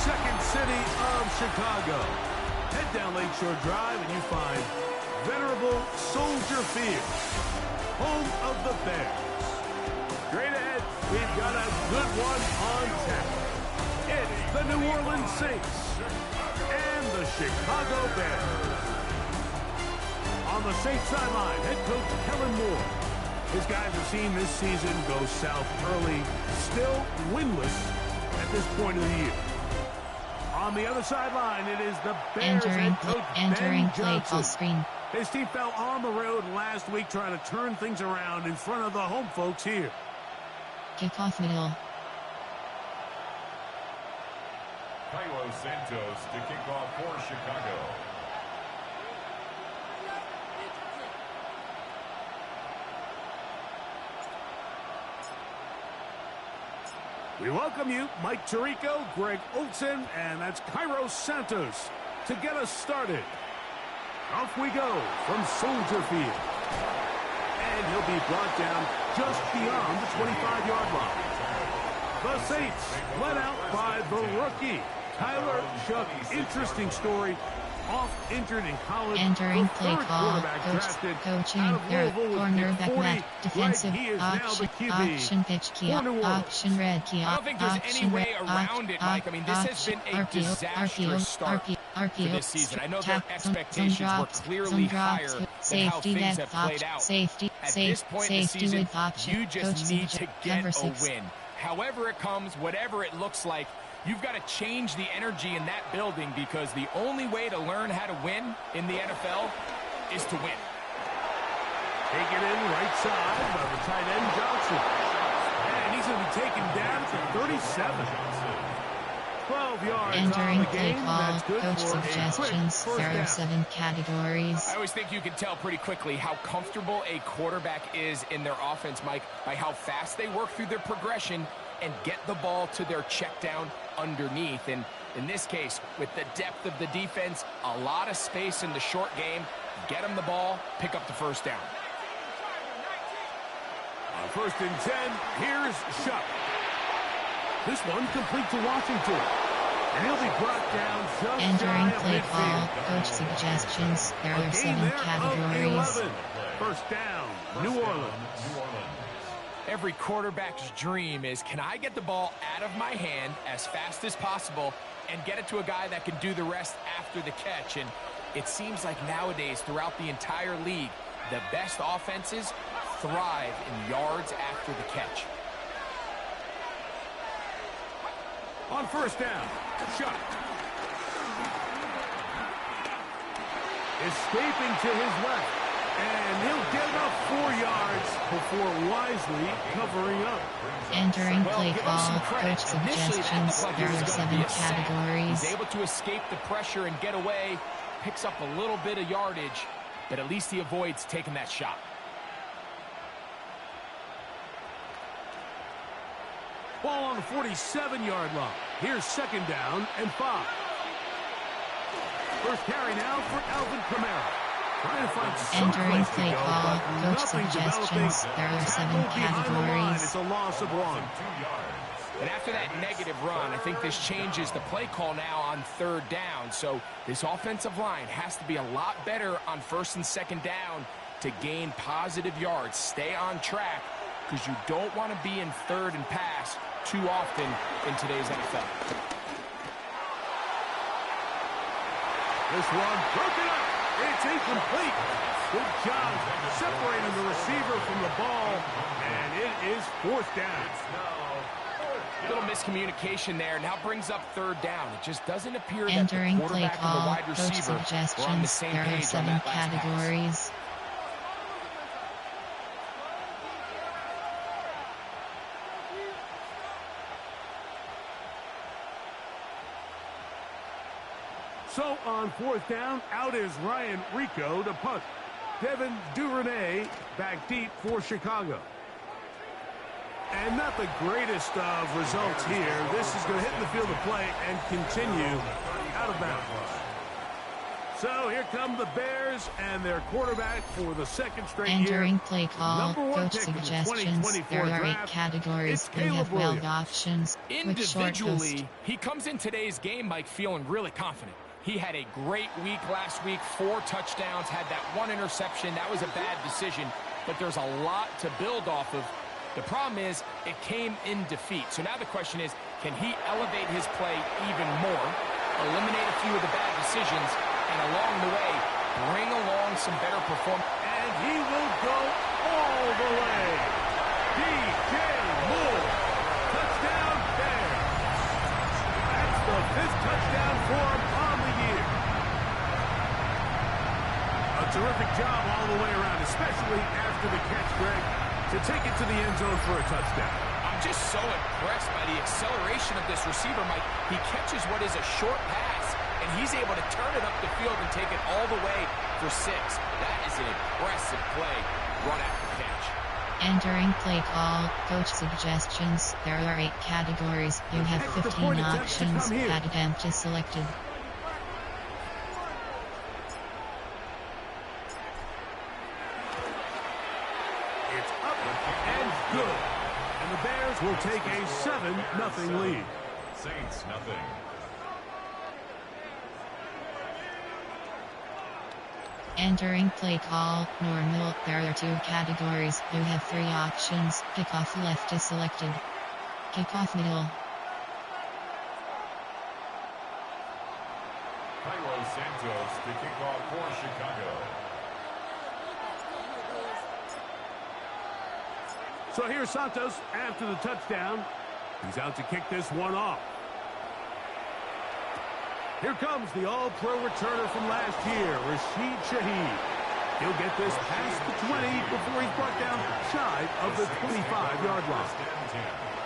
second city of Chicago. Head down Lakeshore Drive and you find venerable Soldier Field, home of the Bears. Straight ahead, we've got a good one on tap. It's the New Orleans Saints and the Chicago Bears. On the Saints sideline, head coach Kellen Moore. His guys have seen this season go south early, still winless at this point of the year. On the other sideline, it is the Bears head coach Ben Johnson. Screen. His team fell on the road last week trying to turn things around in front of the home folks here. Kickoff middle. Cairo Santos to kick off for Chicago. We welcome you, Mike Tirico, Greg Olson, and that's Cairo Santos to get us started. Off we go from Soldier Field. And he'll be brought down just beyond the 25-yard line. The Saints led out by the rookie, Tyler Shough. Interesting story. Off injured in college. Entering play call. Coaching. Cornerback net. Defensive. Option pitch key. Option red key. I don't think there's any way around it, Mike. I mean, this has been a disastrous start for this season. I know their expectations were clearly higher than how things have played out. At this point in the season, you just need to get a win. However it comes, whatever it looks like, you've got to change the energy in that building because the only way to learn how to win in the NFL is to win. Take it in right side by the tight end Johnson. And he's going to be taken down to 37. 12 yards entering on the play game. call. Coach suggestions. There are 7 categories. I always think you can tell pretty quickly how comfortable a quarterback is in their offense, Mike, by how fast they work through their progression and get the ball to their check down underneath. And in this case, with the depth of the defense, a lot of space in the short game, get them the ball, pick up the first down. On 1st and 10, here's Shough. This one complete to Washington. And he'll be brought down just entering play midfield. call. Coach suggestions. There are 7 categories. First down, New Orleans. Every quarterback's dream is, can I get the ball out of my hand as fast as possible and get it to a guy that can do the rest after the catch? And it seems like nowadays throughout the entire league, the best offenses thrive in yards after the catch. On first down, Shough. Escaping to his left. And he'll get about 4 yards before wisely covering up. Entering play call. Coach suggestions. There are 7 categories. He's able to escape the pressure and get away. Picks up a little bit of yardage, but at least he avoids taking that shot. Ball on the 47-yard line. Here's 2nd down and 5. First carry now for Alvin Kamara. Entering play call. Coach suggestions. There are 7 categories. It's a loss of 1. And after that negative run, I think this changes the play call now on 3rd down. So this offensive line has to be a lot better on 1st and 2nd down to gain positive yards. Stay on track because you don't want to be in 3rd and pass too often in today's NFL. This one broken up. It's incomplete. Good job separating the receiver from the ball, and it is 4th down. A little miscommunication there. Now brings up 3rd down. It just doesn't appear that entering the quarterback play and the call. wide Coach receiver suggestions. were on the same there are page 7 on that last categories. pass. So on 4th down, out is Ryan Rico to punt. Devin Duvernay back deep for Chicago. And not the greatest of results here. This is going to hit the field of play and continue out of bounds. So here come the Bears and their quarterback for the second straight year. Entering play call, coach suggestions. There are 8 categories. You have 12 options. Individually, he comes in today's game, Mike, feeling really confident. He had a great week last week, 4 touchdowns, had that 1 interception. That was a bad decision, but there's a lot to build off of. The problem is it came in defeat. So now the question is, can he elevate his play even more, eliminate a few of the bad decisions, and along the way, bring along some better performance? And he will go all the way. DJ Moore, touchdown Bears. That's the 5th touchdown for him on the year. A terrific job all the way around, especially after the catch, Greg, to take it to the end zone for a touchdown. I'm just so impressed by the acceleration of this receiver, Mike. He catches what is a short pass, and he's able to turn it up the field and take it all the way for 6. That is an impressive play, run after catch. Entering play call, coach suggestions. There are 8 categories. You have 15 options. That attempt is selected. It's up and good. And the Bears will take a 7-0 lead. Saints, nothing. Entering play call, normal. There are 2 categories. You have 3 options. Kickoff left is selected. Kickoff middle. Santos to kick off for Chicago. So here's Santos after the touchdown. He's out to kick this one off. Here comes the all-pro returner from last year, Rashid Shaheed. He'll get this past the 20 before he's brought down shy of the 25-yard line.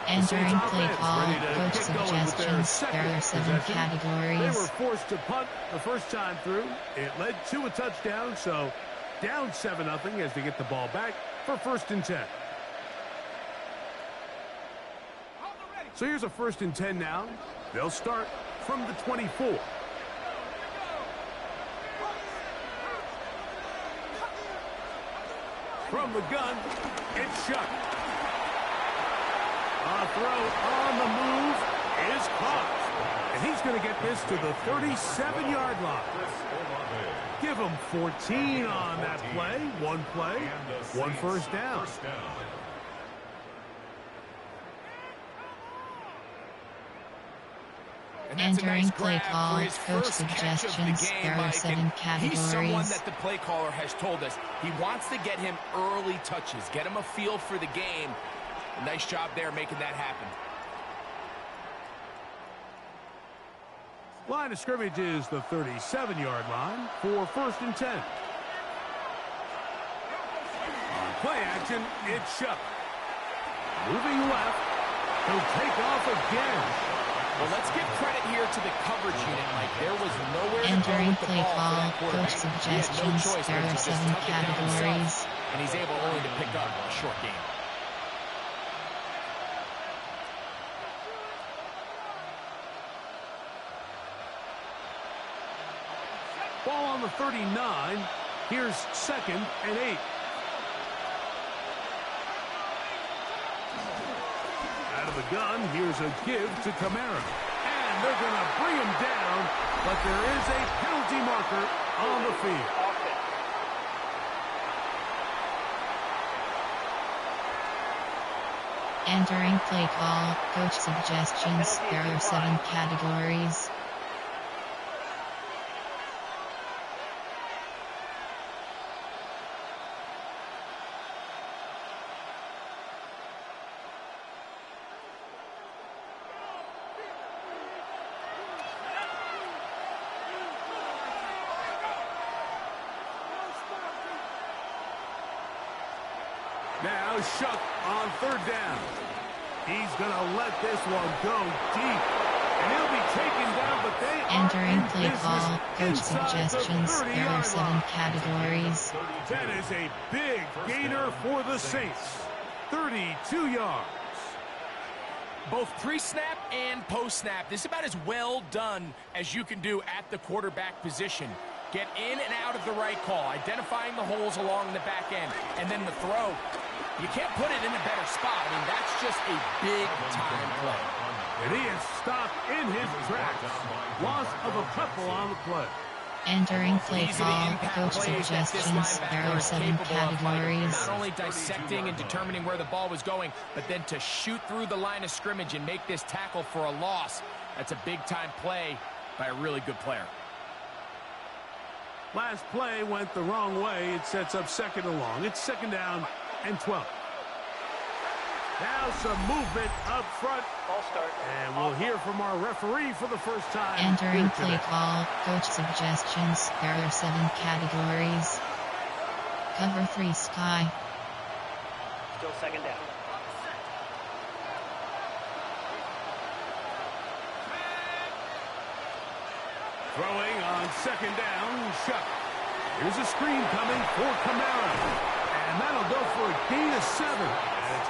Entering play call, coach suggestions. There are 7 categories. They were forced to punt the first time through. It led to a touchdown, so down 7-0 as they get the ball back for 1st and 10. So here's a 1st and 10 now. They'll start from the 24. From the gun, it's shut. A throw on the move is caught. And he's going to get this to the 37-yard line. Give him 14 on that play. 1 play, 1 first down. Entering play call, coach suggestions. There are 7 categories. He's someone that the play caller has told us he wants to get him early touches, get him a feel for the game. A nice job there making that happen. Line of scrimmage is the 37-yard line for 1st and 10. On play action, it's shut. Moving left, he'll take off again. Well, let's give credit here to the coverage unit, Mike. There was nowhere to go Entering with the play ball call, for that coach quarterback. He had no suggestions. choice There but are to just 7 tuck it down himself, categories. and he's able only to pick up a short game. Ball on the 39. Here's 2nd and 8. Out of the gun, here's a give to Kamara. And they're going to bring him down, but there is a penalty marker on the field. Entering play call, coach suggestions. There are 7 categories. Now Shuck on 3rd down. He's going to let this one go deep. And he'll be taken down, but they Entering are play call, coach suggestions. There are 7 categories. That is a big gainer for the Saints. 32 yards. Both pre-snap and post-snap. This is about as well done as you can do at the quarterback position. Get in and out of the right call, identifying the holes along the back end, and then the throw. You can't put it in a better spot. I mean, that's just a big-time play. And he is stopped in his tracks. Loss of a couple on the play. Entering play call, coach suggestions. There are 7 categories. Not only dissecting and determining where the ball was going, but then to shoot through the line of scrimmage and make this tackle for a loss. That's a big-time play by a really good player. Last play went the wrong way. It sets up 2nd and long. It's 2nd down and 12. Now some movement up front. And we'll hear from our referee for the first time. Entering play call, coach suggestions. There are 7 categories. Cover 3 sky. Still 2nd down. Throwing on 2nd down, Shuck. Here's a screen coming for Kamara. And that'll go for a gain of 7.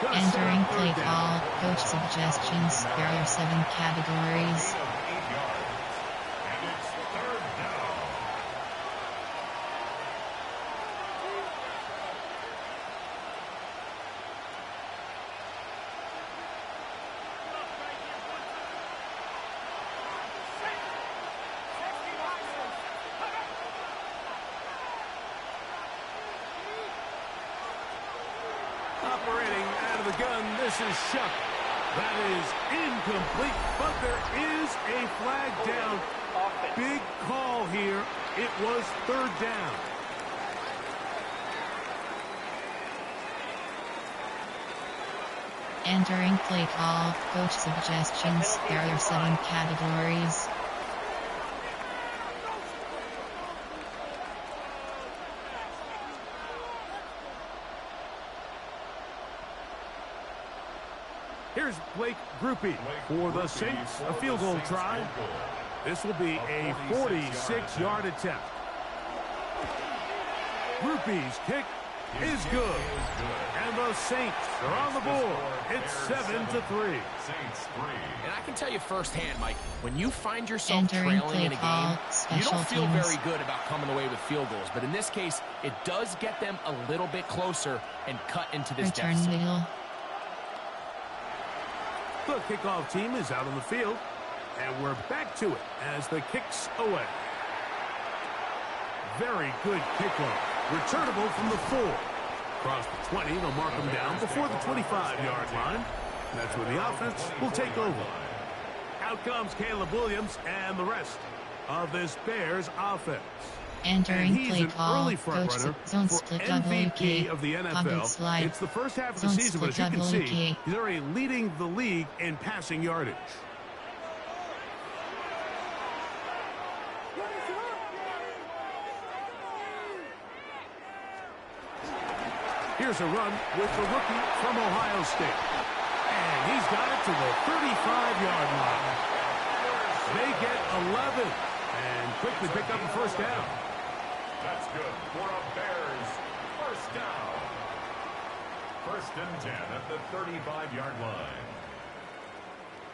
Entering play call, coach suggestions. There are 7 categories. Operating out of the gun, this is Shuck. That is incomplete, but there is a flag down. Big call here. It was 3rd down. Entering play call, coach suggestions. There are 7 categories. Here's Blake Groupie for the Saints, a field goal try. This will be a 46-yard attempt. Groupie's kick is good. And the Saints are on the board. It's 7-3. And I can tell you firsthand, Mike, when you find yourself Entering trailing in a call, game, you don't feel teams. very good about coming away with field goals. But in this case, it does get them a little bit closer and cut into this Return deficit. middle. The kickoff team is out on the field, and we're back to it as the kick's away. Very good kickoff. Returnable from the 4. Across the 20, they'll mark them down before the 25-yard line. That's where the offense will take over. Out comes Caleb Williams and the rest of this Bears offense. Entering He's play an call, early front coach runner zone for split MVP WK. of the Pocket NFL. slide. It's the first half of the Zone season, but as split you can see, WK. he's already leading the league in passing yardage. Here's a run with the rookie from Ohio State. And he's got it to the 35-yard line. They get 11 and quickly pick up a 1st down. That's good for a Bears 1st down. 1st and 10 at the 35-yard line.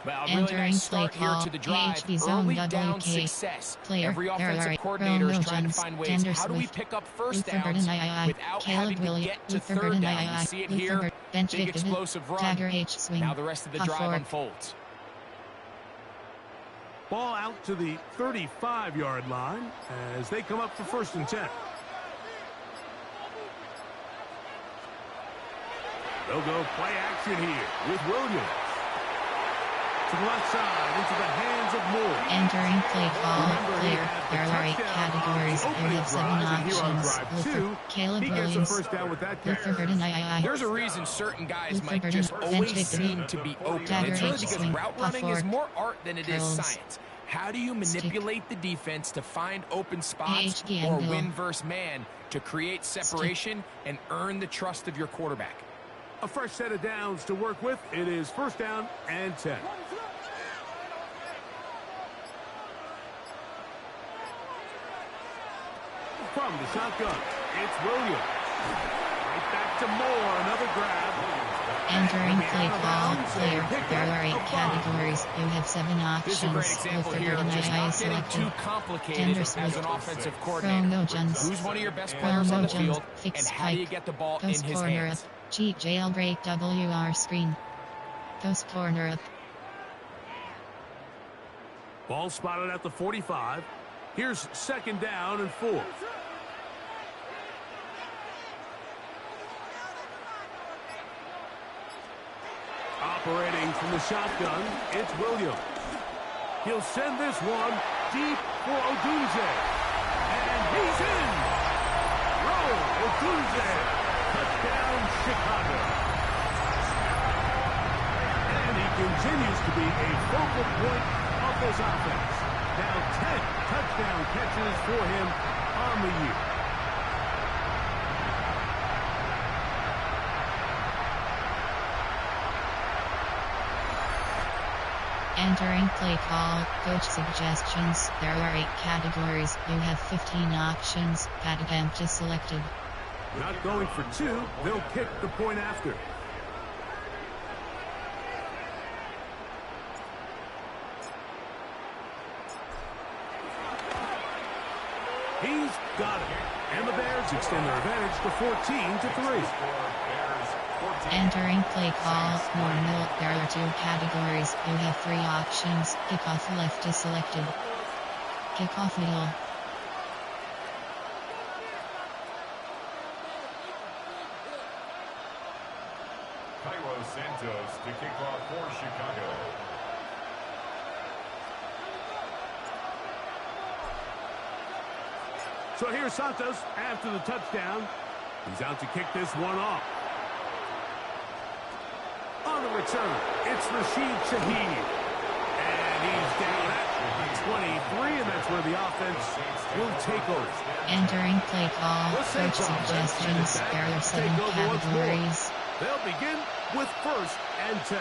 Well, a really Entering nice start play here call, to the drive. AHB zone Early down WK. success. Player, Every there offensive are coordinator is Earl trying to Jones, find ways. Tender How do we Swift, pick up 1st Luther downs Burden II, without Caleb having to Williams, get to Luther 3rd Burden down? You II, see it Luther here. Burden, bench Big victim, explosive run. Tagger H swing. Now the rest of the Puff drive forward. unfolds. Ball out to the 35-yard line as they come up for 1st and 10. They'll go play action here with Williams. To the left side, into the hands of Moore. Entering play call, Remember, he player, had the there are 8 touchdown categories. on the You have 7 opening drive, and here on options. drive Luther, 2, Caleb he gets a Williams, 1st down with that Luther catch. Burden II. There's a reason certain guys Luther might Burden, just bench always victim, seem to be open. Tagger It's really H because swing. route Puff running is forward. more art than it is Curls. science. How do you manipulate the defense to find open spots AHD or angle. win versus man to create separation and earn the trust of your quarterback? A fresh set of downs to work with. It is 1st down and 10. From the shotgun, it's Williams. Right back to Moore, another grab. Entering play call, player. There are 8 categories. You have 7 This is a options. great example here of just not getting too complicated as an offensive coordinator. Who's one of your best players on the field, and how do you get the ball in his hands? Cheat jailbreak WR screen. Ghost corner up. Ball spotted at the 45. Here's 2nd down and 4. Operating from the shotgun, it's Williams. He'll send this one deep for Odunze. And he's in! Roll, Odunze. Touchdown, Chicago. And he continues to be a focal point of this offense. Now 10 touchdown catches for him on the year. Entering play call, coach suggestions. There are 8 categories. You have 15 options. Pat attempt is selected. Not going for 2. They'll kick the point after. He's got it. And the Bears extend their advantage to 14-3. Entering play call, normal. There are 2 categories. You have 3 options. Kickoff left is selected. Kickoff middle. Cairo Santos to kick off for Chicago. So here's Santos after the touchdown. He's out to kick this one off. On the return, it's Rashid Shaheed. And he's down at 23, and that's where the offense will take over. Entering play call, coach suggestions. There are 7 categories. They'll begin with 1st and 10.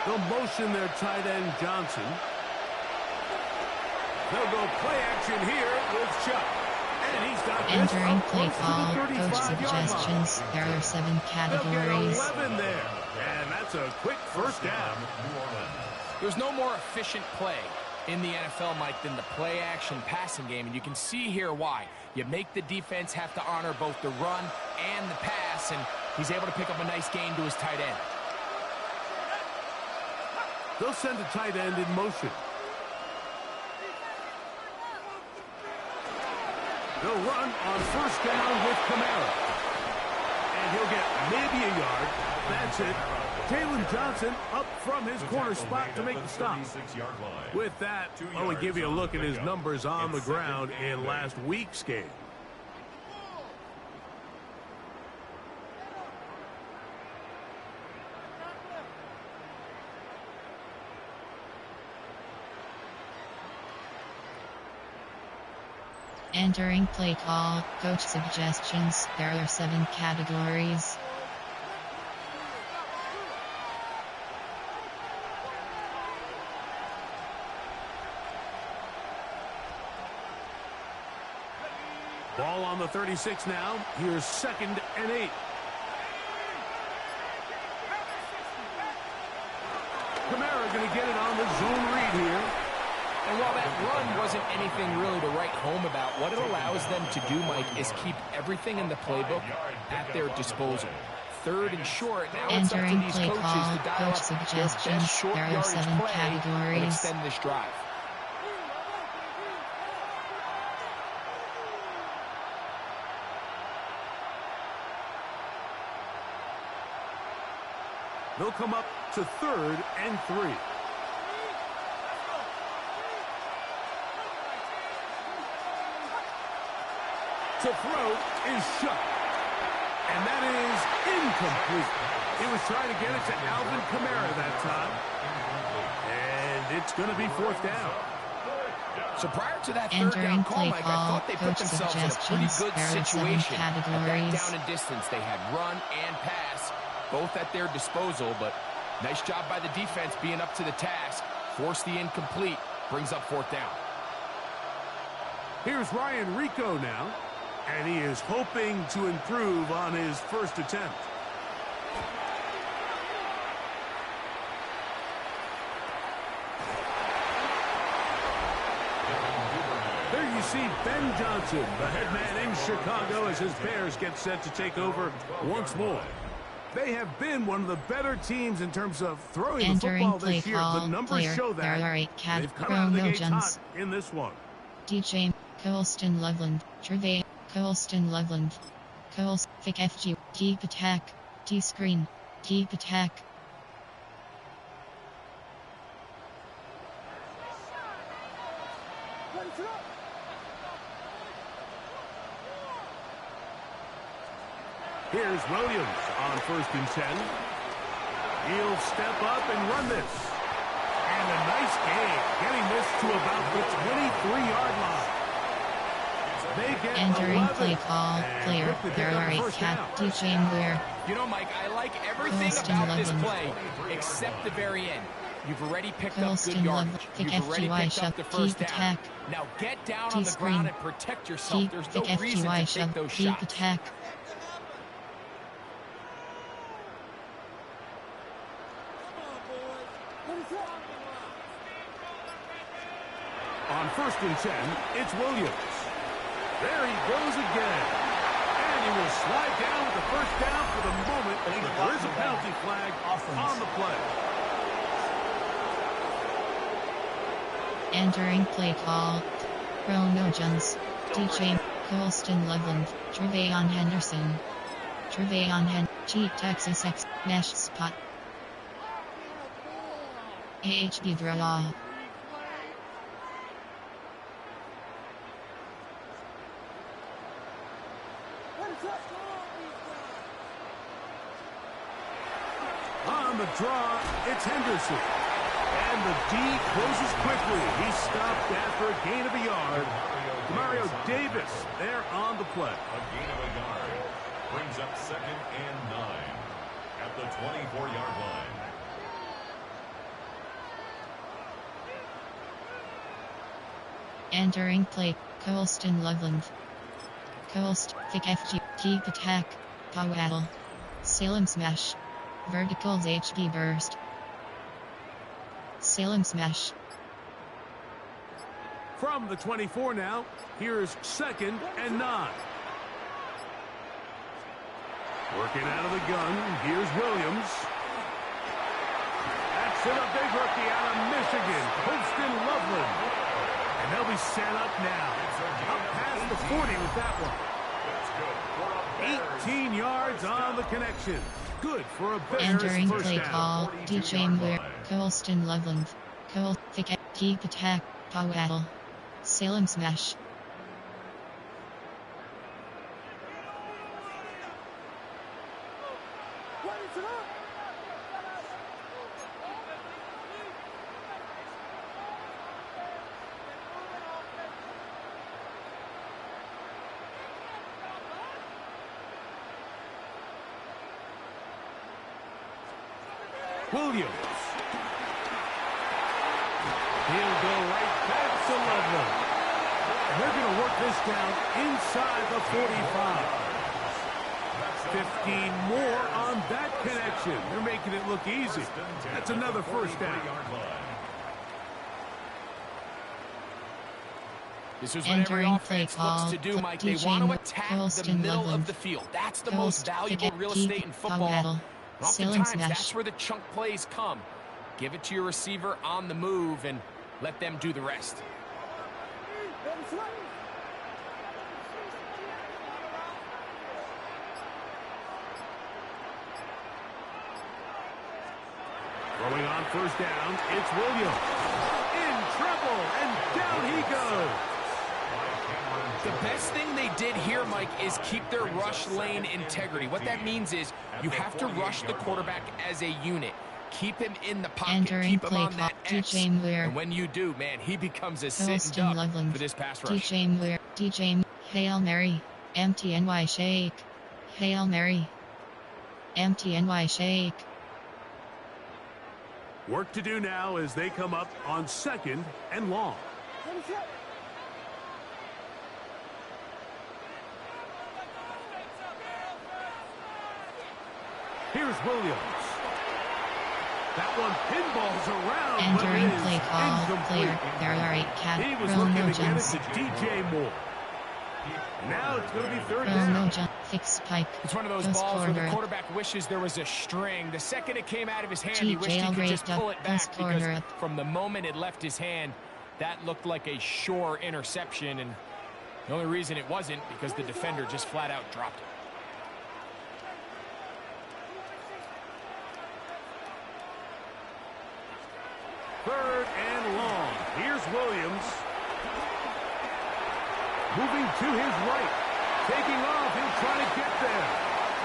They'll motion their tight end, Johnson. They'll go play action here with Chuck. And he's got this Entering up play close to call, the coach 35-yard suggestions. line. There are 7 They'll categories. get 11 there. And that's a quick first down. There's no more efficient play in the NFL, Mike, than the play-action passing game, and you can see here why. You make the defense have to honor both the run and the pass, and he's able to pick up a nice gain to his tight end. They'll send a tight end in motion. They'll run on 1st down with Kamara. And he'll get maybe a yard. That's it. Jalen Johnson up from his corner spot to make the stop. With that, I want to give you a look at his numbers on the ground in last week's game. Entering play call, coach suggestions. There are 7 categories. Ball on the 36 now. Here's 2nd and 8. Kamara going to get it on the zone read here. And while that run wasn't anything really to write home about, what it allows them to do, Mike, is keep everything in the playbook at their disposal. 3rd and short, now it's up to Entering these play coaches call, to dial coach up their suggestions. best short There are yardage 7 play and categories. extend this drive. They'll come up to 3rd and 3. To throw is shut. And that is incomplete. He was trying to get it to Alvin Kamara that time. And it's going to be 4th down. So prior to that 3rd Entering down call, play Mike, I call, thought they put coach themselves in a pretty suggestions. good There are 7 situation. At that categories. down and distance, they had run and pass. both at their disposal, but nice job by the defense being up to the task. Force the incomplete, brings up 4th down. Here's Ryan Rico now, and he is hoping to improve on his first attempt. There you see Ben Johnson, the head man in Chicago, as his Bears get set to take over once more. They have been one of the better teams in terms of throwing the football this year. The numbers show that. They've come out of the gates hot in this one. DJ Colston Loveland, Trevay, Colston Loveland, Vic FG, keep attack, T-screen, keep attack. Here's Williams on 1st and 10. He'll step up and run this. And a nice gain, getting this to about the 23-yard line. They get entering 11, play call, player, there are a cat, DJ Muir. You know, Mike, I like everything about this play except the very end. You've already picked up good yardage. You've already picked up the first down. Now get down on the ground and protect yourself. There's no reason to take those shots. Attack. On 1st and 10, it's Williams. There he goes again. And he will slide down with the first down for the moment. There is a penalty flag on the play. Entering play call, Rono Jones, DJ Colston Loveland, Trevayon Henderson. Cheat Texas X, mesh spot. AHB draw. On the draw, it's Henderson. And the D closes quickly. He stopped after a gain of a yard. Mario Davis there on the play. A gain of a yard brings up 2nd and 9 at the 24-yard line. Entering play, Colston Loveland. Vic FG, keep attack, Powell. Salem smash. Verticals HB burst. Salem smash. From the 24 now, here's 2nd and 9. Working out of the gun, here's Williams. That's it, a big rookie out of Michigan, Colston Loveland. And they'll be set up now. Up past the 40 with that one. 18 yards on the connection. Good for a Bears entering first play down. call, DJ Muir, Colston Loveland. Vic, keep attack, Powell. Salem smash. Williams. He'll go right back to Loveland. And they're going to work this down inside the 45. 15 more on that connection. They're making it look easy. That's another first down. This is what every offense looks to do, Mike. They want to attack the middle of the field. That's the most valuable real estate in football. Oftentimes, that's where the chunk plays come. Give it to your receiver on the move and let them do the rest. Throwing on first down, it's Williams. In trouble, and down he goes. The best thing they did here, Mike, is keep their rush lane integrity. What that means is you have to rush the quarterback as a unit. Keep him in the pocket. Entering Keep him on that X. and when you do, man, he becomes a sitting duck Loveland. for this pass rush. DJ Hail Mary, MTNY shake. Hail Mary. MTNY shake. Work to do now as they come up on 2nd and long. Here's Williams. That one pinballs around. Entering play call. Clear. There are 8 He was looking to get it to DJ Moore. Now it's going to be 3rd down. No jump. Fix spike. It's one of those balls where the quarterback wishes there was a string. The second it came out of his hand, he wished he could just pull it back, because from the moment it left his hand, that looked like a sure interception, and the only reason it wasn't because the defender just flat out dropped it. Third and long. Here's Williams. Moving to his right. Taking off. He'll try to get there.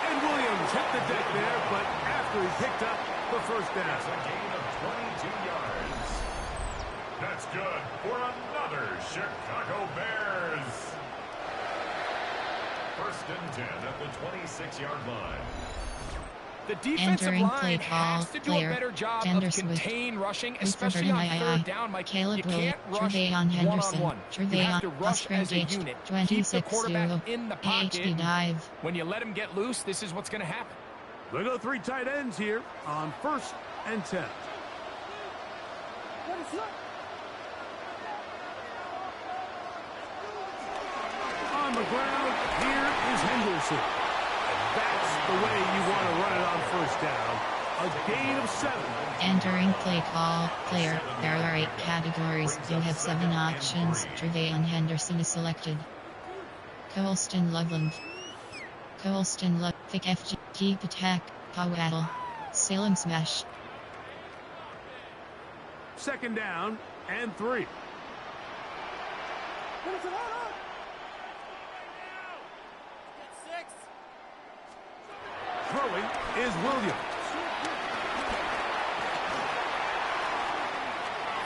And Williams hit the deck there, but after he picked up the first down. That's a gain of 22 yards. That's good for another Chicago Bears. 1st and 10 at the 26-yard line. The defensive line has to do a better job of contain rushing, especially on 3rd down. Mike, you can't rush one-on-one. You have to rush as a unit. Keep the quarterback in the pocket. When you let him get loose, this is what's going to happen. They go 3 tight ends here on 1st and 10. On the ground, here is Henderson. That's the way you want to run it on 1st down. A gain of 7. Entering play call. Clear. There are 8 categories. You have 7 options. Trevayon Henderson is selected. Colston Loveland. Colston Love. Thick FG. Keep attack. Powell. Salem smash. 2nd down and 3. Throwing is Williams.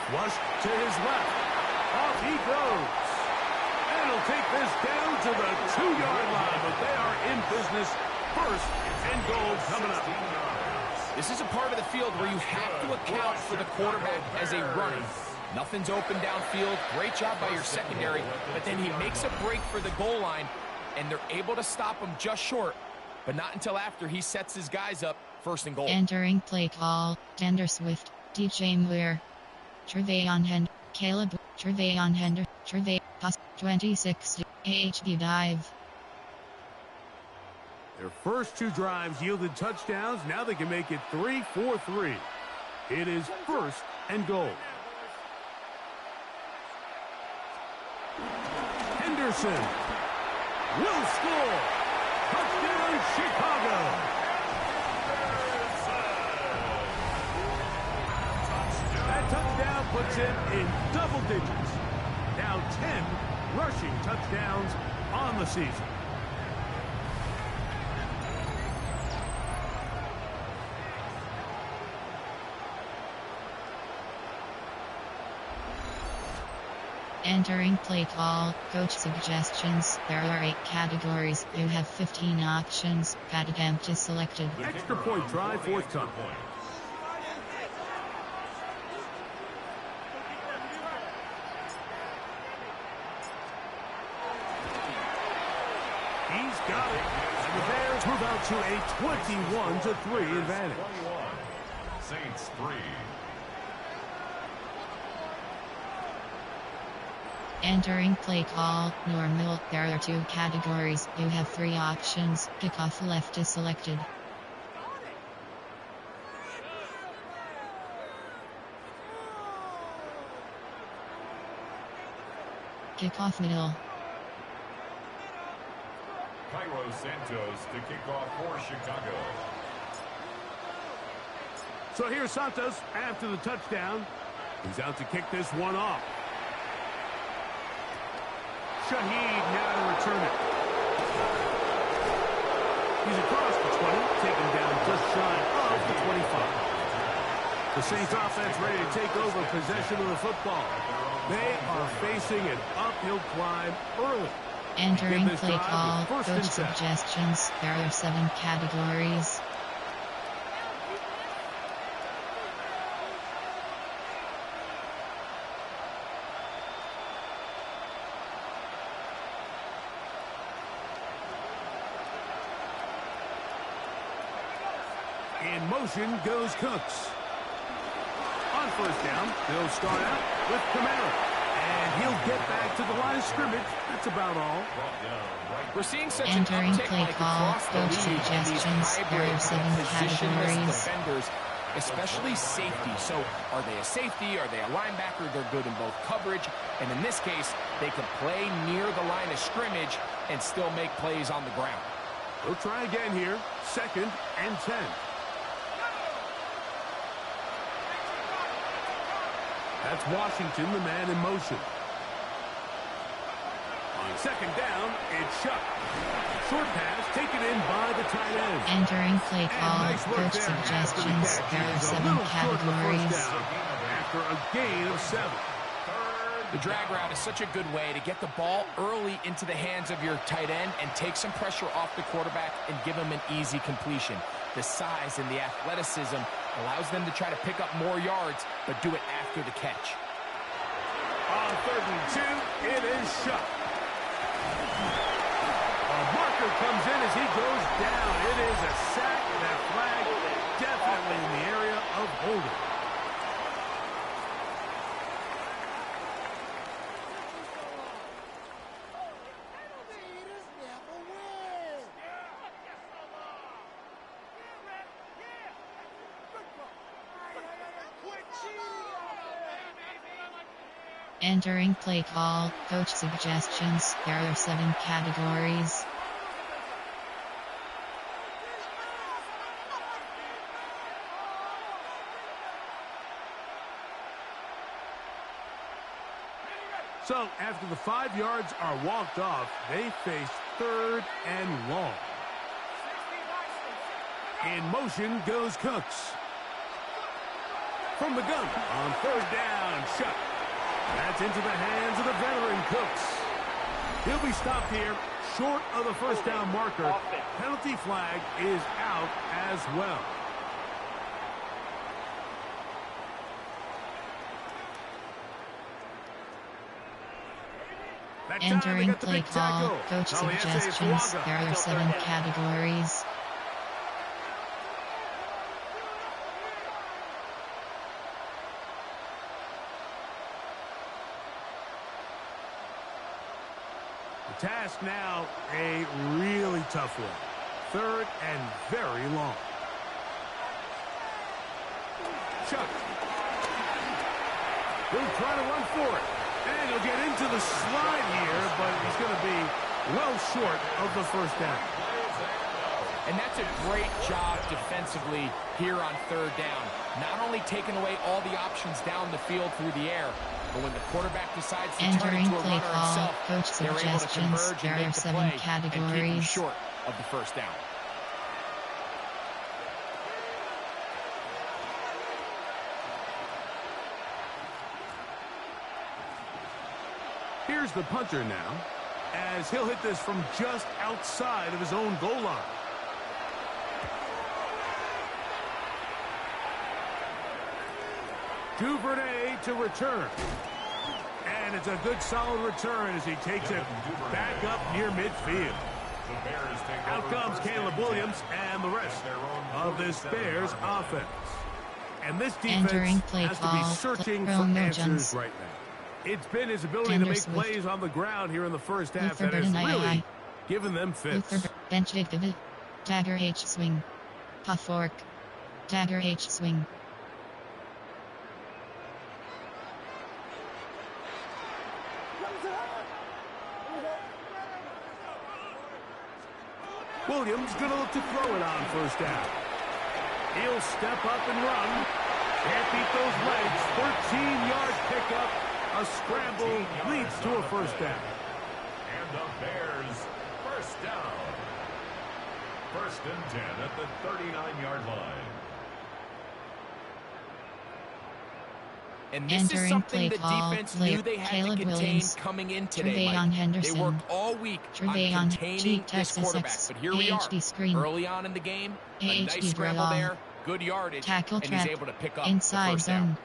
Flush to his left. Off he goes. And he'll take this down to the 2-yard line, but they are in business. 1st and goal coming up. This is a part of the field where you have to account for the quarterback as a runner. Nothing's open downfield. Great job by your secondary, but then he makes a break for the goal line, and they're able to stop him just short. But not until after he sets his guys up 1st and goal. Entering play call. Tender Swift. DJ Muir. Trevayon Hend. Caleb. Trevayon Hender. Trevay. Pass. 26. AHB dive. Their first 2 drives yielded touchdowns. Now they can make it 3-4-3. It is 1st and goal. Henderson will score. Touchdown, Chicago. That touchdown puts him in double digits. Now 10 rushing touchdowns on the season. Entering play call. Coach suggestions. There are 8 categories. You have 15 options. Pat attempt is selected. Extra point try forthcoming. He's got it. And the Bears move out to a 21-3 advantage. 21. Saints 3. Entering play call. Normal. There are 2 categories. You have 3 options. Kickoff left is selected. Kickoff middle. Cairo Santos to kick off for Chicago. So here's Santos after the touchdown. He's out to kick this one off. Shaheed now to return it. He's across the 20, taken down just shy of the 25. The Saints offense ready to take over possession of the football. They are facing an uphill climb early. Entering play call. Coach suggestions. There are 7 categories. In motion goes Cooks. On first down, they'll start out with Camara. And he'll get back to the line of scrimmage. That's about all. We're seeing such Entering an uptick play call, across the coach league in these suggestions. There are hybrid 7 positionless categories. defenders, especially safety. So are they a safety? Are they a linebacker? They're good in both coverage. And in this case, they can play near the line of scrimmage and still make plays on the ground. We'll try again here. 2nd and 10. That's Washington, the man in motion. On 2nd down, it's Chuck. Short pass taken in by the tight end. Entering play call, Nice work coach there after the suggestions. catch. There are He's a 7 little short of the first categories. down after a gain of 7. The drag route is such a good way to get the ball early into the hands of your tight end and take some pressure off the quarterback and give him an easy completion. The size and the athleticism allows them to try to pick up more yards, but do it after the catch. On 3rd and 2, it is Shuck. A marker comes in as he goes down. It is a sack, and that flag definitely in the area of holding. Entering play call, coach suggestions. There are 7 categories. So, after the 5 yards are walked off, they face 3rd and long. In motion goes Cooks. From the gun, on 3rd down, Shuck. That's into the hands of the veteran Cooks. He'll be stopped here, short of the first down marker. Penalty flag is out as well. Entering play call, coach suggestions. There are 7 categories. Task now, a really tough one. 3rd and very long. Chuck. He'll try to run for it. And he'll get into the slide here, but he's going to be well short of the first down. And that's a great job defensively here on 3rd down. Not only taking away all the options down the field through the air, but when the quarterback decides to turn Entering into a play runner call, himself, coach they're able to suggestions. converge There and are make the 7 play and keep him categories. short of the first down. Here's the punter now, as he'll hit this from just outside of his own goal line. Duvernay to return. And it's a good solid return as he takes it back up near midfield. Out comes Caleb Williams and the rest of this Bears offense. And this defense has to be searching for answers right now. It's been his ability to make plays on the ground here in the first half that has really given them fits. Bench David. Dagger H swing. Puff fork. Dagger H swing. Williams going to look to throw it on first down. He'll step up and run. Can't beat those legs. 13-yard pickup. A scramble leads to a first down. And the Bears first down. 1st and 10 at the 39-yard line. And this is something the defense knew they had to contain coming in today, Mike. They worked all week on containing this quarterback. But here we are, early on in the game, a nice scramble there, good yardage, and he's able to pick up the first down.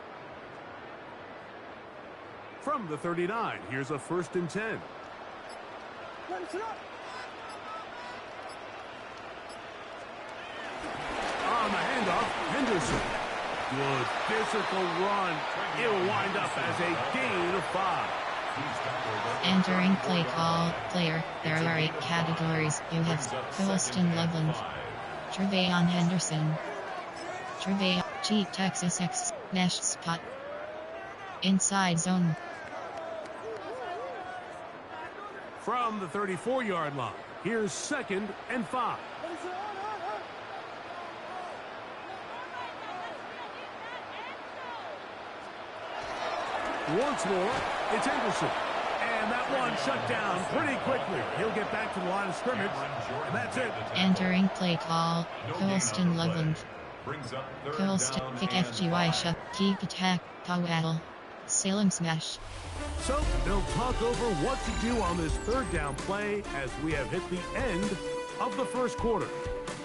From the 39, here's a 1st and 10. On the handoff, Anderson. Good physical run. It'll wind up as a gain of 5. Entering play call, player. There are 8 categories. You have Colston Loveland, Trevayon Henderson, Trevayon G Texas X Mesh Spot, Inside Zone. From the 34-yard line, here's 2nd and 5. Once more, it's Anderson. And that one shut down pretty quickly. He'll get back to the line of scrimmage, and that's it. Entering play call, Colston Loveland, Colston Kick FGY Shut, Keep Attack, Powell, Salem Smash. So they'll talk over what to do on this 3rd down play as we have hit the end of the first quarter.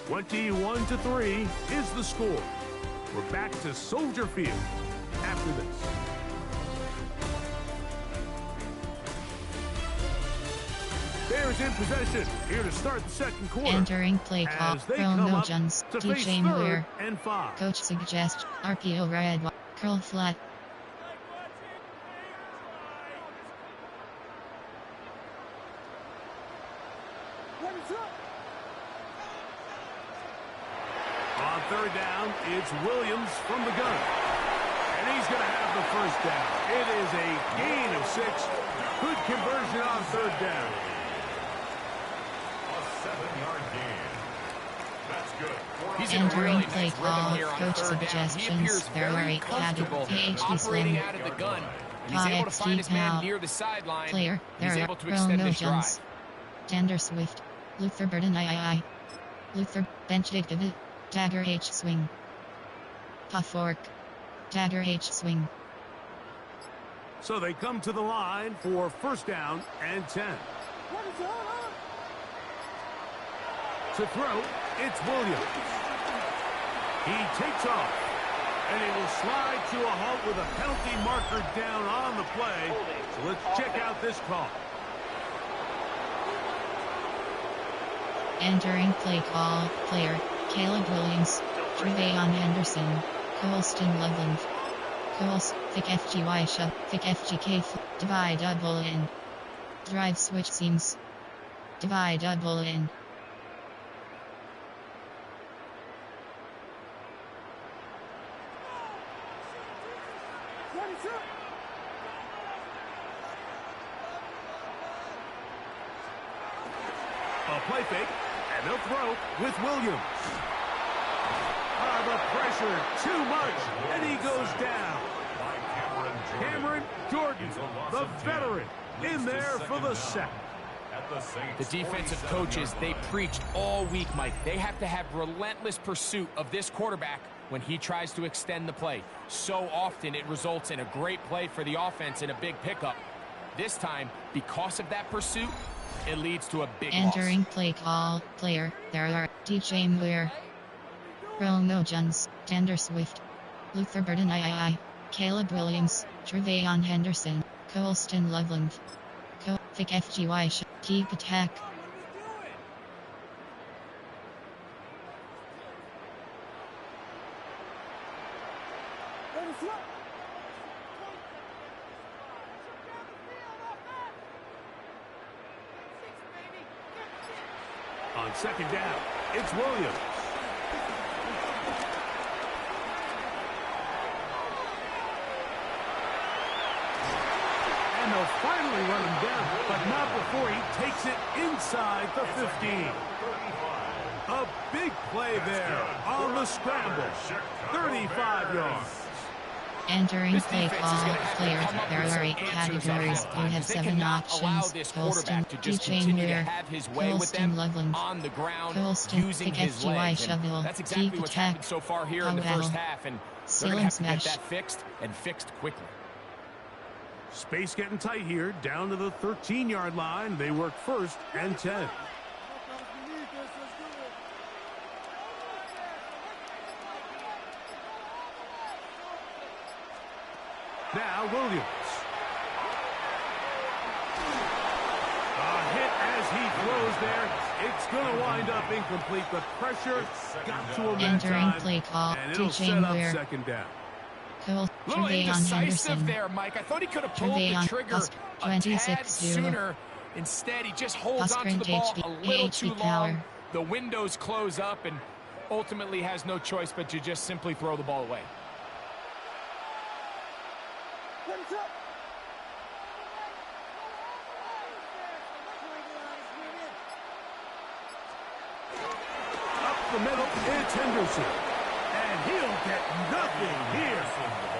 21-3 is the score. We're back to Soldier Field after this. Bears in possession here to start the 2nd quarter. Entering play call, Romo Jones, DJ Moore, and 5. Coach suggest, RPO red, curl flat. On 3rd down, it's Williams from the gun. And he's going to have the 1st down. It is a gain of 6. Good conversion on 3rd down. A 7-yard gain. That's good. He's in a Entering really play nice call, rhythm here on coach 3rd down. He suggestions, appears there are very 8 comfortable categories. operating out of the gun. And he's able to find his man near the sideline. Player, He's there able are to extend his drive. Jones, Tender Swift, Luther Burden III, Luther Bench David, Dagger H Swing, Puff Fork, Dagger H Swing. So they come to the line for 1st down and 10. To throw, it's Williams. He takes off, and he will slide to a halt with a penalty marker down on the play. So let's check out this call. Entering play call, player, Caleb Williams, Trevayon Henderson, Colston Loveland, Thick FGY Shove, Thick FGK, Divide Double In, Drive Switch Seams, Divide Double In. A play fake, and they'll throw with Williams. The pressure, too much, and he goes down. Cameron Jordan, the veteran, in there for the sack. The defensive coaches, they preached all week, Mike. They have to have relentless pursuit of this quarterback when he tries to extend the play. So often it results in a great play for the offense and a big pickup. This time, because of that pursuit, it leads to a big Entering loss. play call, player, there are DJ Moore, Romo Jones, Tender Swift, Luther Burden III, Caleb Williams, Trevayon Henderson, Colston Loveland, Thick FGY Keep Attack. On 2nd down, it's Williams. And they'll finally run him down, but not before he takes it inside the 15. A big play there on the scramble. 35 yards. Entering play call, player, there are 8 categories. You have 7 options. Colston, DJ Moore, Colston Loveland, Colston, Thick FGY Shovel, That's exactly Keep what's Attack, happened so far here in the first half, and they're going to have to get that fixed and fixed quickly. Space getting tight here, down to the 13-yard line. They work 1st and 10. Now Williams. A hit as he throws there. It's going to wind up incomplete. The pressure got to him that Entering time, play call and to it'll set up Weir. second down. Little indecisive Henderson. there, Mike. I thought he could have pulled the trigger a tad sooner. Instead, he just holds onto the ball a little too long. The windows close up, and ultimately has no choice but to just simply throw the ball away. Up the middle, it's Henderson. And he'll get nothing here.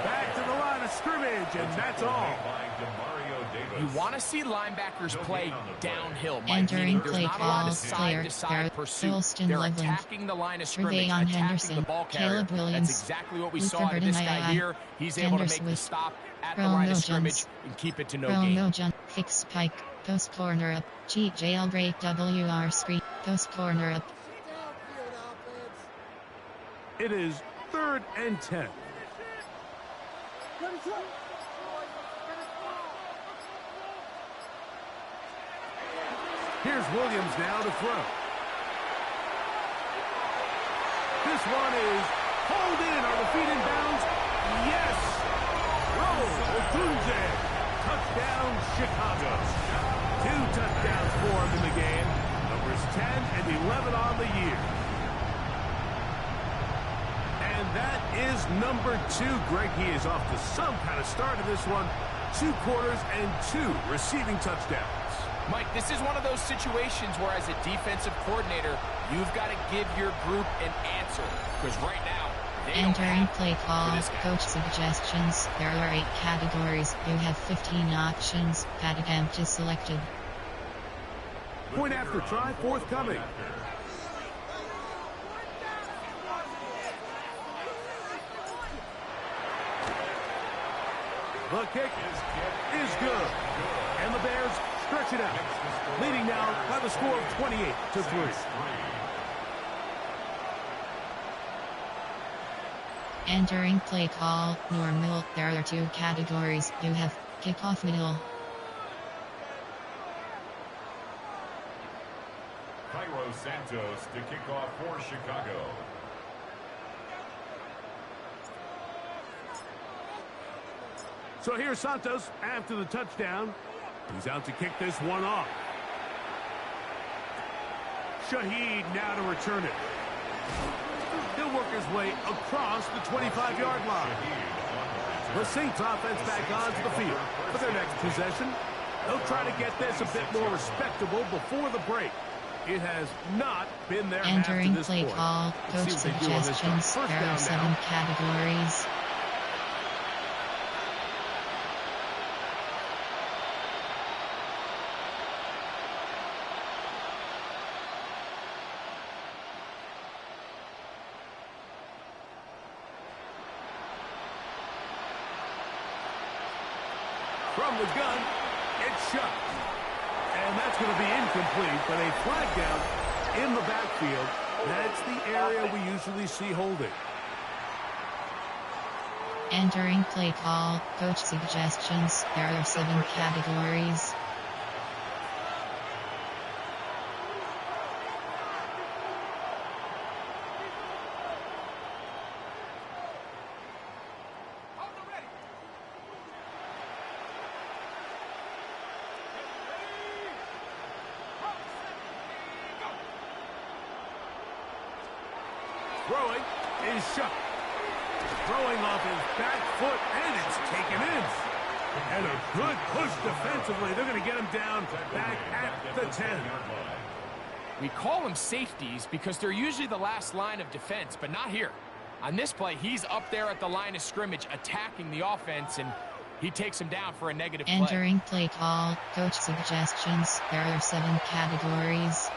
Back to the line of scrimmage, and that's all. You want to see linebackers play downhill, Mike. Entering There's play not a lot call, of side-to-side pursuit. They're attacking the line of scrimmage, attacking Henderson, the ball carrier. Caleb Williams, That's exactly what we Luther saw out of this guy Burden, here. He's able to make the stop at the line of scrimmage and keep it to no gain. Fix pike, post corner up, cheat jailbreak WR screen, post corner up. It is 3rd and 10. Here's Williams now to throw. This one is hauled in. Are the feet in bounds? Yes! Otunze. Touchdown, Chicago. 2 touchdowns for him in the game. Numbers 10 and 11 on the year. And that is number 2. Greg, he is off to some kind of start in this one. 2 quarters and 2 receiving touchdowns. Mike, this is one of those situations where as a defensive coordinator, you've got to give your group an answer. Because right now, they don't Entering have play call, this guy. coach suggestions. There are 8 categories. You have 15 options. Pad attempt is selected. Point after try forthcoming. The kick is good. And the Bears stretch it out, leading now by the score of 28-3. Entering play call, normal. There are 2 categories. You have kickoff middle. Cairo Santos to kick off for Chicago. So here's Santos after the touchdown. He's out to kick this one off. Shaheed now to return it. He'll work his way across the 25-yard line. The Saints offense back onto the field for their next possession. They'll try to get this a bit more respectable before the break. It has not been their half to Entering this play point. call, coach suggestions. There are 7 categories. From the gun, it's shot. And that's going to be incomplete, but a flag down in the backfield. That's the area we usually see holding. Entering play call, coach suggestions. There are 7 categories. Throwing is shot. Throwing off his back foot, and it's taken in. And a good push defensively. They're going to get him down back at the 10. We call them safeties because they're usually the last line of defense, but not here. On this play, he's up there at the line of scrimmage attacking the offense, and he takes him down for a negative play. Entering play call, coach suggestions. There are 7 categories.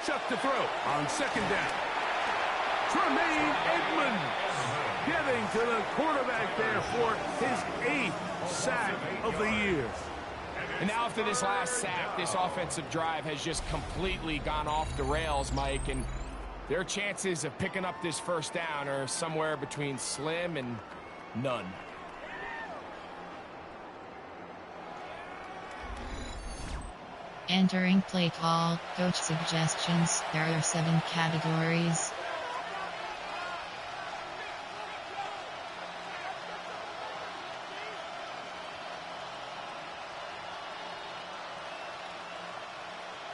Chuck to throw on second down. Tremaine Edmonds. Getting to the quarterback there for his 8th sack of the year. And now after this last sack, this offensive drive has just completely gone off the rails, Mike, and their chances of picking up this first down are somewhere between slim and none. Entering play call, coach suggestions. There are 7 categories.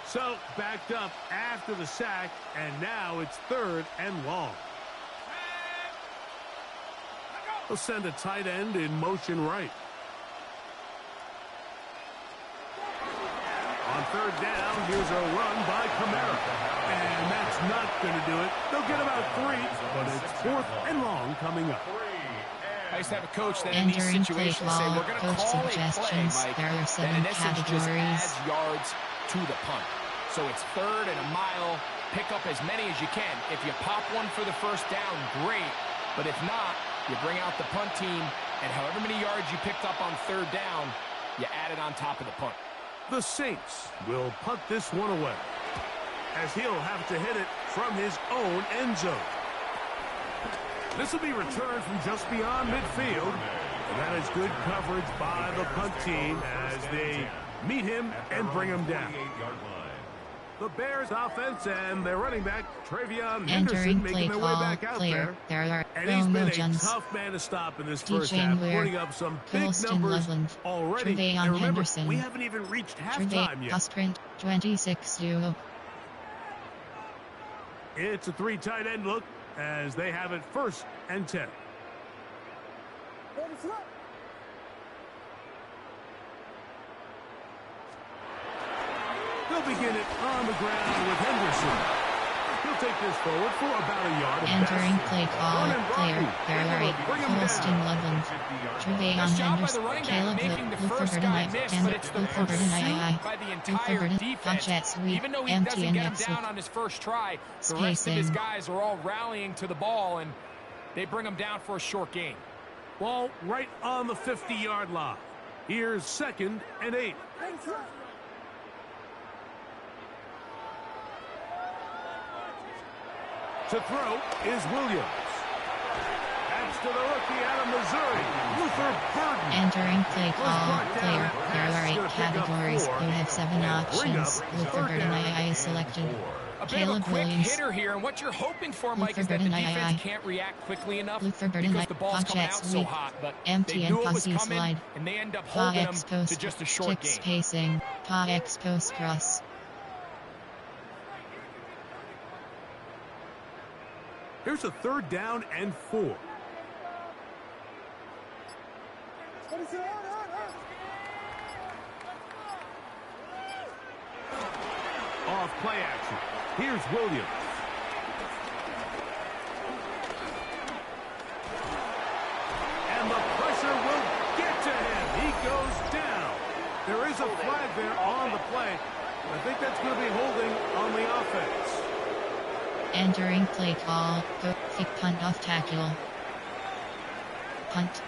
So, backed up after the sack, and now it's 3rd and long. They'll send a tight end in motion right. On 3rd down, here's a run by Kamara. And that's not going to do it. They'll get about 3, but it's 4th and long coming up. I used to have a coach that in these situations say, we're going to call a play, Mike, that in essence just adds yards to the punt. So it's 3rd and a mile. Pick up as many as you can. If you pop one for the first down, great. But if not, you bring out the punt team, and however many yards you picked up on 3rd down, you add it on top of the punt. The Saints will punt this one away, as he'll have to hit it from his own end zone. This will be returned from just beyond midfield. And that is good coverage by the punt team as they meet him and bring him down. The Bears offense and their running back, Travion Henderson, making their way back out there. And he's been a tough man to stop in this first half, putting up some big numbers already. And remember, we haven't even reached halftime yet. Sprint 26-0. It's a 3 tight end look as they have it 1st and 10. They'll begin it on the ground with Henderson. He'll take this forward for about a yard. Entering play call, clear, Barry, Colston Loveland, Trevayon Henderson, Caleb Luther Burden, and Luther Burden Luther Burden, Jet Sweep, even though he empty doesn't and get him down on his first try, the rest of his guys are all rallying to the ball, and they bring him down for a short gain. Ball right on the 50-yard line. Here's 2nd and 8. To throw is Williams. Pass to the rookie out of Missouri, Luther Burden. Entering play call, clear. There are 8 categories. You have 7 options. Luther Burden is selected. Caleb Williams. Hitter here, and what you're hoping for, Mike, is that the defense can't react quickly enough because the ball's coming out so hot. But empty and fussy coming, slide. And they end up holding them to just a short gain. Spacing. Pa X post cross. Here's a 3rd down and 4. Off play action. Here's Williams. And the pressure will get to him. He goes down. There is a flag there on the play. I think that's going to be holding on the offense. Entering play call, go kick punt off tackle. Punt.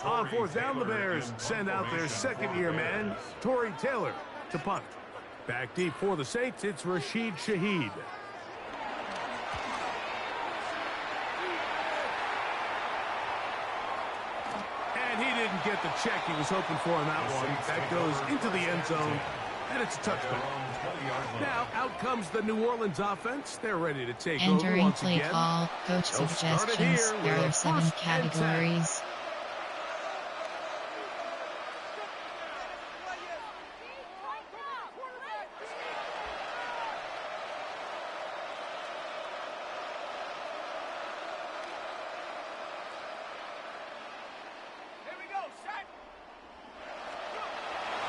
On 4th down, the Bears send out their 2nd-year man, Torrey Taylor, to punt. Back deep for the Saints, it's Rashid Shaheed. And he didn't get the check he was hoping for on that one. That goes into the end zone, and it's a touchback. Now, out comes the New Orleans offense. They're ready to take over once again. Entering play call, coach suggestions. There are 7 categories.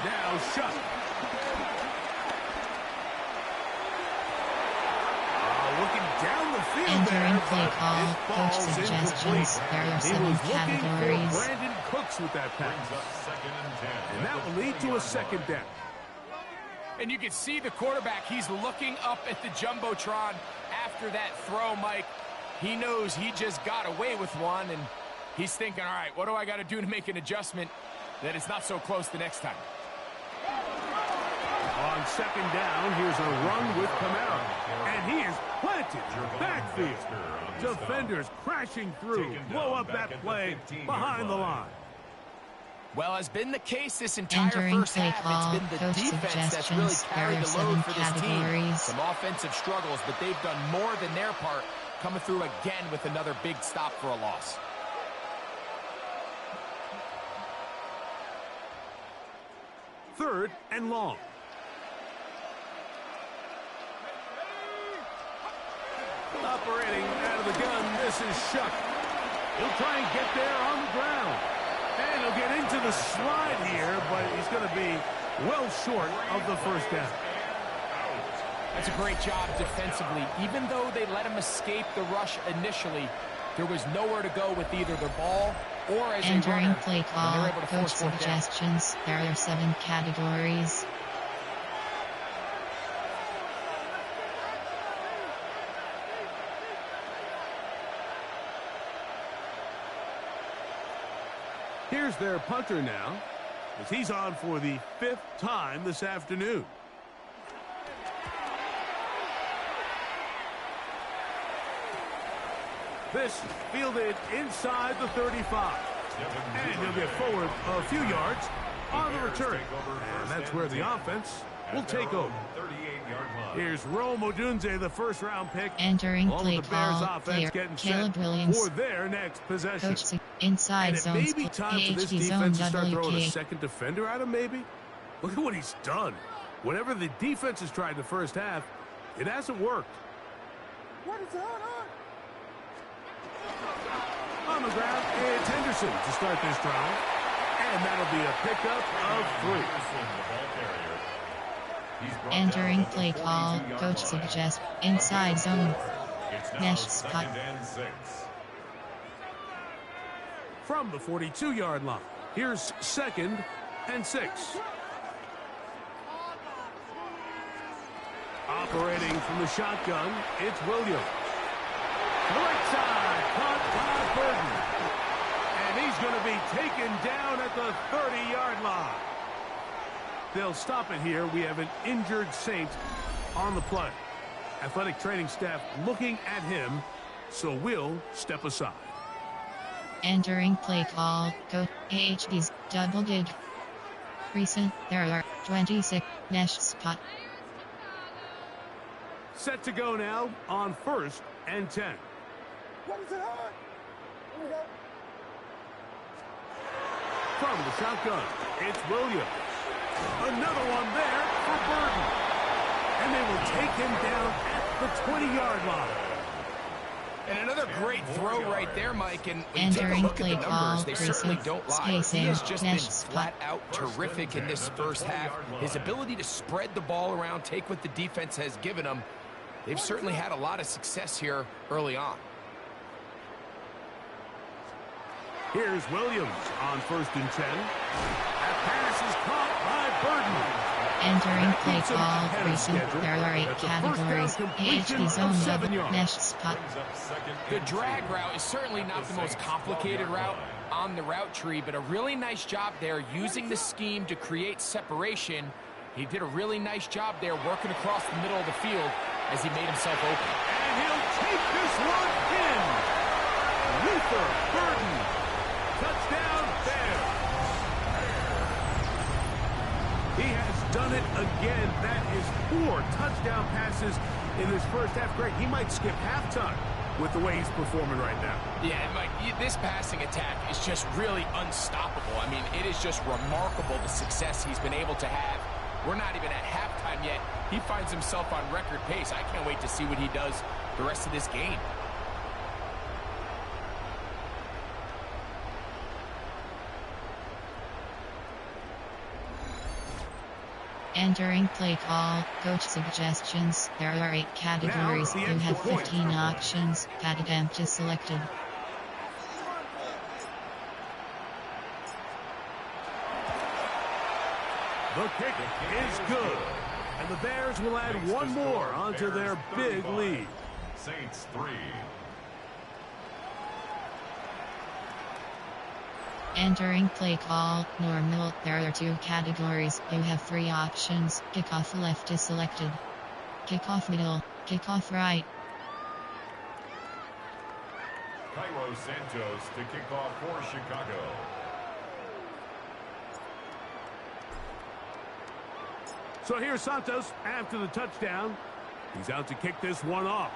Now shut. Looking down the field there play call, coach suggestions. There are 7 categories. Brandon Cooks with that pass. And that will lead to a second down. And you can see the quarterback, he's looking up at the Jumbotron after that throw, Mike. He knows he just got away with one, and he's thinking, all right, what do I got to do to make an adjustment that it's not so close the next time? On second down, here's a run with Camaro. And he is planted backfield. Defenders crashing through. Blow up that play behind the line. Well, has been the case this entire Entering first play half. call, It's been the coach defense that's really suggestions. carried There are the 7 load for this team. categories. Some offensive struggles, but they've done more than their part, coming through again with another big stop for a loss. Third and long. Operating out of the gun, this is Shuck. He'll try and get there on the ground. And he'll get into the slide here, but he's going to be well short of the first down. That's a great job defensively. Even though they let him escape the rush initially, there was nowhere to go with either the ball or as a Entering runner. play And they were call, able to coach force fourth down. suggestions. There are 7 categories. Here's their punter now, as he's on for the 5th time this afternoon. This fielded inside the 35. And he'll get forward a few yards on the return. And that's where the offense will take over. Here's Rome Odunze, the first-round pick. Entering All play of the Bears call, offense player getting Caleb set Williams. for their next possession. Coach inside And it zone may be time for this HD zone defense to start throwing a WK. second defender at him, maybe? Look at what he's done. Whatever the defense has tried in the first half, it hasn't worked. What is going on? On the ground, it's Henderson to start this drive. And that'll be a pickup of 3. Entering play call, coach suggests inside zone. Mesh spot. From the 42-yard line, here's 2nd and 6. Operating from the shotgun, it's Williams. To the right side, caught by Burton. And he's going to be taken down at the 30-yard line. They'll stop it here. We have an injured Saint on the play. Athletic training staff looking at him, so we'll step aside. Entering play call, coach HB's double dig. Recent, there are 26 mesh spot. Set to go now on 1st and 10. What is it on? Here we go. From the shotgun, it's Williams. Another one there for Burton. And they will take him down at the 20-yard line. And another great throw right there, Mike. And when you take a Entering look at play the numbers, call, they certainly don't lie. He spacing, has just been mesh spot. flat out terrific in this first half. His ability to spread the ball around, take what the defense has given him, they've certainly had a lot of success here early on. Here's Williams on 1st and 10. That pass is caught by Burton. Entering play Keeps him call, ahead of recent, schedule. there are 8 That's a first down categories. completion HD of zone 7 double yards. mesh spot. The drag route is certainly not the most complicated route on the route tree, but a really nice job there using the scheme to create separation. He did a really nice job there working across the middle of the field as he made himself open. And he'll take this one in. Luther Burton. Touchdown, Bears. He has done it again. That is 4 touchdown passes in this first half. Great. He might skip halftime with the way he's performing right now. Yeah, Mike, this passing attack is just really unstoppable. I mean, it is just remarkable the success he's been able to have. We're not even at halftime yet. He finds himself on record pace. I can't wait to see what he does the rest of this game. Entering play call, coach suggestions. There are 8 categories. You have 15 options. Padded empty selected. The kick is good. And the Bears will add one more onto their big lead. Saints 3. Entering play call, normal. There are 2 categories. You have 3 options. Kickoff left is selected. Kickoff middle. Kickoff right. Cairo Santos to kick off for Chicago. So here's Santos after the touchdown. He's out to kick this one off.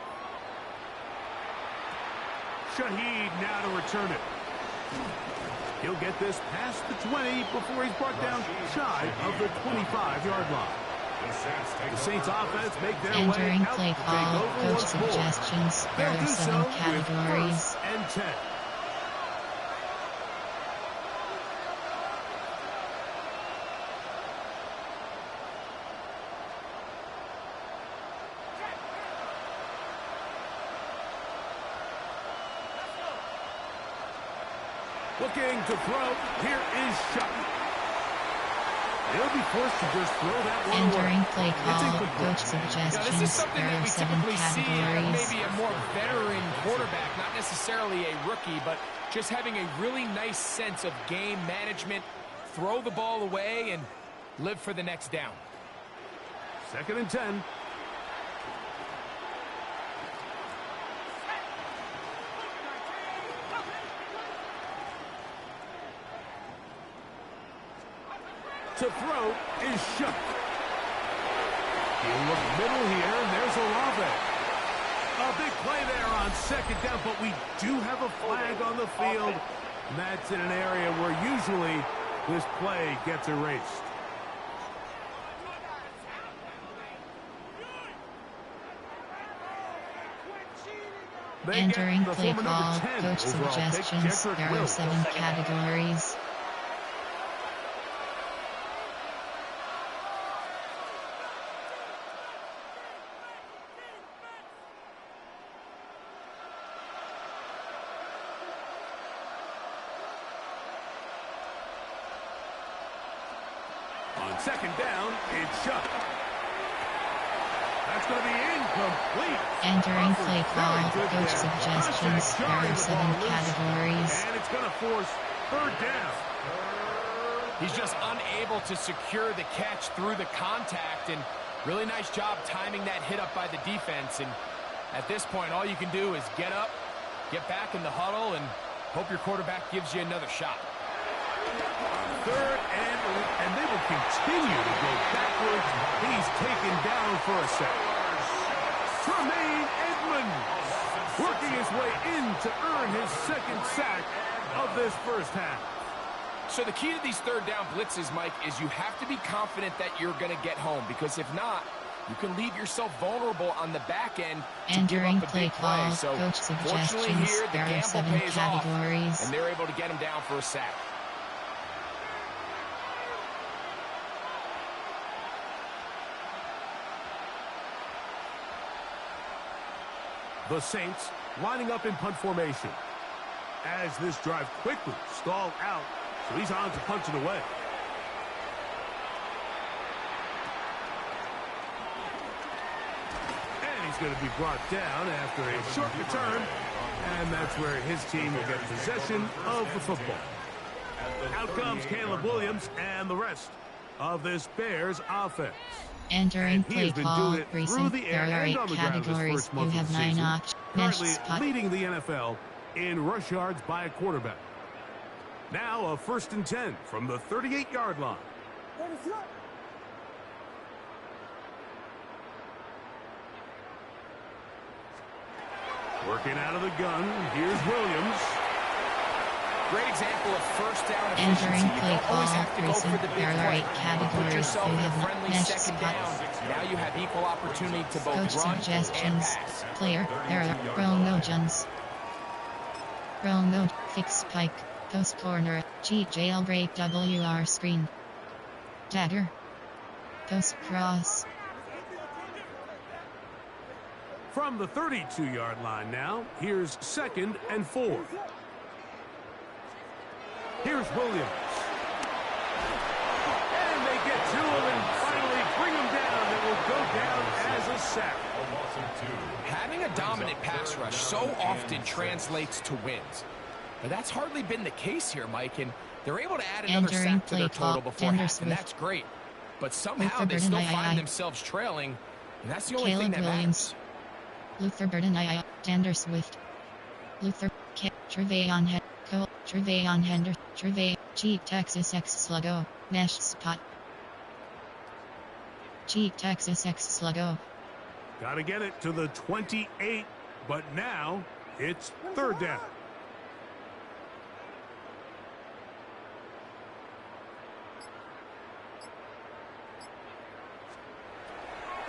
Shaheed now to return it. He'll get this past the 20 before he's brought down shy of the 25-yard line. The Saints offense make their Entering way out play to take call, over coach once more. suggestions. There They'll are do 7 so with categories. 1st and 10. Looking to throw. Here is Shuck. He'll be forced to just throw that one Entering away. play It's call, incomplete. coach This is suggestions. something There that are we 7 typically see in categories. maybe a more veteran quarterback, not necessarily a rookie, but just having a really nice sense of game management, throw the ball away, and live for the next down. 2nd and 10. To throw is Shuck. He'll look middle here, and there's Olave. A big play there on 2nd down, but we do have a flag on the field. And that's in an area where usually this play gets erased. They Entering get the play former call, number 10 coach overall pick, suggestions. Jedrick There are Wills. 7 categories. On 2nd down, it's Shuck. That's going to be incomplete. Entering play call, Very good coach there. suggestions. Contact There jarring are the 7 ball loose. categories. And it's going to force 3rd down. He's just unable to secure the catch through the contact, and really nice job timing that hit up by the defense. And at this point, all you can do is get up, get back in the huddle, and hope your quarterback gives you another shot. 3rd and they will continue to go backwards. He's taken down for a sack. Tremaine Edmonds working his way in to earn his 2nd sack of this first half. So the key to these 3rd down blitzes, Mike, is you have to be confident that you're going to get home, because if not, you can leave yourself vulnerable on the back end to Entering give up a play big call, play. So coach fortunately suggestions. here, the There are gamble 7 pays off, categories. and they're able to get him down for a sack. The Saints lining up in punt formation. As this drive quickly stalled out, so he's on to punt it away. And he's going to be brought down after a short return, and that's where his team will get possession of the football. Out comes Caleb Williams and the rest of this Bears offense. Entering And he has play been call, doing it through recent. the air There are and 8 on the ground this categories. first You month of have the 9 season. options. Currently Spot. leading the NFL in rush yards by a quarterback. Now a 1st and 10 from the 38-yard line. Working out of the gun, here's Williams. Great example of 1st down efficiency. Entering You play don't always call, have to go for recent. the big There are play. 8 Put categories. yourself You in a have friendly mesh 2nd spot. down. Now you have equal opportunity to both Coach run and suggestions. pass. Player, there are promotions. Promo, fix spike, post corner, cheat jailbreak WR screen. Dagger. Post cross. From the 32-yard line now, here's 2nd and 4. Here's Williams. And they get to him and finally bring him down. That will go down as a sack. Having a dominant pass rush so often translates to wins. But that's hardly been the case here, Mike, and they're able to add another sack to their total before half, and that's great. But somehow they still find themselves trailing, and that's the only thing that matters. Luther Burden, Dander Swift. Luther, Trevayon Head, Cole, Trevayon Hender, Cheap Texas X Sluggo, Mesh Spot. Cheap Texas X Sluggo. Got to get it to the 28, but now it's 3rd down.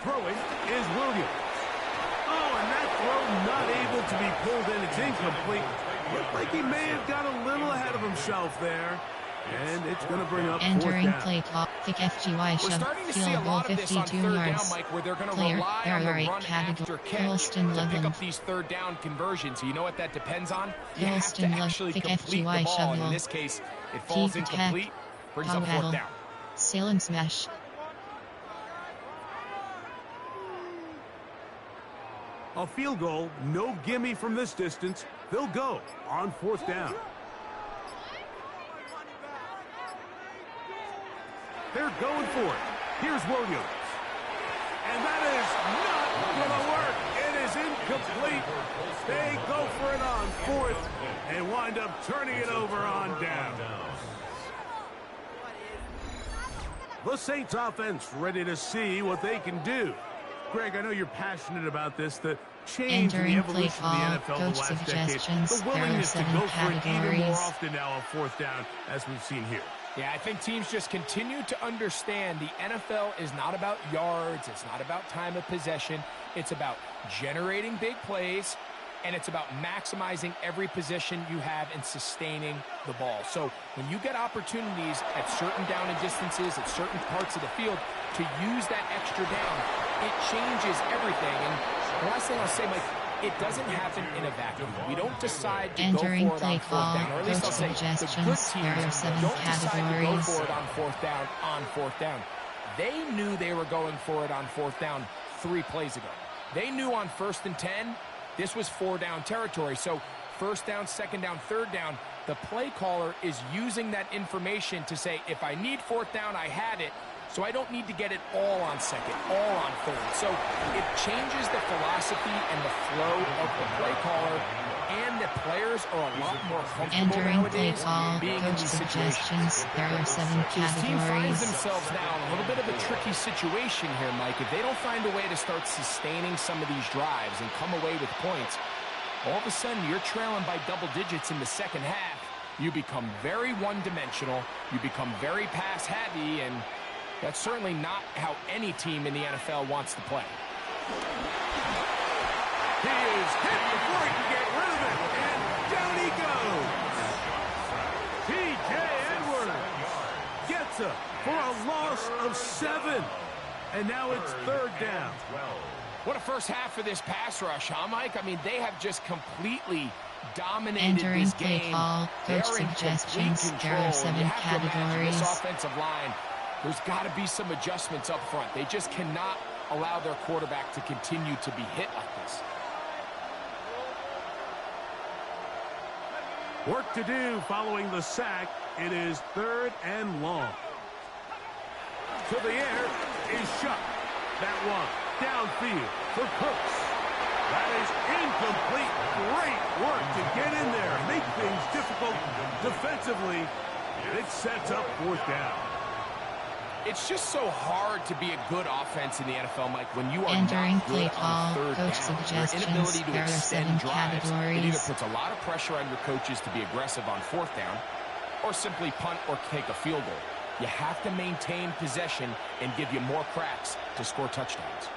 Throwing is Williams. Oh, and that throw not able to be pulled in. It's incomplete. Looked like he may have got a little ahead of himself there. And it's going to bring up 4th down. Entering play call. Thick FGY shove. Field goal 52 yards. Mike, where they're going to Player, rely on the run category. after catch to pick up these 3rd down conversions. So you know what that depends on? You have to actually complete the ball. And in this case, it falls incomplete. Brings up 4th down. Salem smash. A field goal, no gimme from this distance. They'll go on 4th down. They're going for it. Here's Williams. And that is not going to work. It is incomplete. They go for it on 4th and wind up turning it over on down. The Saints offense ready to see what they can do. Greg, I know you're passionate about this. The change in the evolution of the NFL the last decade. The willingness to go for it even more often now on 4th down, as we've seen here. Yeah, I think teams just continue to understand the NFL is not about yards. It's not about time of possession. It's about generating big plays, and it's about maximizing every possession you have and sustaining the ball. So when you get opportunities at certain down and distances, at certain parts of the field, to use that extra down, it changes everything. And the last thing I'll say, Mike, it doesn't happen in a vacuum. We don't decide to go for it on 4th down, or at least I'll say the good teams don't decide to go for it on 4th down. They knew they were going for it on 4th down 3 plays ago. They knew on 1st and 10, this was 4-down territory. So 1st down, 2nd down, 3rd down, the play caller is using that information to say, if I need 4th down, I had it. So I don't need to get it all on 2nd, all on 3rd. So it changes the philosophy and the flow of the play caller, and the players are a lot more comfortable nowadays being in these situations. There are 7 categories. This team finds themselves now in a little bit of a tricky situation here, Mike. If they don't find a way to start sustaining some of these drives and come away with points, all of a sudden you're trailing by double digits in the 2nd half. You become very one-dimensional. You become very pass-heavy, and that's certainly not how any team in the NFL wants to play. He is hit before he can get rid of it, and down he goes. T.J. Edwards gets up for a loss of 7, and now it's 3rd down. What a first half for this pass rush, huh, Mike? I mean, they have just completely dominated this game. Play call, coach suggestions. There are 7 categories. This offensive line, there's got to be some adjustments up front. They just cannot allow their quarterback to continue to be hit like this. Work to do following the sack. It is 3rd and long. To the air is shot. That one downfield for Cooks. That is incomplete. Great work to get in there, make things difficult defensively. It sets up 4th down. It's just so hard to be a good offense in the NFL, Mike, when you are entering not play good call, on 3rd coach down. suggestions. Your inability to There are 7 extend drives, categories. it either puts a lot of pressure on your coaches to be aggressive on 4th down, or simply punt or take a field goal. You have to maintain possession and give you more cracks to score touchdowns.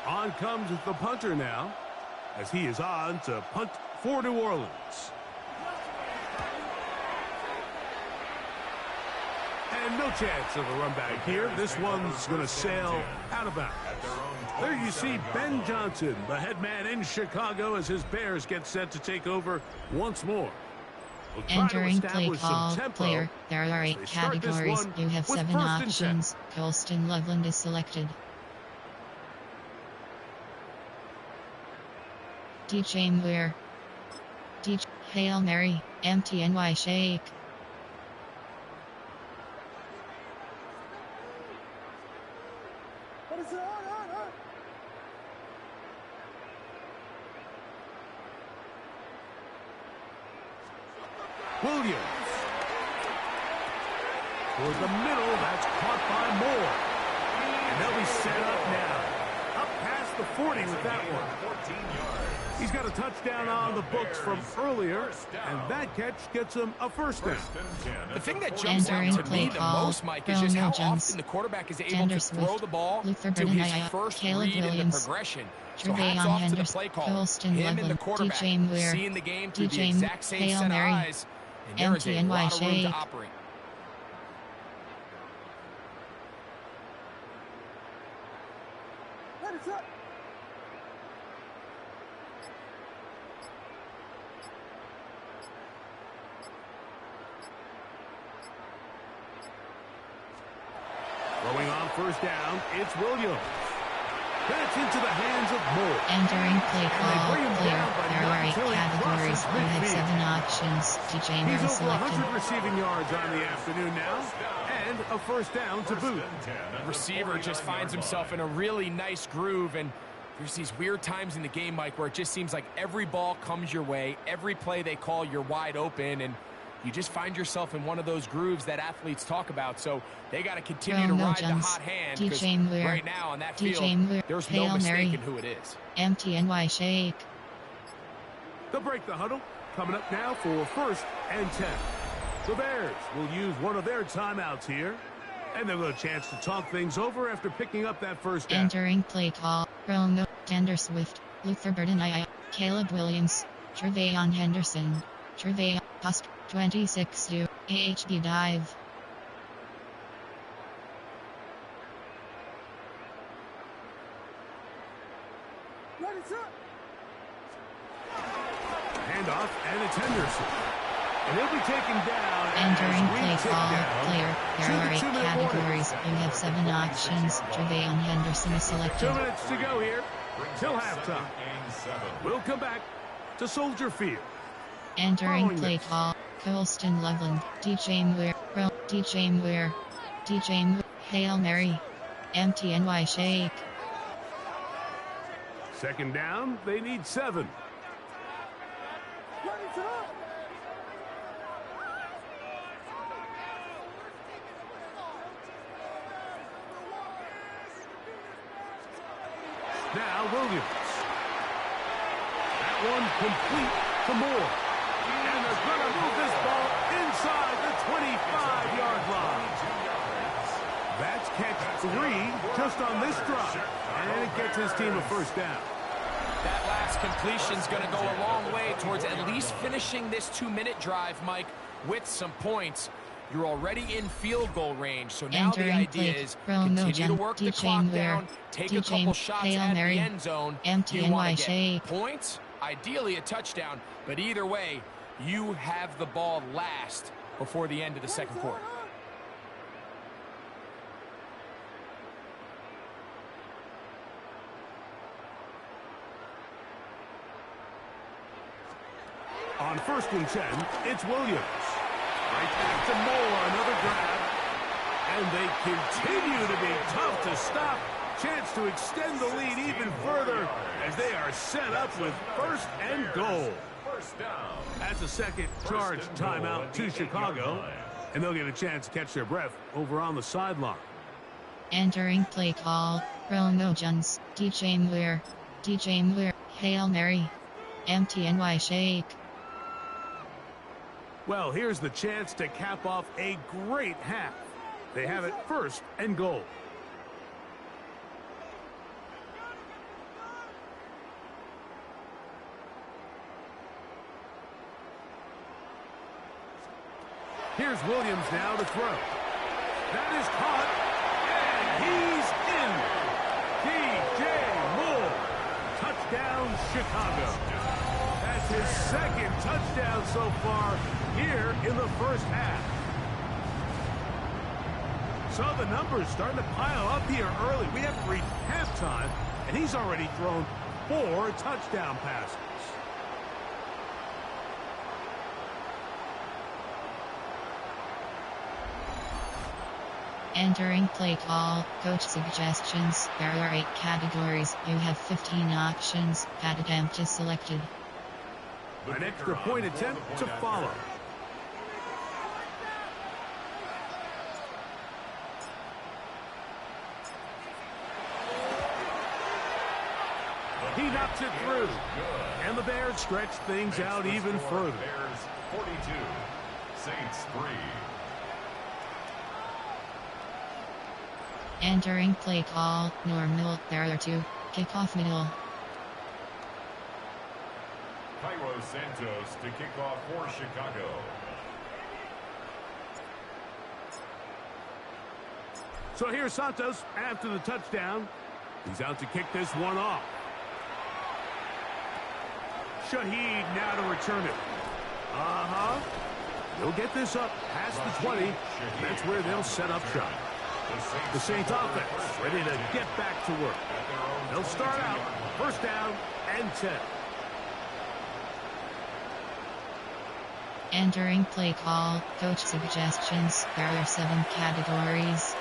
On comes the punter now, as he is on to punt for New Orleans. And no chance of a run back here. This one's going to sail out of bounds. There you see Ben Johnson, the head man in Chicago, as his Bears get set to take over once more. Entering play call, player. There are 8 categories. You have 7 options. Colston Loveland is selected. DJ Muir. DJ Hail Mary. MTNY Shake. What is it? Williams. Toward the middle, that's caught by Moore. And they'll be set up now. Up past the 40 with that one. 14 yards. He's got a touchdown on the books from earlier, and that catch gets him a first down. The thing that jumps out to me the most, Mike, is just how often the quarterback is able to throw the ball to his first read in the progression. So hats off to the play call. Him and the quarterback seeing the game through the exact same set of eyes, and there is a lot of room to operate. What is up? Throwing on first down, it's Williams. That's into the hands of Moore. Entering play call, player. There are 8 categories. You have 7 options. DJ Moore He's over selected. 100 receiving yards on the afternoon now, and a first down to boot. The receiver just finds himself in a really nice groove, and there's these weird times in the game, Mike, where it just seems like every ball comes your way, every play they call, you're wide open, and you just find yourself in one of those grooves that athletes talk about. So they got to continue to ride the hot hand, because right now on that field, there's no mistaking who it is. MTNY Shake. They'll break the huddle. Coming up now for first and 10. The Bears will use one of their timeouts here, and they'll get a chance to talk things over after picking up that first down. Entering play call, Romo, Tender Swift, Luther Burden, Caleb Williams, Trevayon Henderson, Trevayon Pust, 26 to AHB dive. What is up? Handoff, and it's Henderson. And he'll be taken down. Entering play call, player. There are 8 categories. You have 7 options. Trevayon Henderson is selected. 2 minutes to go here till halftime. We'll come back to Soldier Field. Entering play call, Colston Loveland, DJ Muir, DJ Muir, DJ Muir, Hail Mary, MTNY Shake. Second down, they need 7. What is up? Now Williams. That one complete to Moore. And they're going to move this ball inside the 25-yard line. That's catch 3 just on this drive. And it gets his team a first down. That last completion is going to go a long way towards at least finishing this 2-minute drive, Mike, with some points. You're already in field goal range, so now the idea is continue to work the clock down, take a couple shots at the end zone. You want to get points, ideally a touchdown, but either way, you have the ball last before the end of the second quarter. On first and 10, it's Williams. Right back to Moore, another grab. And they continue to be tough to stop. Chance to extend the lead even further as they are set up with first and goal. First down. That's a second charge timeout to Chicago. And they'll get a chance to catch their breath over on the sideline. Entering play call, Romo Jones, DJ Muir, Hail Mary, MTNY Shake. Well, here's the chance to cap off a great half. They have it first and goal. Here's Williams now to throw. That is caught, and he's in. DJ Moore. Touchdown, Chicago. That's his second touchdown so far here in the first half. So the numbers starting to pile up here early. We haven't reached halftime, and he's already thrown 4 touchdown passes. Entering play call, coach suggestions. There are 8 categories. You have 15 options. Pad attempt is selected. An extra point attempt to follow. He knocks it through. And the Bears stretch things out even further. Bears 42, Saints 3. Entering play call, normal. There are 2. Kickoff middle. Cairo Santos to kick off for Chicago. So here's Santos after the touchdown. He's out to kick this one off. Shaheed now to return it. They'll get this up past the 20. That's where they'll set up shop. The Saints offense ready to get back to work. They'll start out first down and 10. Entering play call, coach suggestions. There are 7 categories.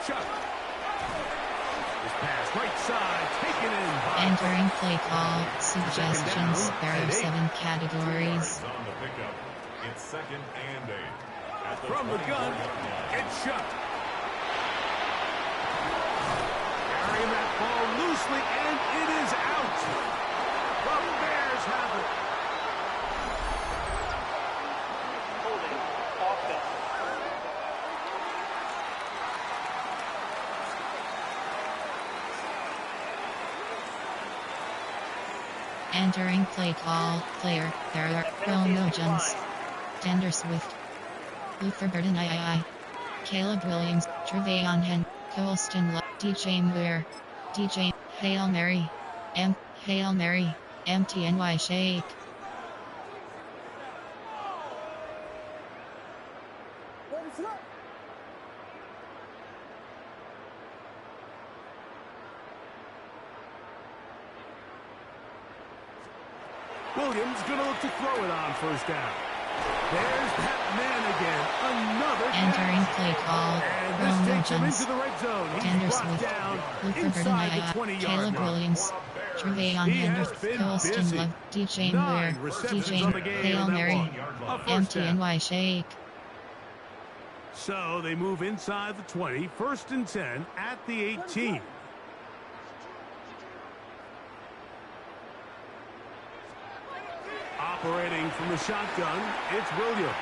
Chuck. This pass right side taken in by. Entering play call, suggestions. There are 7 categories. On the pickup, it's 2nd and 8. From the gun, it's Chuck. Carrying that ball loosely, and it is out. The Bears have it. Holding offense. Entering play call, player. There are Romo Jones, Tender Swift, Luther Burden III, Caleb Williams, Trevayon Hen, Colston Love, DJ Muir, DJ, Hail Mary, Hail Mary, MTNY Shake. Ready, set. Williams going to look to throw it on first down. There's that man again. Another Entering catch. play call, And this Romo takes him Jones, into the red zone. He's Tender brought Swift, down Luther inside the Burden 20-yard Caleb line. Williams, Trevayon He has Henderson, been Colston busy. Love, DJ 9 Muir, receptions on the DJ, game Hail in that Mary, one. A first down. MTNY Shake. So they move inside the 20, 1st and 10 at the 18. Operating from the shotgun, it's Williams.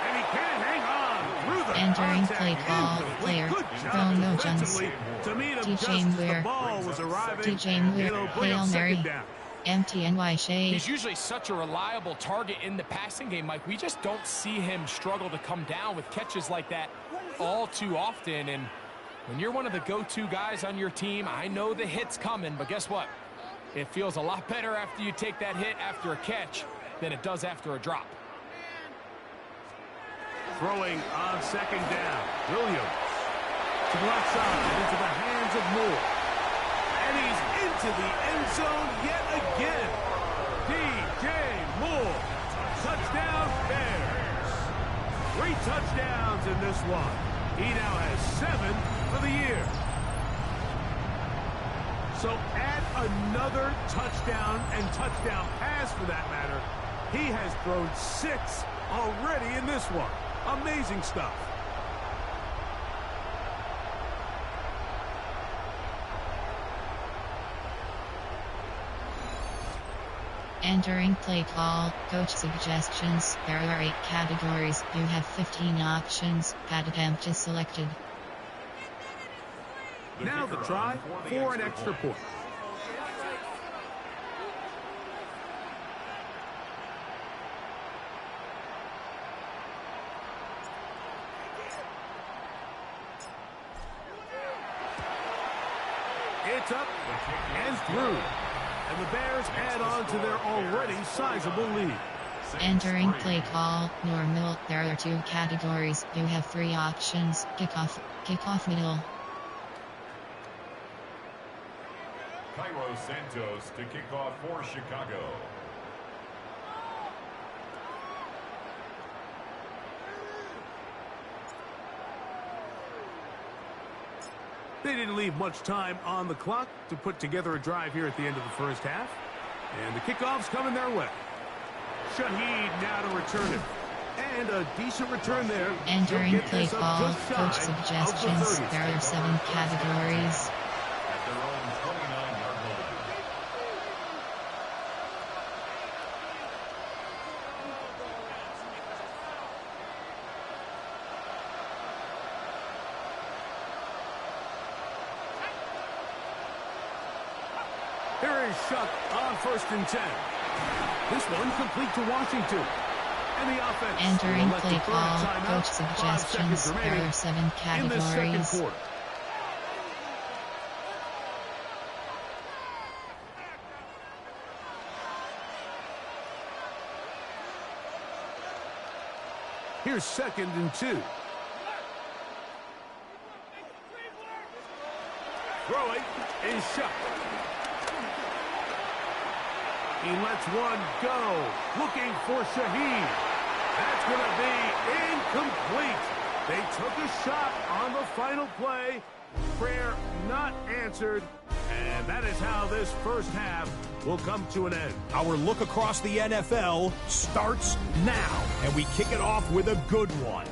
And he can't hang on through the Entering contact. play call, Incomplete. player, Good job Romo Jones, defensively to meet him just DJ as the Muir, ball was arriving. DJ Muir, It'll bring Hail up Mary, second down. MTNY Shake. He's usually such a reliable target in the passing game, Mike. We just don't see him struggle to come down with catches like that all too often. And when you're one of the go-to guys on your team, I know the hit's coming, but guess what? It feels a lot better after you take that hit after a catch than it does after a drop. Throwing on second down. Williams to the left side into the hands of Moore. And he's into the end zone yet again. DJ Moore. Touchdown Bears. 3 touchdowns in this one. He now has 7 for the year. So add another touchdown and touchdown pass for that matter. He has thrown 6 already in this one. Amazing stuff. Entering play call, coach suggestions. There are 8 categories. You have 15 options. Pad attempt is selected. Now the try for an extra point. It's up and through. And the Bears add on to their already sizable lead. Entering play call, normal. There are 2 categories. You have 3 options. Kickoff middle. Cairo Santos to kick off for Chicago. They didn't leave much time on the clock to put together a drive here at the end of the first half. And the kickoff's coming their way. Shaheed now to return it. And a decent return there. Entering play call, coach suggestions. There are 7 categories. At their own 29-yard line. Here is Shuck on 1st and 10. This one complete to Washington. And the offense. Entering play call, coach suggestions. There are 7 categories. Here's 2nd and 2. Throwing is Shuck. He lets one go. Looking for Shaheed. That's going to be incomplete. They took a shot on the final play. Prayer not answered. And that is how this first half will come to an end. Our look across the NFL starts now. And we kick it off with a good one.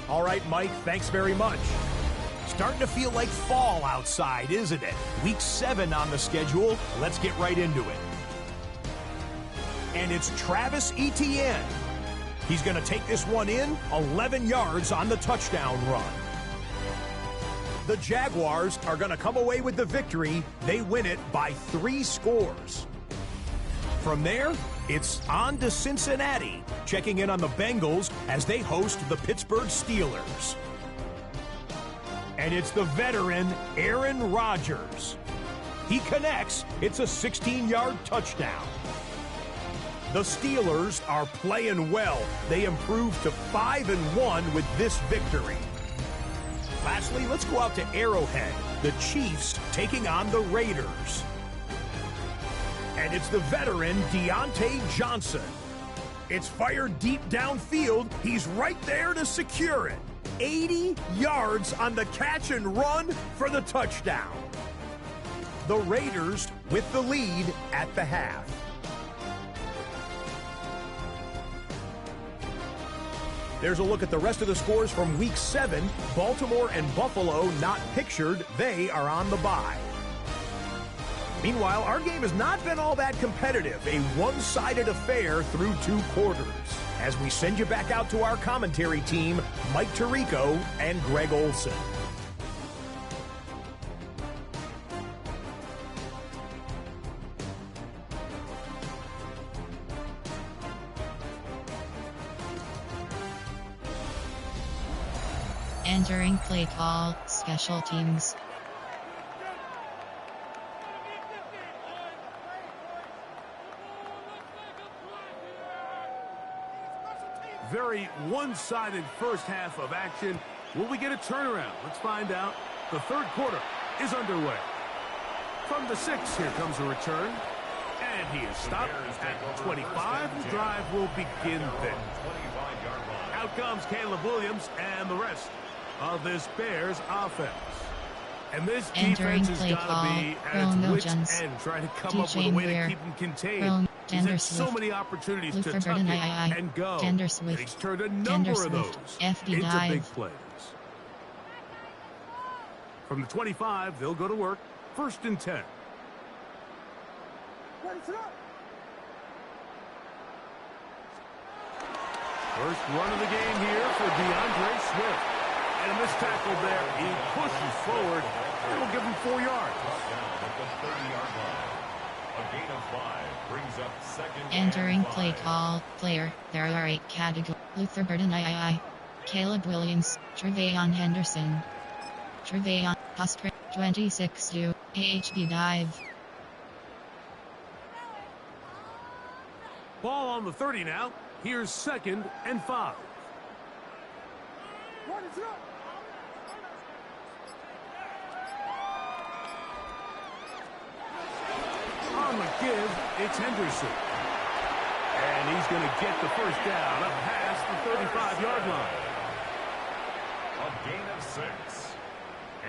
All right, Mike, thanks very much. Starting to feel like fall outside, isn't it? Week 7 on the schedule. Let's get right into it. And it's Travis Etienne. He's going to take this one in, 11 yards on the touchdown run. The Jaguars are going to come away with the victory. They win it by 3 scores. From there, it's on to Cincinnati, checking in on the Bengals as they host the Pittsburgh Steelers. And it's the veteran Aaron Rodgers. He connects. It's a 16-yard touchdown. The Steelers are playing well. They improved to 5-1 with this victory. Lastly, let's go out to Arrowhead. The Chiefs taking on the Raiders. And it's the veteran Deontay Johnson. It's fired deep downfield. He's right there to secure it. 80 yards on the catch and run for the touchdown. The Raiders with the lead at the half. There's a look at the rest of the scores from Week 7. Baltimore and Buffalo not pictured. They are on the bye. Meanwhile, our game has not been all that competitive. A one-sided affair through 2 quarters. As we send you back out to our commentary team, Mike Tirico and Greg Olson. Entering play call, special teams. Very one-sided first half of action. Will we get a turnaround? Let's find out. The 3rd quarter is underway. From the 6, here comes a return. And he is stopped at 25. The drive will begin then. Out comes Caleb Williams and the rest of this Bears offense. And this defense has got to be at its wit's end, trying to come up with a way to keep him contained. He's had so many opportunities to tuck it and go. And he's turned a number of those into big plays. From the 25, they'll go to work. 1st and 10. First run of the game here for DeAndre Swift. And a missed tackle there. He pushes forward. It'll give him 4 yards. At the 30-yard line. A gain of 5 brings up second. Entering play call, player, there are 8 categories. Luther Burden III, Caleb Williams, Trevayon Henderson, Trevayon, Husker, 26U, AHB dive. Ball on the 30 now. Here's 2nd and 5. On the give, it's Henderson. And he's going to get the first down up past the 35-yard line. A gain of 6.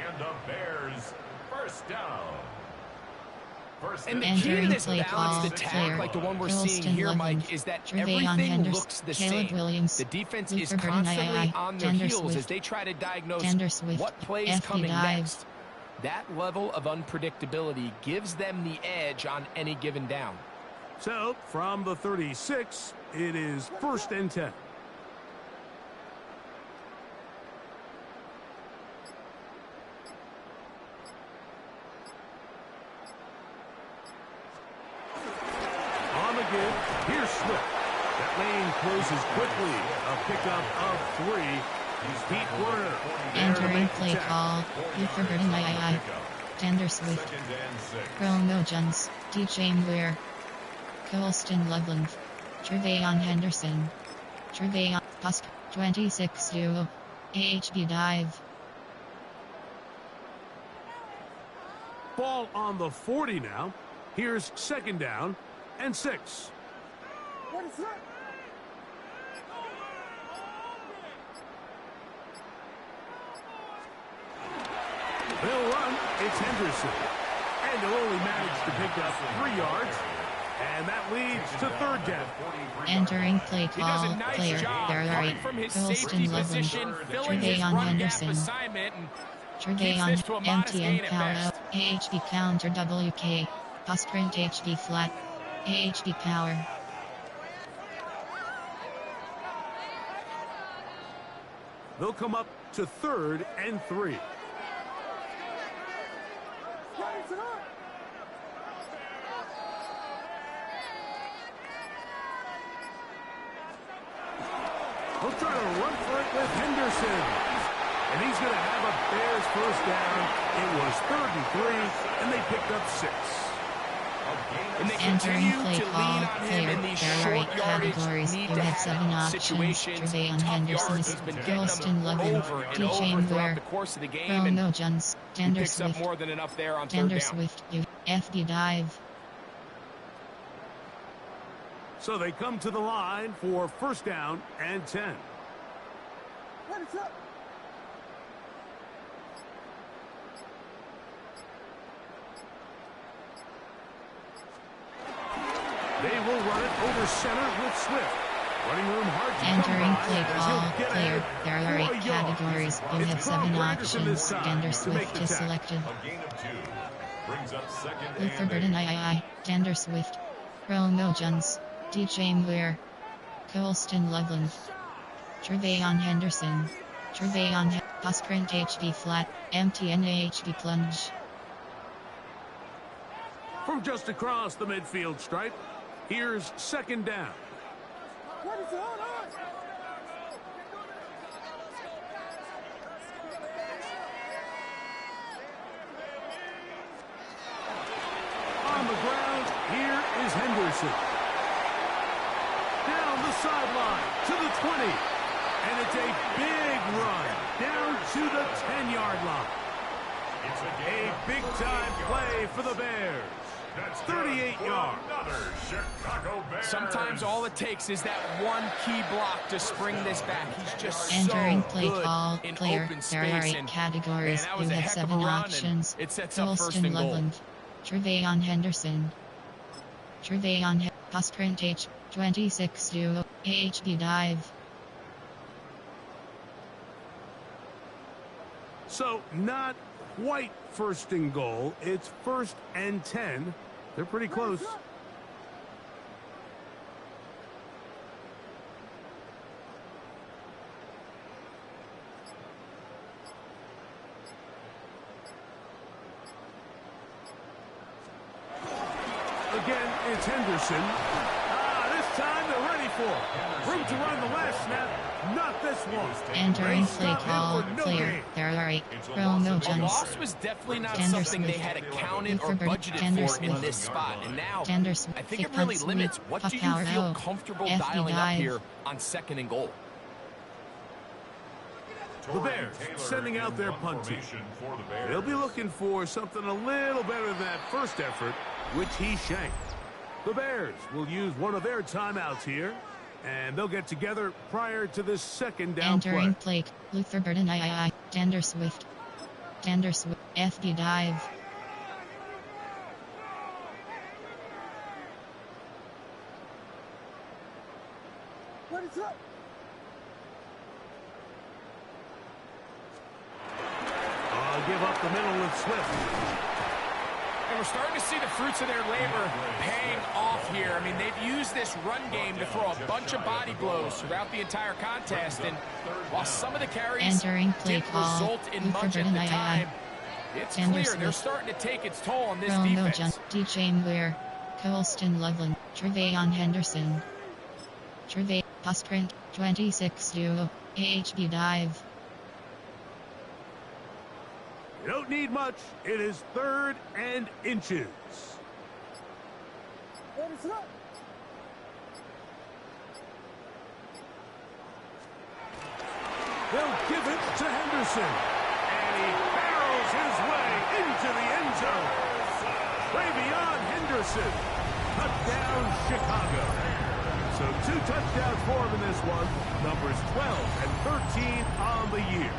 And the Bears first down. And the key to this balanced attack, like the one we're seeing here, Mike, is that everything looks the same. The defense is constantly on their heels as they try to diagnose what plays coming next. That level of unpredictability gives them the edge on any given down. So, from the 36, it is 1st and 10. Here's Swift. That lane closes quickly. A pickup of 3. He's Pete Werner. Entering play call, Luther Burden III, Tender Swift, Romo Jones, DJ Muir, Colston Loveland, Trevayon Henderson, Trevayon Husk, 26U, AHB dive. Ball on the 40 now. Here's 2nd down and 6. They'll run. It's Henderson. And they'll only manage to pick up 3 yards. And that leads to 3rd down. Entering play call, player, there are 8, Colston Loveland, Trevayon Henderson, Trevayon, MTN power, AHB counter WK, Sprint HB flat, AHB power. They'll come up to 3rd and 3. He'll try to run for it with Henderson. And he's going to have a Bears first down. It was 3rd and 3, and they picked up 6. And they Entering continue play to call, lean on him player, in these there are 8 short yardage, categories. need You to have 7 have options. situations, Trevayon tough Henderson, yards. He's been getting Colston them Loveland, over and DJ over throughout Muir, the course of the game, and Romo Jones, he Tender picks up Swift, more than enough there on 3rd Tender down. Swift, FD dive. So they come to the line for 1st down and 10. They will run it over center with Swift. Running room hard to Entering come play by as call, he'll get player, ahead there are 8 for a yard. categories. You It's have 7 Carl Granderson this options. time Tender to make Swift the is tackle. selected. A gain of 2 brings up 2nd Luther and Burden 8. III, Tender Swift, Romo Jones, DJ Muir, Colston Loveland, Trevayon Henderson, Trevayon Sprint HB flat, MTN HB plunge. From just across the midfield stripe, here's 2nd down. On the ground, here is Henderson. Down the sideline to the 20. And it's a big run down to the 10-yard line. It's A big-time play for the Bears. That's 38 yards. Another Chicago Bears. Sometimes all it takes is that one key block to spring this back. He's just Entering so play good call, in player, open there are space. 8 And categories. man, that You was a have heck of a 7 run, and options. it sets up 1st Colston and goal. Loveland, Trevayon Henderson, Trevayon Sprint H, 26U, AHB dive. So not quite 1st and goal. It's 1st and 10. They're pretty close. Again, it's Henderson. This time they're ready for it. Room to run the last snap. Not this one. Entering play call, clear. There are 8 promotions. A loss was definitely not something they had accounted or budgeted for in this spot. And now, I think it really limits what do you feel comfortable dialing up here on 2nd and goal. The Bears sending out their punt team. They'll be looking for something a little better than that first effort, which he shanked. The Bears will use one of their timeouts here, and they'll get together prior to this second down play. Entering play, Luther Burden III, Dander Swift, FD dive. What is up? Give up the middle with Swift. And we're starting to see the fruits of their labor paying off here. I mean, they've used this run game to throw a bunch of body blows throughout the entire contest. And while some of the carries didn't result in much at the time, it's clear they're starting to take its toll on this defense. DJ Muir, Colston Loveland, Trevayon Henderson. Pass print, 26-0, AHB dive. You don't need much. It is 3rd and inches. What is up? They'll give it to Henderson. And he barrels his way into the end zone. Trevayon Henderson. Touchdown, Chicago. So 2 touchdowns for him in this one. Numbers 12 and 13 on the year.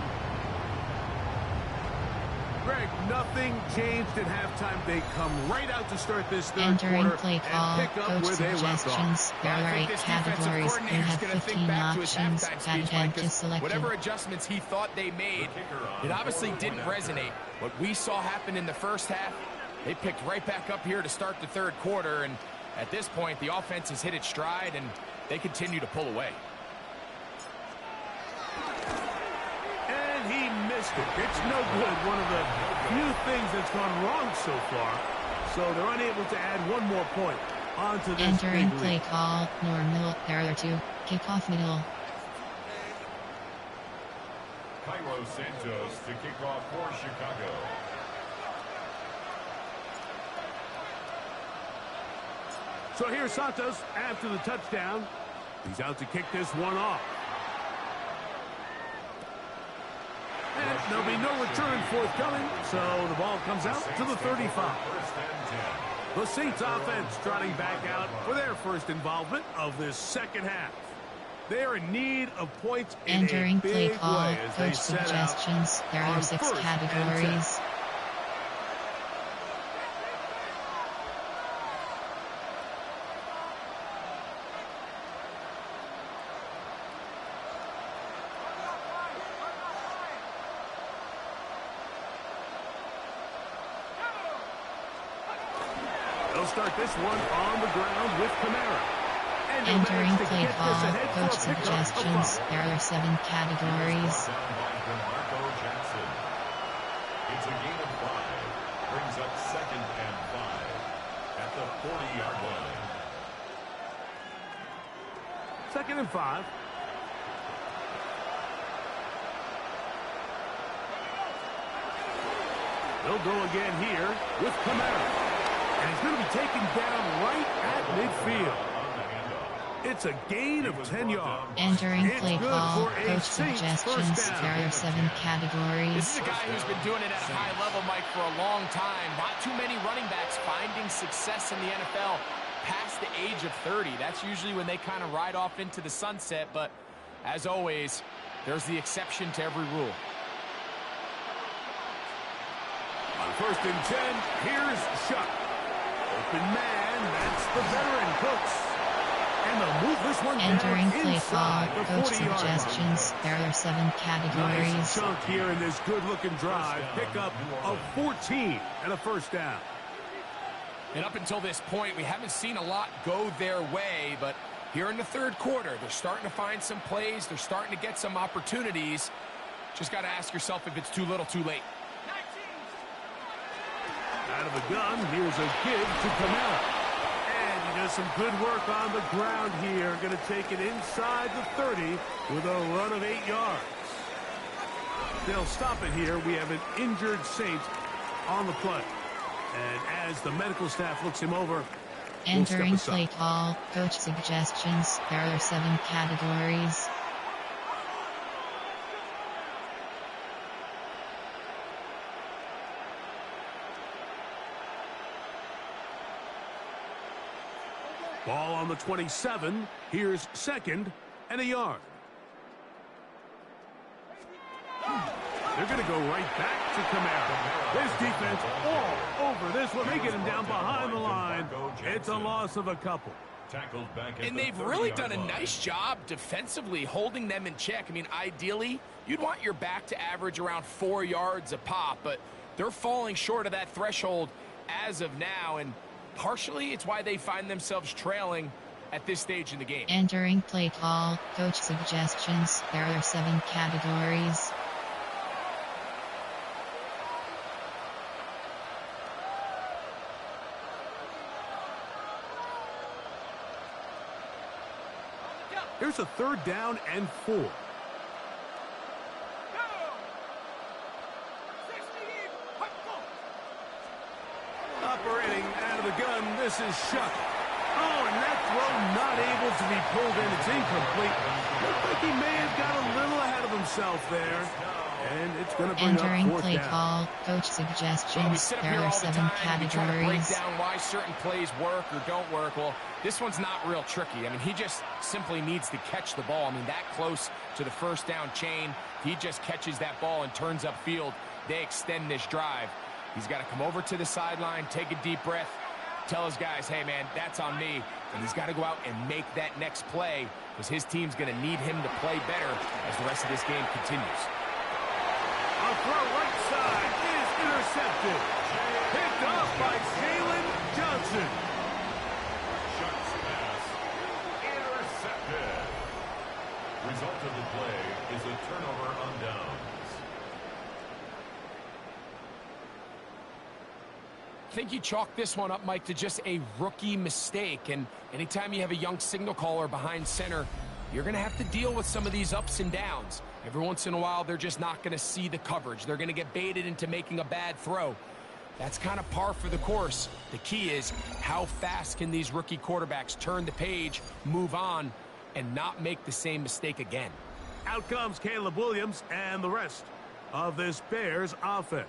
Greg, nothing changed at halftime. They come right out to start this third quarter play call, and pick up coach where they left suggestions. off. There are 8 categories. You have 15 options. Add to selected. Whatever adjustments he thought they made, it obviously didn't resonate. What we saw happen in the first half, they picked right back up here to start the third quarter. And at this point, the offense has hit its stride, and they continue to pull away. He missed it. It's no good. One of the few things that's gone wrong so far. So they're unable to add one more point onto this Entering big play lead. call, normal, there are 2, kickoff middle. Cairo Santos to kick off for Chicago. So here's Santos after the touchdown. He's out to kick this one off. And there'll be no return forthcoming, so the ball comes out to the 35. The Saints offense trotting back out for their first involvement of this second half. They are in need of points in Entering a play big call, way as they coach set suggestions. There out are on 6 1st and 10. categories. They'll start this one on the ground with Kamara. And Entering play call, coach suggestions. There are 7 categories. It's a gain of 5. Brings up 2nd and 5 at the 40-yard line. 2nd and 5. They'll go again here with Kamara. And he's going to be taken down right at midfield. It's a gain of 10 yards. Entering It's play good call, for a coach Saints suggestions. first down. There are 7 categories. This is a guy who's been doing it at a high level, Mike, for a long time. Not too many running backs finding success in the NFL past the age of 30. That's usually when they kind of ride off into the sunset. But as always, there's the exception to every rule. On 1st and 10, here's Shuck. Open man, that's the veteran Cooks. And they'll move this one Entering down play inside call, the coach 40-yard line. suggestions. There are 7 categories. Nice chunk here in this good-looking drive. Pick up of 14 and a first down. And up until this point, we haven't seen a lot go their way, but here in the third quarter, they're starting to find some plays. They're starting to get some opportunities. Just got to ask yourself if it's too little, too late. Out of the gun, here's a give to Kamara. just some good work on the ground here. Going to take it inside the 30 with a run of 8 yards. They'll stop it here. We have an injured Saint on the play. And as the medical staff looks him over, entering play call, coach suggestions. There are 7 categories. Ball on the 27. Here's 2nd and a yard. They're going to go right back to Kamara. This defense all over this one. They get him down behind the line. It's a loss of a couple. And they've really done a nice job defensively holding them in check. I mean, ideally, you'd want your back to average around 4 yards a pop, but they're falling short of that threshold as of now, and partially it's why they find themselves trailing at this stage in the game. Entering play call, coach suggestions. There are 7 categories. Here's a 3rd down and 4. Operating out of the gun, this is Shuck. Oh, and that throw not able to be pulled in. It's incomplete. Looked like he may have got a little ahead of himself there. And it's going to bring entering up 4th play down. call, coach suggestions. There are 7 categories. Trying to break down why certain plays work or don't work. Well, this one's not real tricky. I mean, he just simply needs to catch the ball. I mean, that close to the 1st down chain, he just catches that ball and turns upfield. They extend this drive. He's got to come over to the sideline, take a deep breath, tell his guys, hey, man, that's on me. And he's got to go out and make that next play because his team's going to need him to play better as the rest of this game continues. A throw right side is intercepted. Picked off by Jalen Johnson. Shuck's pass intercepted. Result of the play is a turnover on downs. I think you chalk this one up, Mike, to just a rookie mistake. And anytime you have a young signal caller behind center, you're going to have to deal with some of these ups and downs. Every once in a while, they're just not going to see the coverage. They're going to get baited into making a bad throw. That's kind of par for the course. The key is how fast can these rookie quarterbacks turn the page, move on, and not make the same mistake again. Out comes Caleb Williams and the rest of this Bears offense.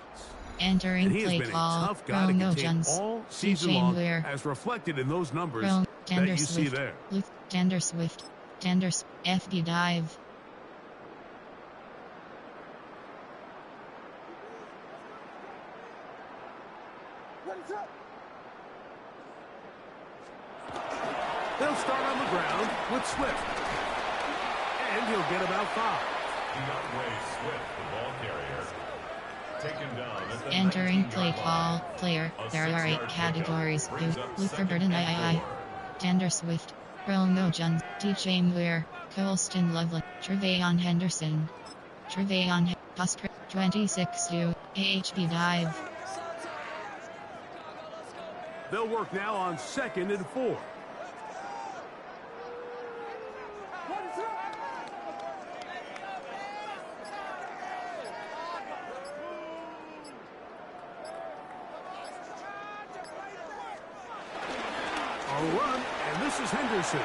Entering And he has play been a call, tough guy to Romeo contain Jones, all season long, Weir, as reflected in those numbers Rome, that you see there. Tender Swift, FD dive. What is up? They'll start on the ground with Swift. And he'll get about 5. DeAndre Swift, the ball carrier. Taken down at the Entering 19-yard play line. call, player. There are 8 categories. Luther Burden II. Tender Swift, Romeo Jones, DJ Muir, Colston Loveland, Trevayon Henderson. Trevayon Buster 26U, AHB dive. They'll work now on 2nd and 4. What is up? A run, and this is Henderson.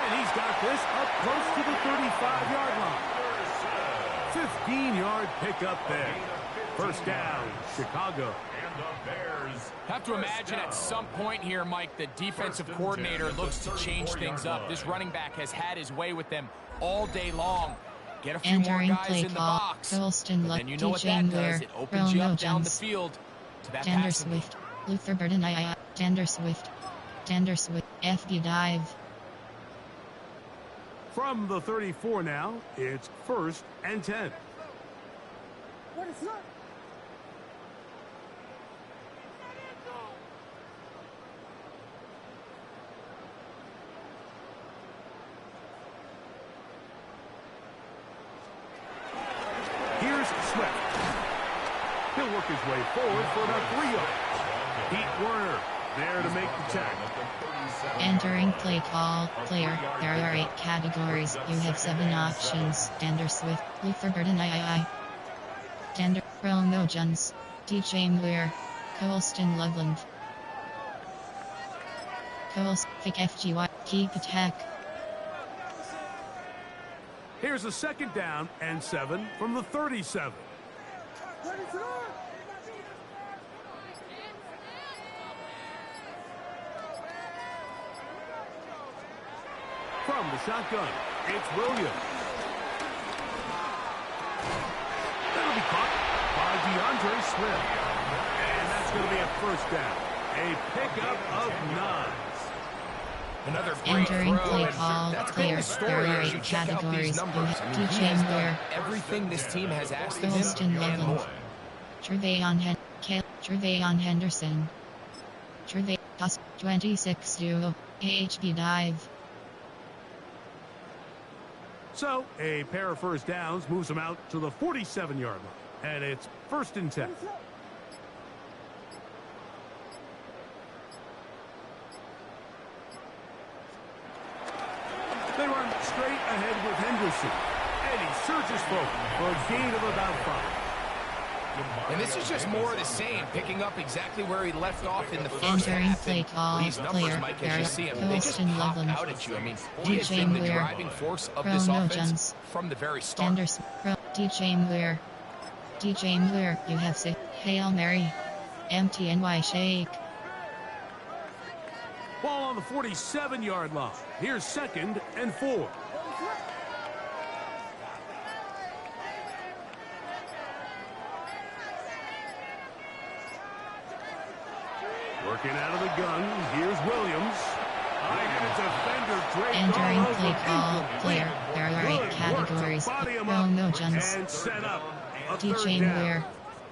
And he's got this up close to the 35-yard line. 15-yard pickup there. 1st down, Chicago. And the Bears Have to imagine at some point here, Mike, the defensive coordinator looks to change things up. This running back has had his way with them all day long. Get a few more Entering guys play in the call, box. Colston And then you know what that does. It opens you Romeo up down the Jones, field to that Tender passing game. Swift, Luther Burden II. Tender Swift, FD dive. From the 34 now, it's 1st and 10. What is up? Here's Swift. He'll work his way forward for about 3 yards. Pete Werner there to make the tackle. Entering play call, player. There are 8 categories. You have 7 options. Dander Swift, Luther Burden II. Dander, Romo Jones, DJ Muir, Colston Loveland. Coles, Vic FGY, keep attack. Here's a 2nd down and 7 from the 37. From the shotgun, it's Williams. That'll be caught by DeAndre Swift. And that's going to be a 1st down. A pickup of 9. Another great Entering throw. play call, That's player. been the story There are as you 8 check out these categories. numbers. I mean, he DJ has done Muir, everything this team has asked of Colston him and Loveland, more. Trevayon Henderson, Trevay, 26-0, AHB dive. So, a pair of 1st downs moves them out to the 47-yard line. And it's 1st and 10. They run straight ahead with Henderson. And he surges forward for a gain of about 5. And this is just more of the same, picking up exactly where he left off in the first Entering half. play And call, these numbers, player. Mike, There as you are see them, they just Colston pop Loveland, out at you. I mean, he has DJ been the Muir, driving force of this Romo offense Jones, from the very start. Anderson, DJ Muir, you have 6, Hail Mary, MTNY shake. Ball on the 47-yard line. Here's 2nd and 4. Working out of the gun, here's Williams. Entering play call, player. There are 8 categories. Romo Jones, And set up a DJ 3rd down. Muir,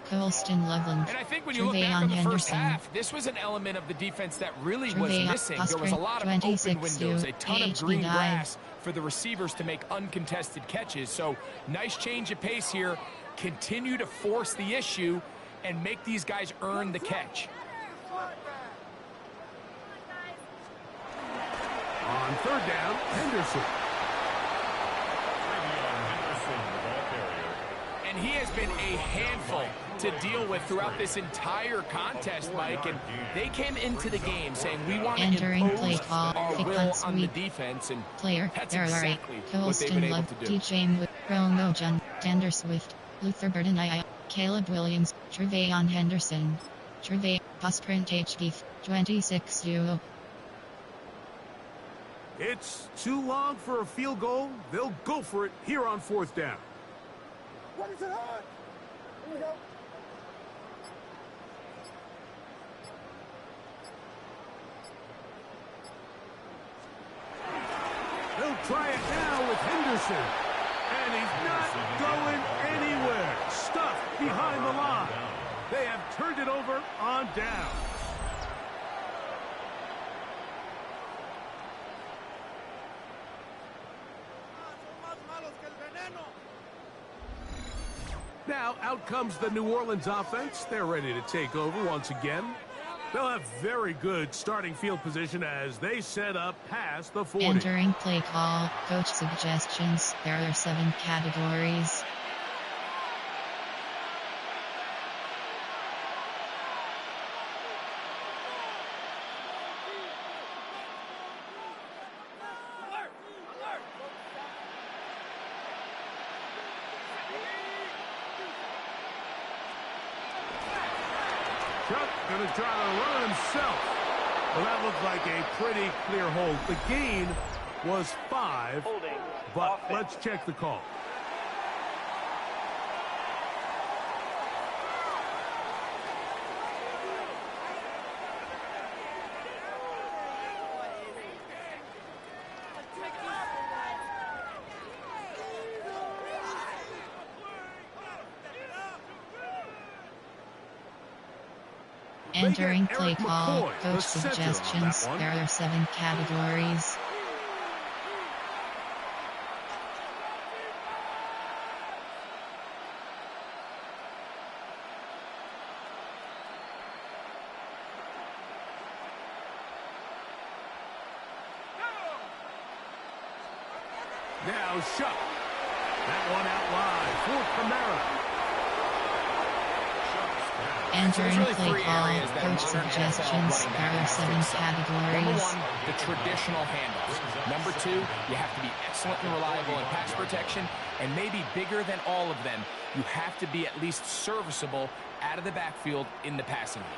Colston Loveland, And I think when you look back Trevayon on the first Henderson, half, this was an element of the defense that really was Trevayon missing. There was a lot of open 26 windows, a ton of HB green dive. grass for the receivers to make uncontested catches. So nice change of pace here. Continue to force the issue and make these guys earn the catch. On 3rd down, Henderson. And he has been a handful to deal with throughout this entire contest, Mike. And they came into the game saying, we want to Entering impose play call, our kick will on on the sweep. defense. And Player. that's There are 8, exactly what they've Colston been able Love, to do. DJ Muir, Romo Jones, Dander Swift, Luther Burden II, Caleb Williams, Trevayon Henderson, Trevay, Print HB, 26-0. It's too long for a field goal. They'll go for it here on 4th down. What is it on? Here we go. They'll try it now with Henderson. And he's not going anywhere. Stuffed behind the line. They have turned it over on down. Now, out comes the New Orleans offense. They're ready to take over once again. They'll have very good starting field position as they set up past the 40. Entering play call, coach suggestions. There are 7 categories. Chuck going to try to run it himself. Well, that looked like a pretty clear hold. The gain was 5, Holding. but Offense. let's check the call. Entering play Eric call, McCoy, the coach center on suggestions. that one. There are 7 categories. Now Shuck. That one out wide for Kamara. Entering play call, coach suggestions, there are 7 categories. Number 1, the traditional handoffs. Number 2, you have to be excellent and reliable in pass protection, and maybe bigger than all of them, you have to be at least serviceable out of the backfield in the passing game.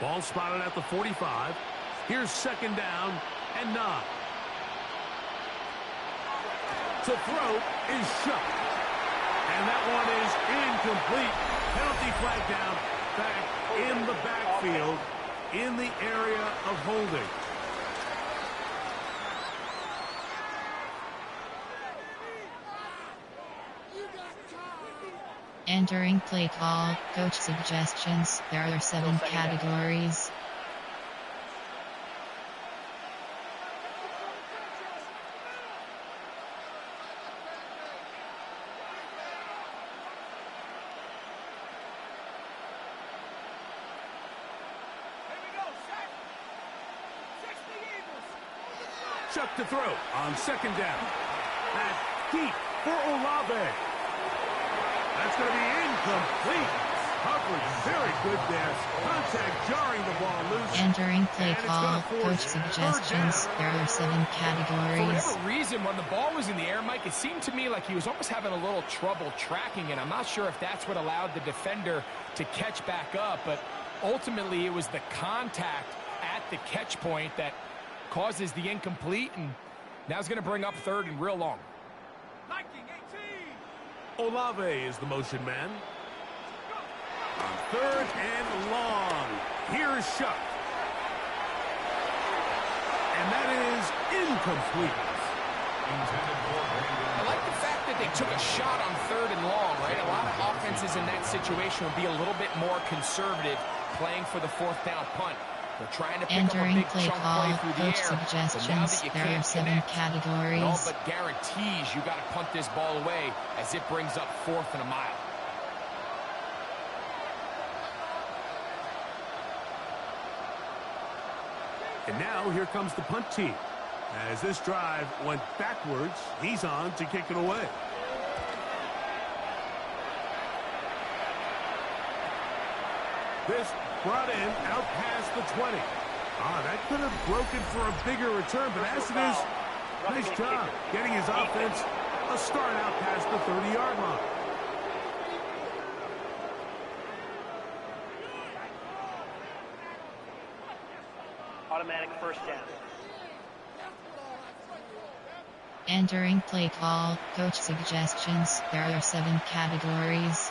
Ball spotted at the 45. Here's second down and 9. To throw is Shuck. And that one is incomplete. Penalty flag down. Back in the backfield, in the area of holding. Entering play call, coach suggestions, there are 7 categories. Chuck to throw on second down. That's deep for Olave. That's going to be incomplete. Coverage very good there. Contact jarring the ball loose. Entering play call, coach suggestions, there are 7 categories. For whatever reason, when the ball was in the air, Mike, it seemed to me like he was almost having a little trouble tracking it. I'm not sure if that's what allowed the defender to catch back up, but ultimately it was the contact at the catch point that causes the incomplete, and now it's going to bring up third and real long. Olave is the motion man. On third and long. Here's Shuck. And that is incomplete. I like the fact that they took a shot on third and long, right? A lot of offenses in that situation would be a little bit more conservative playing for the 4th down punt. They're trying to pick Entering up a big play chunk call, play through the coach air, suggestions, there are 7 categories. it all but guarantees you got to punt this ball away as it brings up 4th and a mile. And now here comes the punt team. As this drive went backwards, he's on to kick it away. This brought in out past the 20. That could have broken for a bigger return, but as it is, nice job getting his offense a start out past the 30-yard line. Automatic first down. Entering play call, coach suggestions, there are 7 categories.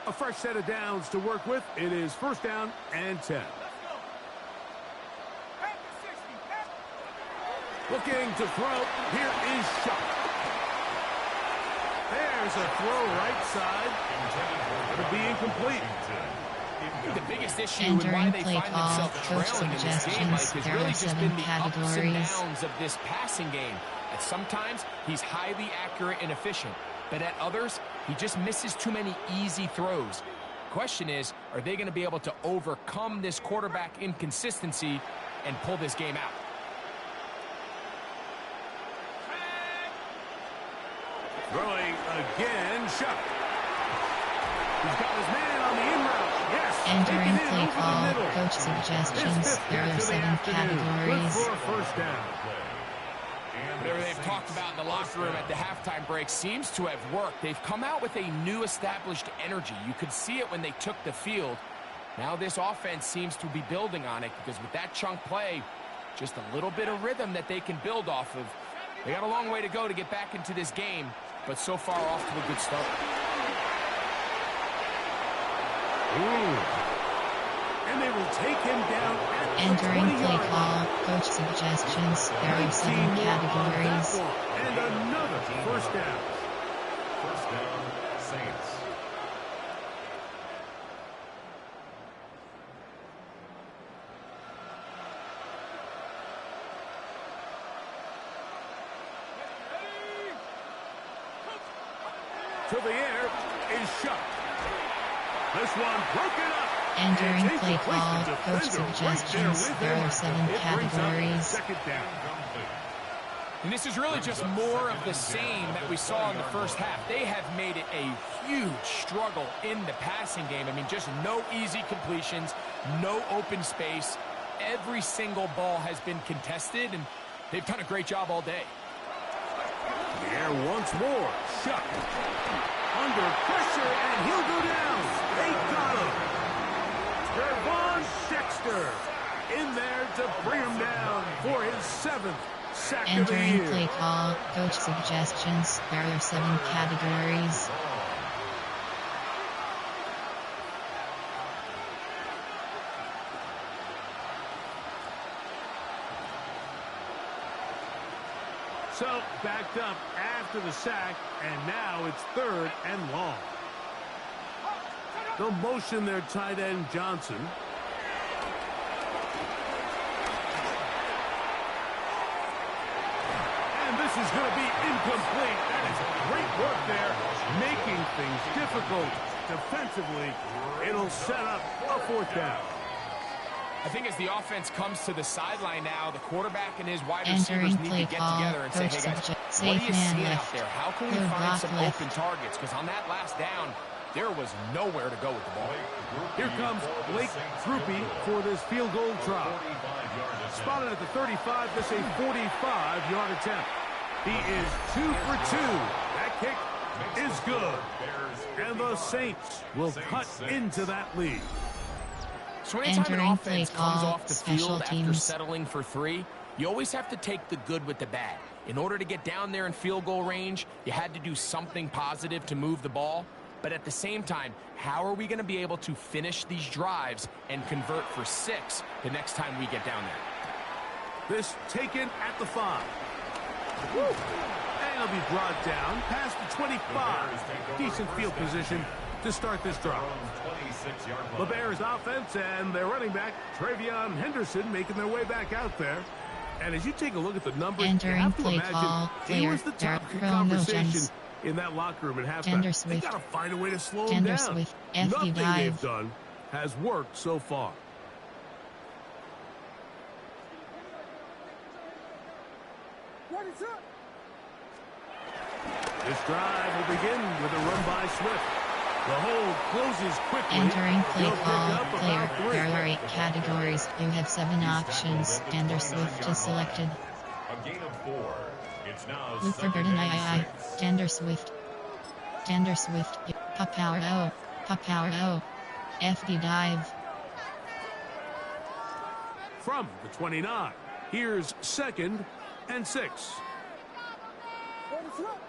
A fresh set of downs to work with. It is first down and 10. Looking to throw. Here is Shuck. There's a throw right side. It'll be incomplete. The biggest issue and why they find themselves trailing in this game, Mike, has really just been the ups and downs of this passing game. And sometimes he's highly accurate and efficient, but at others, he just misses too many easy throws. Question is, are they going to be able to overcome this quarterback inconsistency and pull this game out? Throwing again, Shuck. He's got his man on the in route. Yes. Entering play call, coach suggestions, there are 7 categories. For a first down. Whatever they've talked about in the locker room at the halftime break seems to have worked. They've come out with a new established energy. You could see it when they took the field. Now this offense seems to be building on it because with that chunk play, just a little bit of rhythm that they can build off of. They got a long way to go to get back into this game, but so far off to a good start. Ooh. And they will take him down at Entering the 20-yard play call, line. coach suggestions, there are 7 categories. And another first down. First down, Saints. To the air is Shuck. This one broken up. Entering play call, coach suggestions, there are 7 categories. Second down. And this is really just more of the same that we saw in the first half. They have made it a huge struggle in the passing game. I mean, just no easy completions, no open space. Every single ball has been contested, and they've done a great job all day. The air once more. Shut. Under pressure, and he'll go down. They got him. Trevon Dexter in there to bring him down for his 7th sack of the Entering year. play call, coach suggestions, there are 7 categories. So, backed up after the sack, and now it's 3rd and long. They'll motion their tight end, Johnson. And this is going to be incomplete. That is great work there, making things difficult defensively. It'll set up a 4th down. I think as the offense comes to the sideline now, the quarterback and his wide Entering receivers need play to get call, together and say, hey guys, what safe are you man seeing out left. there? How can we Good find block some left. open targets? Because on that last down, there was nowhere to go with the ball. Here comes Blake Groupie for this field goal try. Spotted at the 35, this a 45-yard attempt. He is 2 for 2. That kick is good. And the Saints will cut into that lead. So anytime an Entering offense play comes call, off the special field after teams. settling for 3, you always have to take the good with the bad. In order to get down there in field goal range, you had to do something positive to move the ball. But at the same time, how are we going to be able to finish these drives and convert for 6 the next time we get down there? This taken at the 5. Woo. And he'll be brought down past the 25. Decent field position to start this drive. The Bears offense and their running back, Travion Henderson, making their way back out there. And as you take a look at the numbers, you Entering have to play imagine call, he player, was the topic of Darrell conversation Jones. in that locker room at halftime. Tender They Swift. got to find a way to slow him Tender down. Swift, FD Nothing dive. they've done has worked so far. What is up? This drive will begin with a run by Swift. The hold closes quickly. Entering play He'll pick call, up player, about 3. there are 8 categories. You have 7 options. Tender Swift is selected. A gain of 4. It's now Look for second Burden and III. 6. Tender Swift. Tender Swift. Pop power O. Pop power O. FD dive. From the 29. Here's 2nd and 6. What is up?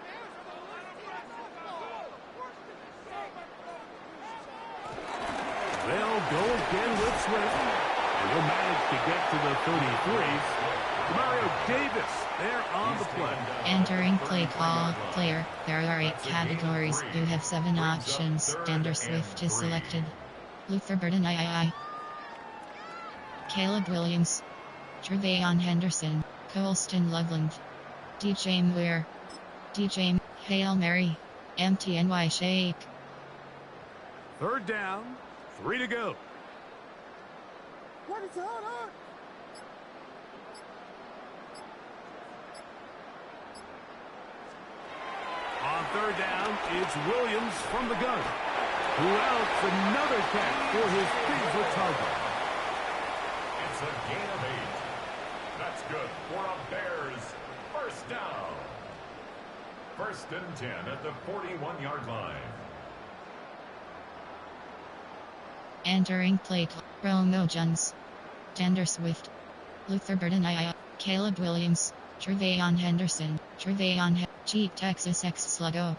They'll go again with Swift. And he'll manage to get to the 33. Mario Davis there on the play. Entering play call, player, there are 8 categories. You have 7 options. Tender Swift is selected. Luther Burden III. Caleb Williams. Trevayon Henderson. Colston Loveland. DJ Muir. DJ Hail Mary. MTNY Shake. 3rd down, 3 to go. What is going on? On 3rd down, it's Williams from the gun. Who else? Another catch for his favorite target. It's a gain of 8. That's good for a Bears first down. 1st and 10 at the 41-yard line. Entering play call, Romo Jones. Tender Swift. Luther Burden II. Caleb Williams. Trevayon Henderson. Trevayon G Texas X Sluggo.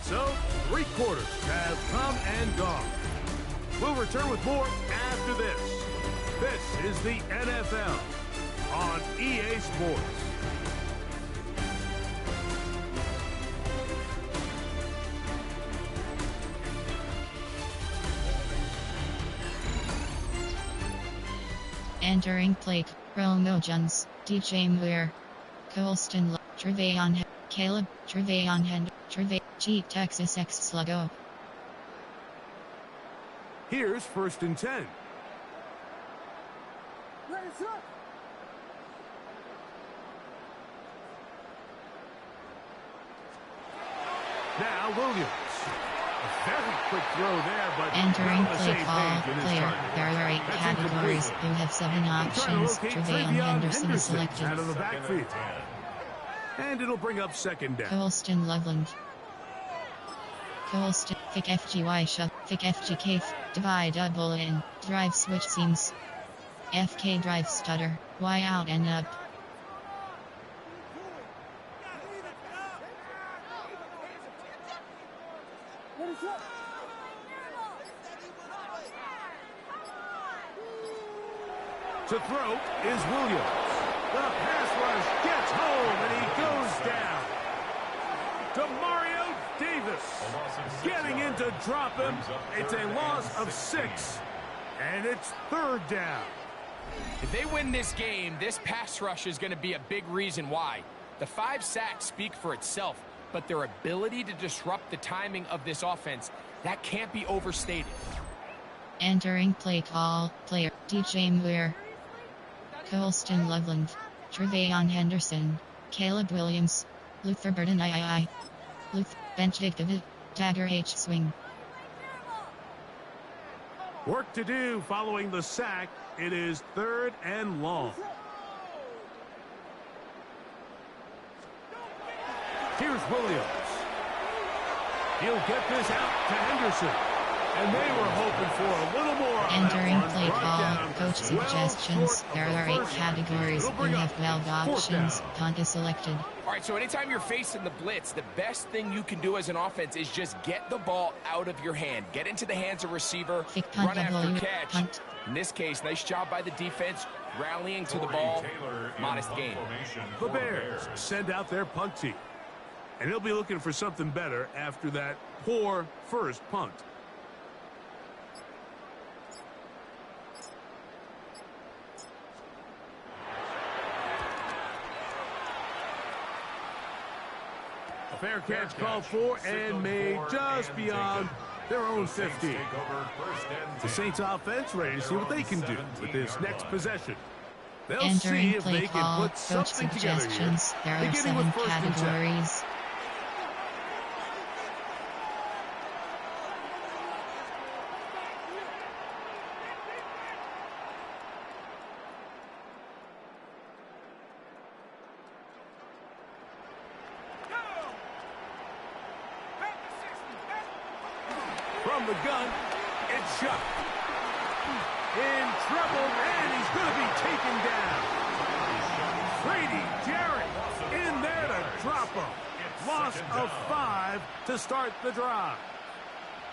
So, 3 quarters have come and gone. We'll return with more after this. This is the NFL on EA Sports. Entering play, Romo Jones, DJ Muir. Colston Trevayon Caleb, Trevayon Henderson, G Texas X Sluggo. Here's 1st and 10. Ready, set. Now Williams. A very quick throw there, but entering not on the play same call, page in his player. target. There are 8 That's categories. incomplete. You have 7 Trying to options. locate Trevayon Henderson is selected. out of the backfield. And it'll bring up 2nd down. Colston Loveland. Colston, Vic FGY Shut, Vic FGK, divide double in, drive switch seams. FK drive stutter, Y out and up. Ready, set. To throw is Williams. The pass rush gets home, and he goes down. Demario Davis getting in to drop him. It's a loss of 6, and it's 3rd down. If they win this game, this pass rush is going to be a big reason why. The 5 sacks speak for itself, but their ability to disrupt the timing of this offense, that can't be overstated. Entering play call, player, DJ Muir. Colston Loveland. Trevayon Henderson. Caleb Williams. Luther Burden III. Luther, Bench Victor, Dagger H swing. Work to do following the sack. It is 3rd and long. Here's Williams. He'll get this out to Henderson. And they were hoping for a little more on entering that one. play Brought call, down coach just well suggestions. short of There the are 8 first. categories. It'll You bring have up 12 4th options. down. Punt is selected. All right, so anytime you're facing the blitz, the best thing you can do as an offense is just get the ball out of your hand. Get into the hands of receiver, Thick punt run after W, catch. punt. In this case, nice job by the defense, rallying to the ball. Modest gain. The Bears send out their punt team. And he'll be looking for something better after that poor first punt. A fair catch called for and made just beyond their own 15. The Saints offense ready to see what they can do with this next possession. They'll see Entering if play they can call, put coach something together here. suggestions. There are Beginning 7 with 1st and 10. categories. From the gun, it's shot. In trouble, and he's going to be taken down. Brady Jarrett in there to drop him. Loss of 5 to start the drive.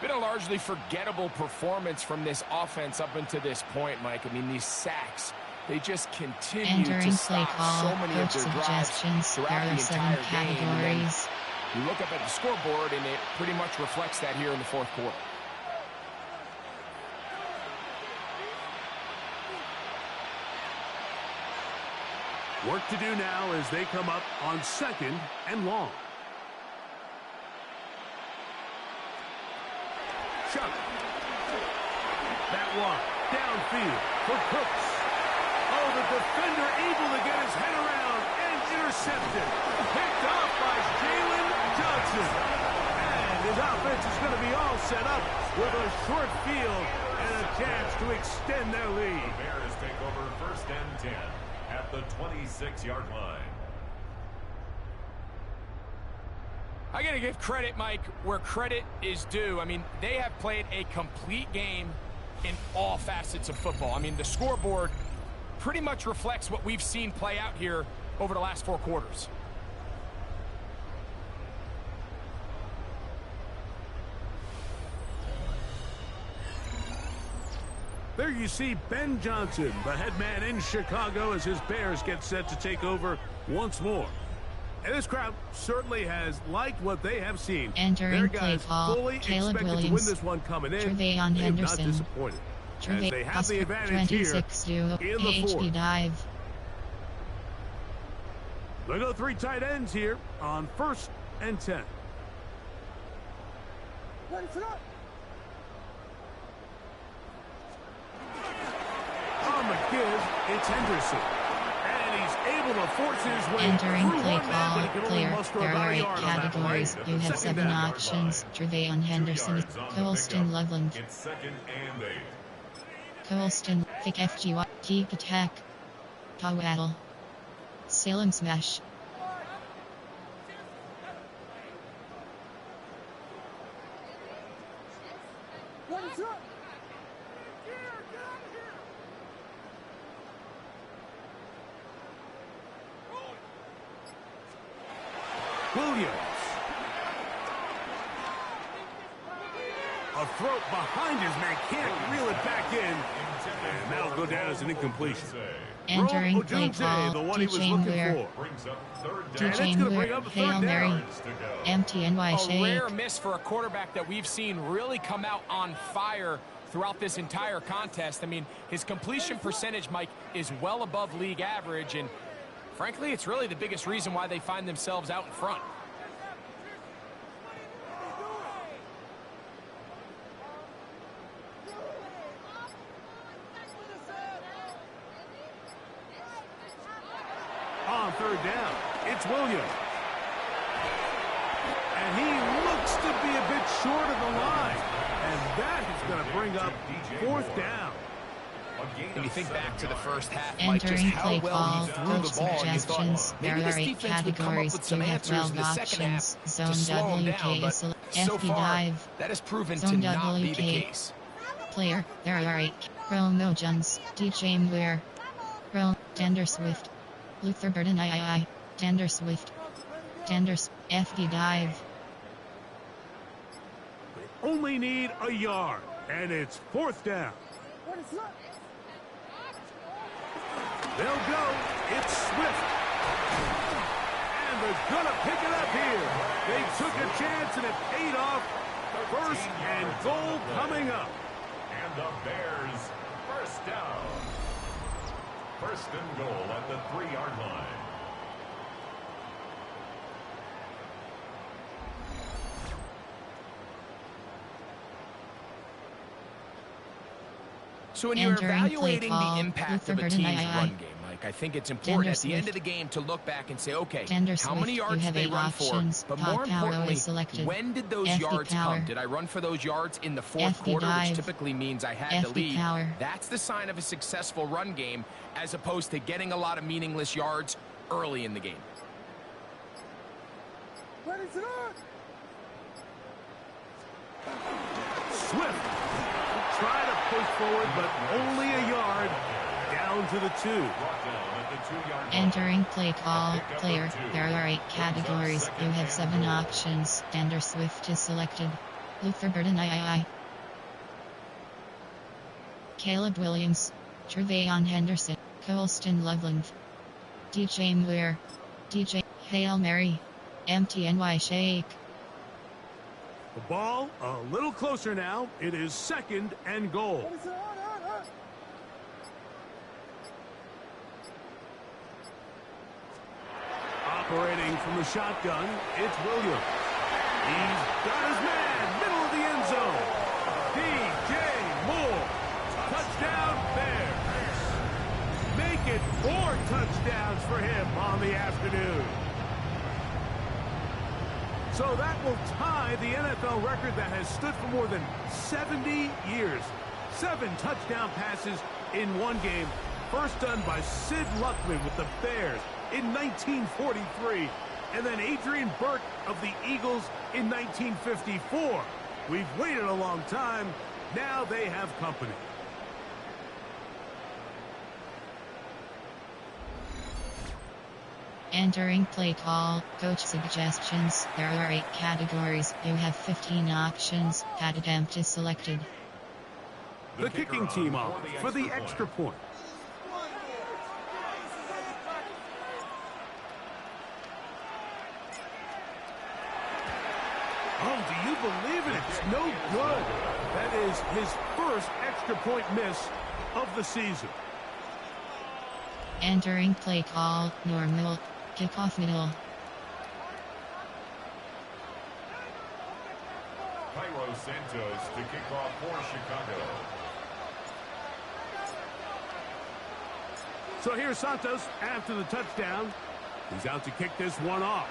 Been a largely forgettable performance from this offense up until this point, Mike. I mean, these sacks, they just continue Entering to play stop call, so many of coach their drives suggestions. There throughout are the 7 entire game. And then categories. you look up at the scoreboard, and it pretty much reflects that here in the 4th quarter. Work to do now as they come up on 2nd and long. Chuck. That one downfield for Cooks. Oh, the defender able to get his head around and intercepted. Picked off by Jalen Johnson. And his offense is going to be all set up with a short field and a chance to extend their lead. The Bears take over 1st and 10 at the 26-yard line. I got to give credit, Mike, where credit is due. I mean, they have played a complete game in all facets of football. I mean, the scoreboard pretty much reflects what we've seen play out here over the last 4 quarters. There you see Ben Johnson, the head man in Chicago, as his Bears get set to take over once more. And this crowd certainly has liked what they have seen. Entering Their play guys call, fully Caleb expected Williams. to win this one coming in. Trevayon They have not Henderson. disappointed. As they have the advantage here 26 in the PHP 4th. dive. They go 3 tight ends here on 1st and 10. On the give, it's Henderson. And he's able to force his way Entering through play one man, but he call, can only clear. muster There about are a 8 yard on that categories. play. You have Second 7 down. options. Trevelyan Henderson, 2 yards on the Colston pickup. Loveland, It's 2nd and 8. Colston, Thick FGY, Keep Attack, Powaddle, Salem Smash. Williams. A throw behind his man, can't reel it back in. And that'll go down as an incompletion. Entering play call, the one he was DJ looking Muir, for. Brings up 3rd And down. it's DJ gonna bring Muir, up a Hail 3rd Mary, down. MTNY A Shake. rare miss for a quarterback that we've seen really come out on fire throughout this entire contest. I mean, his completion percentage, Mike, is well above league average, and frankly, it's really the biggest reason why they find themselves out in front. On 3rd down, it's Williams. And he looks to be a bit short of the line. And that is going to bring up 4th down. When you think back to the first half, Mike, just Entering how play well call, he threw coach the ball, and you suggestions. thought There maybe are this 8 defense would come up categories. with You some have answers 12 in the second half options. to Zone slow him down, WK, but so FB far, dive, that has proven to Zone not be the WK. case. Player, there are 8. Promo Jones, DJ Muir, Pro, Tender Swift, Luther Burden III, Tender Swift, Tenders, FD dive. Only need a yard. And it's 4th down. They'll go. It's Swift. And they're going to pick it up here. They took a chance and it paid off. 1st and goal coming up. And the Bears, 1st down. 1st and goal at the 3-yard line. So when you're Entering play evaluating call, the impact Luther of a Burden team's II. run game, Mike, I think it's important Tender at the end Swift. of the game to look back and say, okay, Tender how many Swift. You yards have did they 8 run options. for? But Pop more power importantly, is selected. when did those FD yards power. come? Did I run for those yards in the 4th FD quarter, dive. which typically means I had the FD lead? power. That's the sign of a successful run game, as opposed to getting a lot of meaningless yards early in the game. Swift. Try to push forward, but only a yard. Down to the 2. Brought down at the 2-yard line. Entering play call, player, there are 8 categories. You have 7 options. Tender Swift is selected. Luther Burden III, Caleb Williams, Trevelyan Henderson, Colston Loveland, DJ Muir, DJ Hail Mary, MTNY Shake. The ball a little closer now. It is 2nd and goal. Operating from the shotgun, it's Williams. He's got his man, middle of the end zone. DJ Moore. Touchdown Bears. Make it 4 touchdowns for him on the afternoon. So that will tie the NFL record that has stood for more than 70 years. 7 touchdown passes in one game. First done by Sid Luckman with the Bears in 1943. And then Adrian Burke of the Eagles in 1954. We've waited a long time. Now they have company. Entering play call, coach suggestions. There are 8 categories. You have 15 options. Pad attempt is selected. The kicking team off for the extra point. Oh, do you believe it? It's no good. That is his first extra point miss of the season. Entering play call, normal. Kickoff middle. Cairo Santos to kick off for Chicago. So here's Santos after the touchdown. He's out to kick this one off.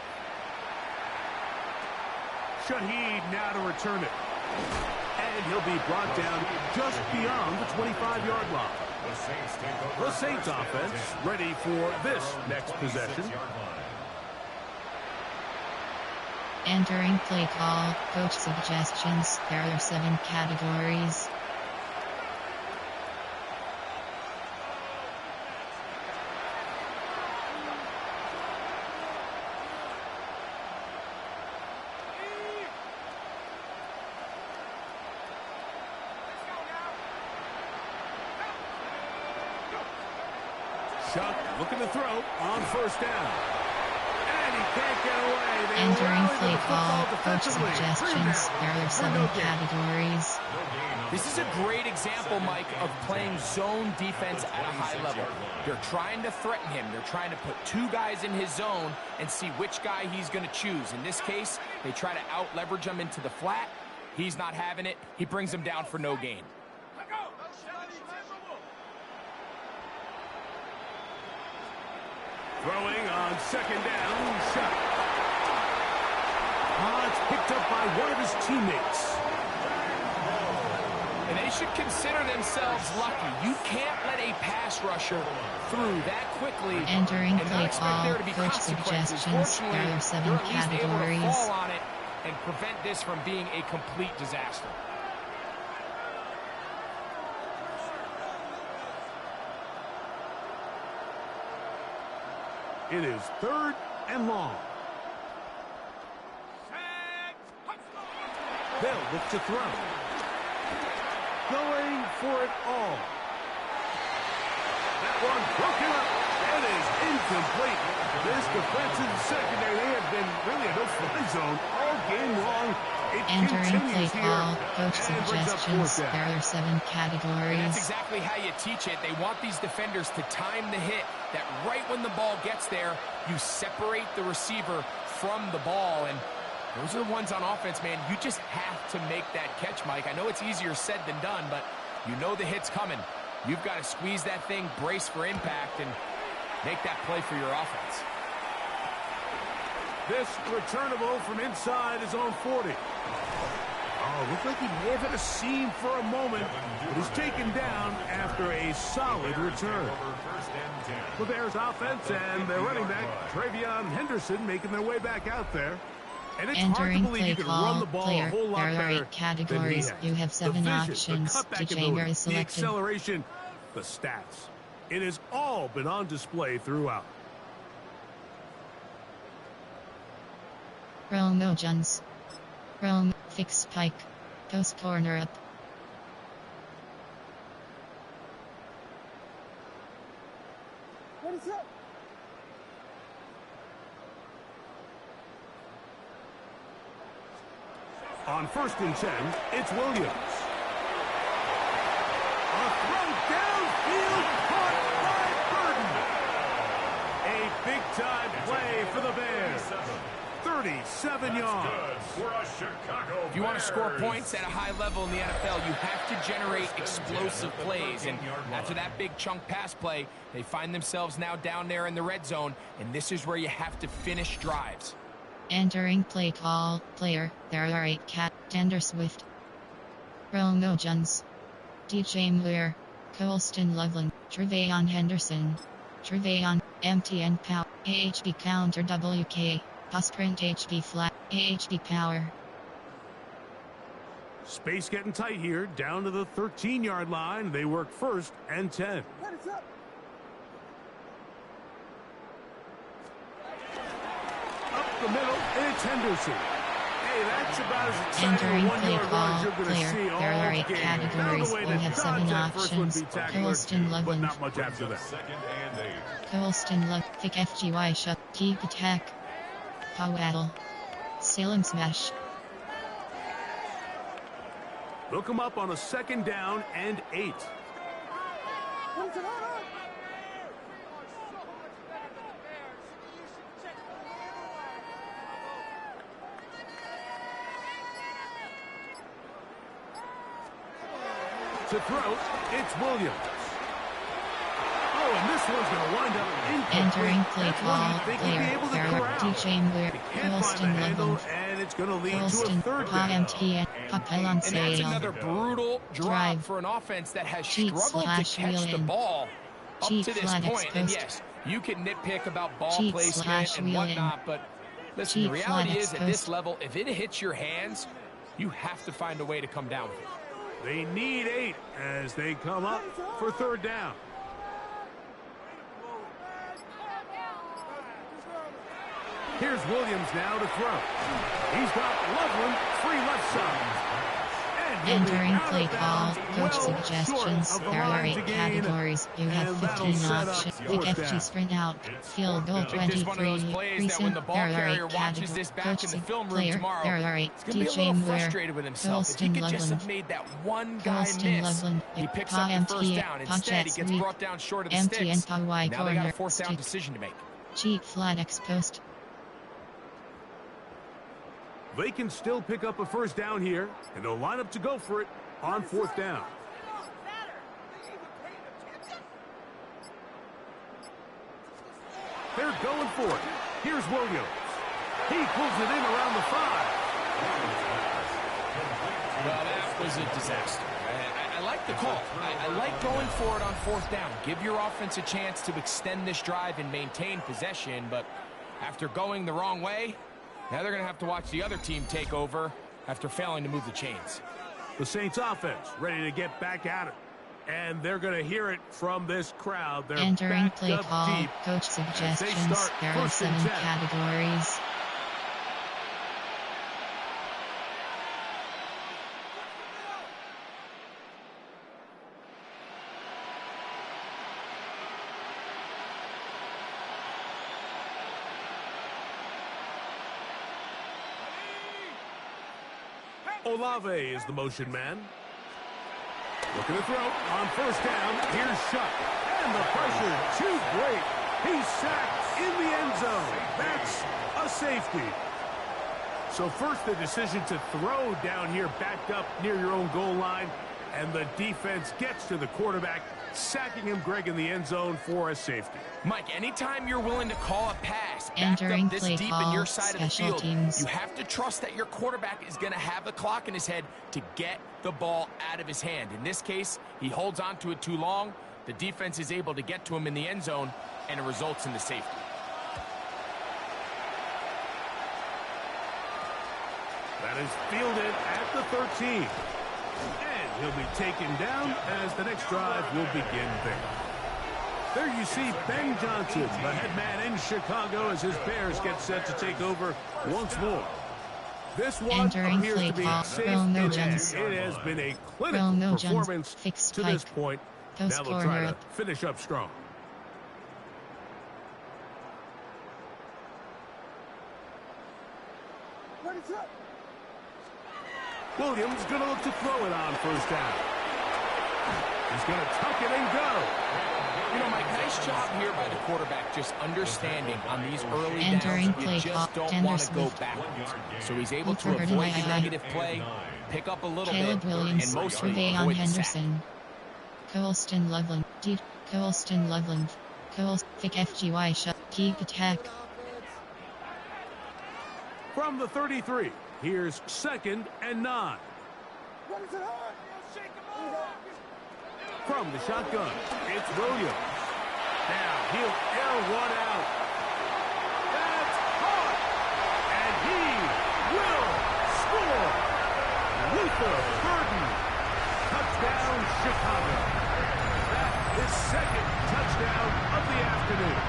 Shaheed now to return it. And he'll be brought down just beyond the 25-yard line. The Saints offense ready for this next possession. Entering play call, coach suggestions. There are 7 categories. Chuck looking to throw on first down. And he can't get away. Entering play call, coach suggestions. There are 7 categories. This is a great example, Mike, of playing zone defense at a high level. They're trying to threaten him. They're trying to put 2 guys in his zone and see which guy he's going to choose. In this case, they try to out-leverage him into the flat. He's not having it. He brings him down for no gain. Throwing on second down, shot. It's picked up by one of his teammates. And they should consider themselves lucky. You can't let a pass rusher through that quickly. Entering and play expect call, there to be coach consequences. suggestions. There are 7 they're at least able to categories. fall on it and prevent this from being a complete disaster. It is 3rd and long. They'll look to throw. Going for it all. That one broken up. It is incomplete. This defensive secondary, they have been really a no-fly zone all game long. It Entering play continues call, here coach and brings up suggestions. 4th down. There are 7 categories. That's exactly how you teach it. They want these defenders to time the hit, that right when the ball gets there, you separate the receiver from the ball. And those are the ones on offense, man. You just have to make that catch, Mike. I know it's easier said than done, but you know the hit's coming. You've got to squeeze that thing, brace for impact, and make that play for your offense. This returnable from inside his own 40. Oh, looked like he may have hit a seam for a moment, but he's taken down after a solid return. The Bears offense and their running back, Travion Henderson, making their way back out there. And it's hard to Entering believe play you can run call, the ball player. a whole lot There are better 8 categories. than he You has. have 7 The vision, options. the cutback Janger ability, is the selected. acceleration, the stats. It has all been on display throughout. Romo Jones. Rome, fix pike. Post corner up. What is up? On 1st and 10, it's Williams. A throw downfield caught by Burton. A big-time play for the Bears. 37 yards. If you want to score points at a high level in the NFL, you have to generate explosive plays. And after that big chunk pass play, they find themselves now down there in the red zone, and this is where you have to finish drives. Entering play call, player. There are 8 Tender Swift. Romo Jones. DJ Muir. Colston Loveland. Trevayon Henderson. Trevayon, MTN Power. AHB counter WK. Pass print HB flat. AHB power. Space getting tight here, down to the 13-yard line. They work 1st and 10. What is up? Up the middle, it's Henderson. Hey, that's about as exciting Entering a play one-yard run as call, you're going to player. see all There are 8 game. categories. Found a way We to have 7 dodge that first one options. spectacular, Colston but Loveland. not much after that. 2nd and 8. Colston Love. Thick FGY shut. Keep attack. Powell. Salem smash. They'll come up on a 2nd down and 8. What is it? To throw, it's Williams. Oh, and this one's going to wind up incomplete. Entering play That's call, one you'd think he'd be player, able to Farrah, corral. D-Chain Weir, He can't find the Colston handle, Loveland, and it's going to lead to a Colston, third down. PMT, Papelon And that's another Sale, brutal drop Drive. for an offense that has Cheat struggled to slash catch the wheel in. ball up Cheat to this flat point. And exposed. yes, you can nitpick about ball Cheat placement slash and wheel in. whatnot, but listen, Cheat the reality flat is at this exposed. level, if it hits your hands, you have to find a way to come down with it. They need 8 as they come up for third down. Here's Williams now to throw. He's got Loveland free left side. And he'll be Entering out play of call, bounds, coach well suggestions, short of the there are line 8 to gain. categories, you have And that'll 15 set up options, fourth pick down. FG sprint out, field goal I think this is 23, one of those plays that when the ball there are carrier 8 watches this back in the film room tomorrow, there are 8, he's going to be a little D-Chain Weir, frustrated with himself. If he Colston could just have Loveland, made that one guy Colston miss, Loveland, he picks up the first down. Instead, he gets brought down short of the empty sticks. and Y Now they got a corner, fourth down stick, decision to make. cheat flat exposed, They can still pick up a first down here, and they'll line up to go for it on fourth down. They're going for it. Here's Williams. He pulls it in around the 5. Well, that was a disaster. I like the call. I like going for it on fourth down. Give your offense a chance to extend this drive and maintain possession, but after going the wrong way, now they're going to have to watch the other team take over after failing to move the chains. The Saints offense ready to get back at it. And they're going to hear it from this crowd. They're entering backed play up call, deep. coach as they suggestions, start there are first and 7 10. categories. Olave is the motion man. Looking to throw on first down. Here's Shuck. And the pressure too great. He's sacked in the end zone. That's a safety. So first the decision to throw down here backed up near your own goal line. And the defense gets to the quarterback, sacking him, Greg, in the end zone for a safety. Mike, anytime you're willing to call a pass backed Entering up this play deep call, in your side of the special field, teams. you have to trust that your quarterback is going to have the clock in his head to get the ball out of his hand. In this case, he holds on to it too long. The defense is able to get to him in the end zone, and it results in the safety. That is fielded at the 13. And he'll be taken down as the next drive will begin there. There you see Ben Johnson, the head man in Chicago, as his Bears get set to take over once more. This one Entering appears play to be call, safe Romo in Jones. hand. It has been a clinical Romo Jones, performance fixed to this spike. point. Post Now they'll try corner to up. finish up strong. Williams going to look to throw it on first down. He's going to tuck it and go. You know, Mike, nice job here by the quarterback, just understanding on these early Entering downs. play You just call, don't want to Tender go Swift. backwards. So he's able to Cooper avoid the Burnett. negative play, pick up a little Caleb bit, Williams, and mostly Trevayon avoid the sack. Henderson, Colston Loveland, D. Colston Loveland, Thick FGY shut, keep attack. From the 33, here's 2nd and 9. From the shotgun, it's Williams. Now he'll air one out. That's caught. And he will score. Luther Burden. Touchdown, Chicago. That is 2nd touchdown of the afternoon.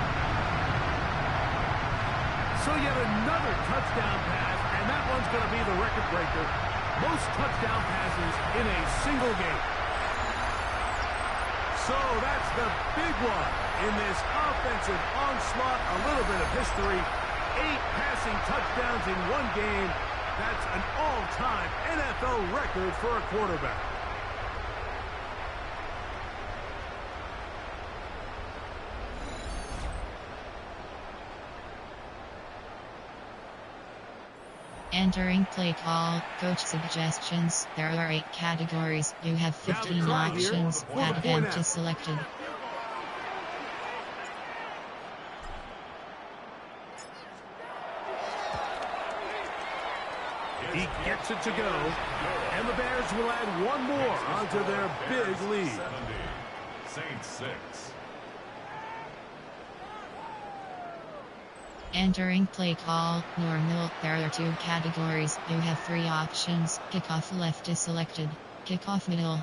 So yet another touchdown pass, and that one's going to be the record breaker. Most touchdown passes in a single game. So that's the big one in this offensive onslaught. A little bit of history. 8 passing touchdowns in one game. That's an all-time NFL record for a quarterback. Entering play call, coach suggestions. There are 8 categories. You have 15 options. Add event is selected. He gets it to go, and the Bears will add one more onto their big lead. 70, Saints 6. Entering play call, normal. There are 2 categories. You have 3 options. Kickoff left is selected. Kickoff middle.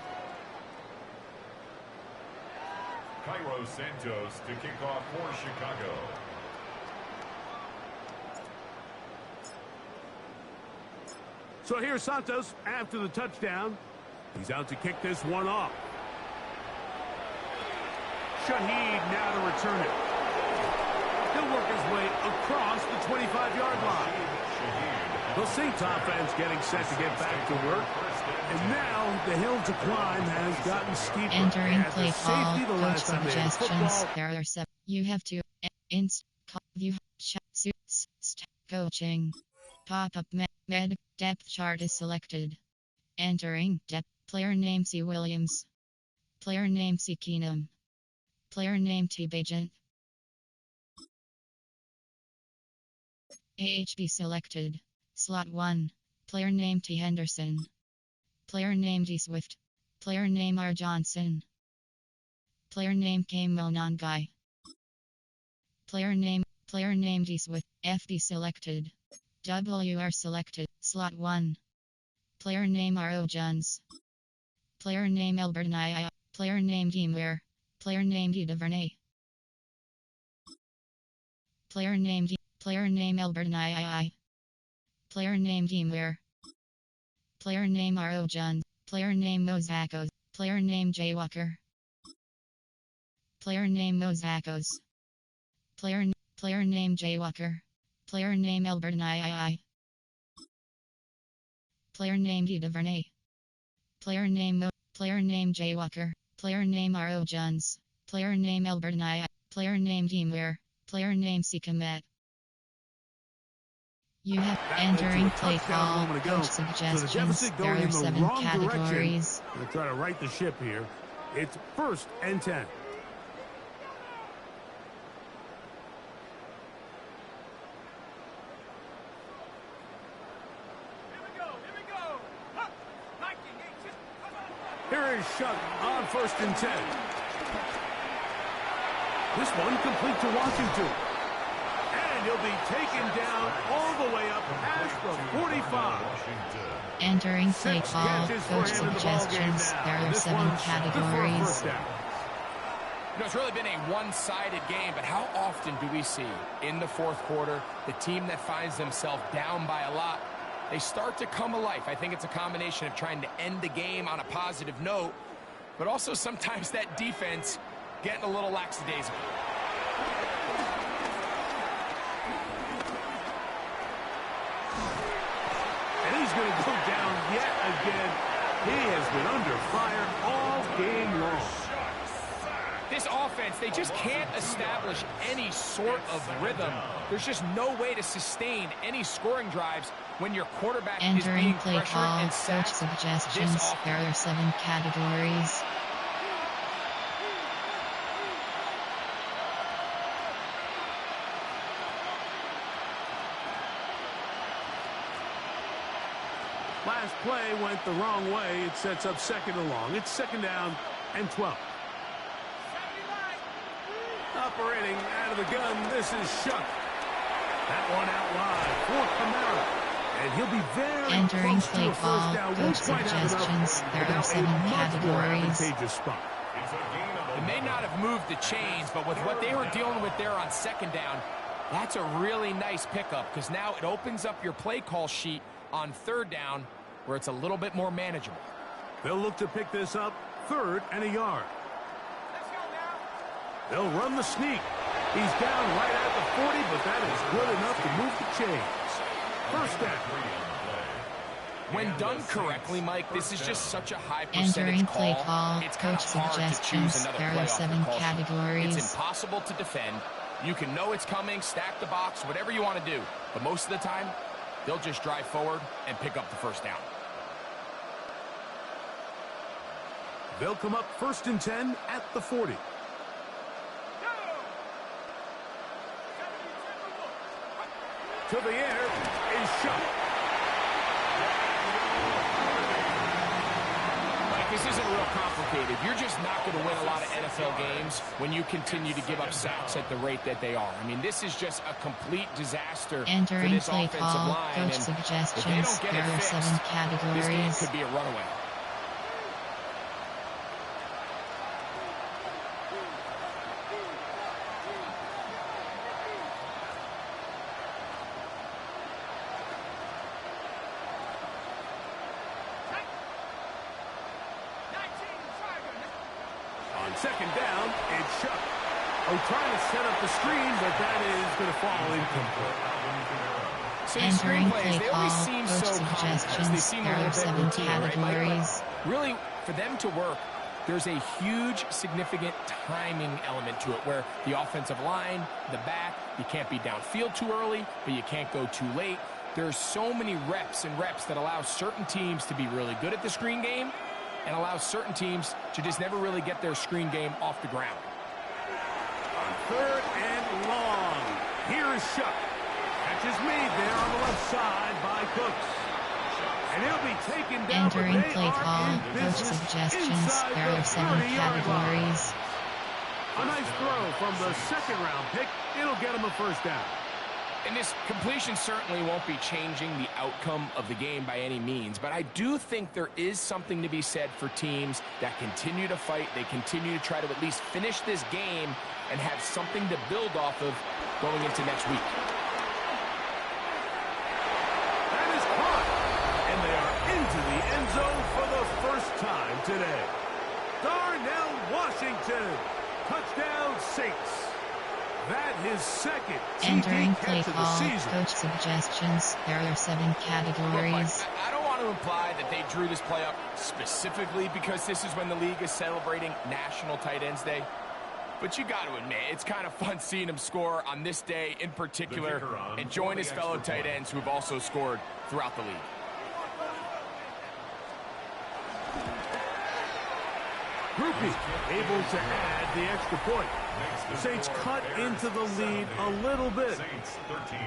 Cairo Santos to kick off for Chicago. So here's Santos after the touchdown. He's out to kick this one off. Shaheed now to return it. He'll work his way across the 25-yard line. The Saints offense getting set to get back to work. And now the hill to climb has gotten steeper. Entering play call, coach suggestions. There are 7. You have to view coaching. Pop-up med depth chart is selected. Entering depth. Player name C. Williams. Player name C. Keenum. Player name T. Bagent. AHB selected. Slot 1. Player name T. Henderson. Player name D. Swift. Player name R. Johnson. Player name K. Monangai. Player name D. Swift. FD selected. WR selected. Slot 1. Player name R.O. Jones. Player name Albert Nye. Player name Deemware. Player name D. DuVernay. Player name Albert Nye. Player name Deemware. Player name R.O. Jones. Player name Mozakos. Player name Jay Walker. Player name Mozakos. Player name Jay Walker. Player name Albert Nye. Player name D. DuVernay. Player name Jay Walker. Player name R.O. Jones. Player name Albert Nye. Player name Deemware. Player name C. Komet. You have entering play call, coach suggestions. There are 7 categories. I'm going to try to right the ship here. It's 1st and 10. Here is Shuck on 1st and 10. This one complete to Washington. And he'll be taken down all the way up past the 45. Entering play call, coach suggestions. There are 7 categories. You know, it's really been a one-sided game, but how often do we see in the 4th quarter the team that finds themselves down by a lot, they start to come alive? I think it's a combination of trying to end the game on a positive note, but also sometimes that defense getting a little lackadaisical. And he's going to go down yet again. He has been under fire all game long. This offense, they just can't establish any sort of rhythm. There's just no way to sustain any scoring drives when your quarterback is being play pressured call, and coach sacked. suggestions. There are 7 categories. Last play went the wrong way. It sets up 2nd and long. It's 2nd down and 12. Operating out of the gun, this is Shuck. That one out wide for Kamara. And he'll be very entering close play to a call, first down. coach suggestions. There are 7 categories. Spot. They may not have moved the chains, but with what they were dealing with there on 2nd down, that's a really nice pickup because now it opens up your play call sheet on 3rd down where it's a little bit more manageable. They'll look to pick this up 3rd and a yard. They'll run the sneak. He's down right at the 40, but that is good enough to move the chains. 1st down. When done correctly, Mike, this is just such a high percentage entering call. play call, It's kind coach of hard to choose suggestions. another There play are off the 7 call sheet. categories. It's impossible to defend. You can know it's coming, stack the box, whatever you want to do. But most of the time, they'll just drive forward and pick up the first down. They'll come up 1st and 10 at the 40. To the air is shot. Mike, this isn't real complicated. You're just not going to win a lot of NFL games when you continue to give up sacks at the rate that they are. I mean, this is just a complete disaster for this offensive line. Coach suggestions. There are 7 categories. This game could be a runaway. On 2nd down, it's Chuck. Oh, trying to set up the screen, but that is going to fall incomplete. So these Entering screenplays, play they always call. seem Coach so complex. They seem a There little are bit 7 routine, right, Mike? categories. But really, for them to work, there's a huge, significant timing element to it where the offensive line, the back, you can't be downfield too early, but you can't go too late. There's so many reps and reps that allow certain teams to be really good at the screen game and allow certain teams to just never really get their screen game off the ground. On 3rd and long, here is Chuck. Catch is made there on the left side by Cooks. And he'll be taken down. Entering play call. Coach suggestions. There are 7 categories. A nice throw from the 2nd-round pick. It'll get him a 1st down. And this completion certainly won't be changing the outcome of the game by any means, but I do think there is something to be said for teams that continue to fight. They continue to try to at least finish this game and have something to build off of going into next week. That is caught, and they are into the end zone for the first time today. Darnell Washington, touchdown Saints. That his 2nd Entering TD play catch of the call. season. Coach suggestions. There are 7 categories. I don't want to imply that they drew this play up specifically because this is when the league is celebrating National Tight Ends Day. But you got to admit, it's kind of fun seeing him score on this day in particular and join his fellow tight ends who have also scored throughout the league. Groupie able to add the extra point. The Saints cut into the lead a little bit. Saints 13.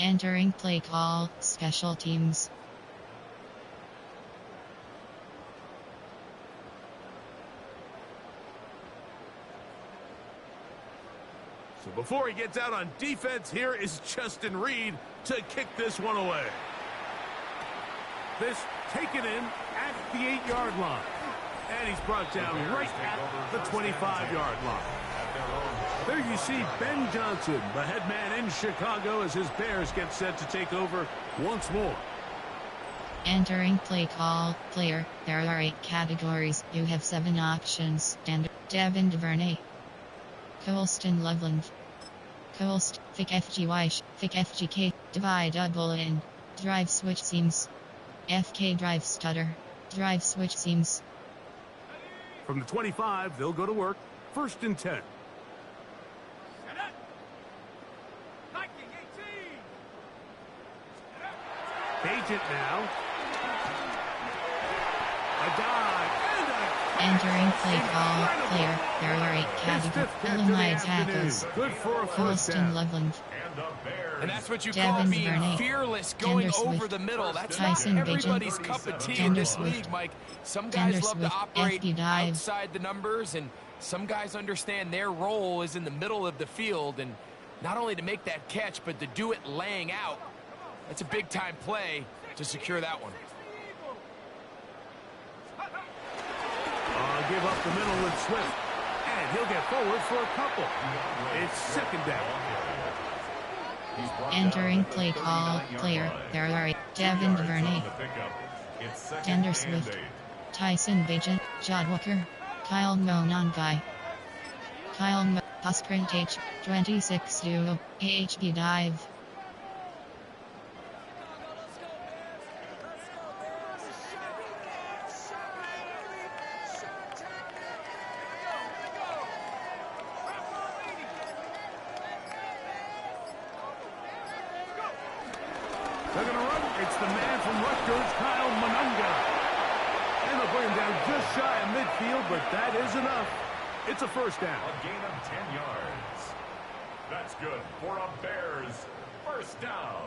Entering play call. Special teams. So before he gets out on defense, here is Justin Reed to kick this one away. This taken in at the 8-yard line. And he's brought down right at the 25-yard line. There you see Ben Johnson, the head man in Chicago, as his Bears get set to take over once more. Entering play call. Player. There are 8 categories. You have 7 options. Standard. Devin DuVernay. Colston Loveland. Colst. Fick FGY. Fick FGK. Divide double in. Drive switch seams. FK drive stutter. Drive switch seams. From the 25, they'll go to work. 1st and 10. Agent now. A dive and a Entering play call. Player. There are 8 categories. Illinois tackles. Good for a 1st Colston down. Loveland. And the Bears. And that's what you Devin call being DuVernay. fearless, going Tender over Swift. the middle. That's Tyson not Bagent. everybody's cup of tea in Tender this Swift. league, Mike. Some Tender guys love to Swift. operate FD dive. outside the numbers, and some guys understand their role is in the middle of the field, and not only to make that catch, but to do it laying out. That's a big-time play to secure that one. Give up the middle with Swift. And he'll get forward for a couple. It's 2nd down. Entering play call. Player. There are 8. Devin DuVernay. It's second Gander and Swift, 8. Tyson Bagent, Jod Walker, Kyle Monangai. Kyle Pasprint H, 26 duo, AHB dive. They're going to run. It's the man from Rutgers, Kyle Monangai. And they'll bring him down just shy of midfield, but that is enough. It's a first down. A gain of 10 yards. That's good for a Bears first down.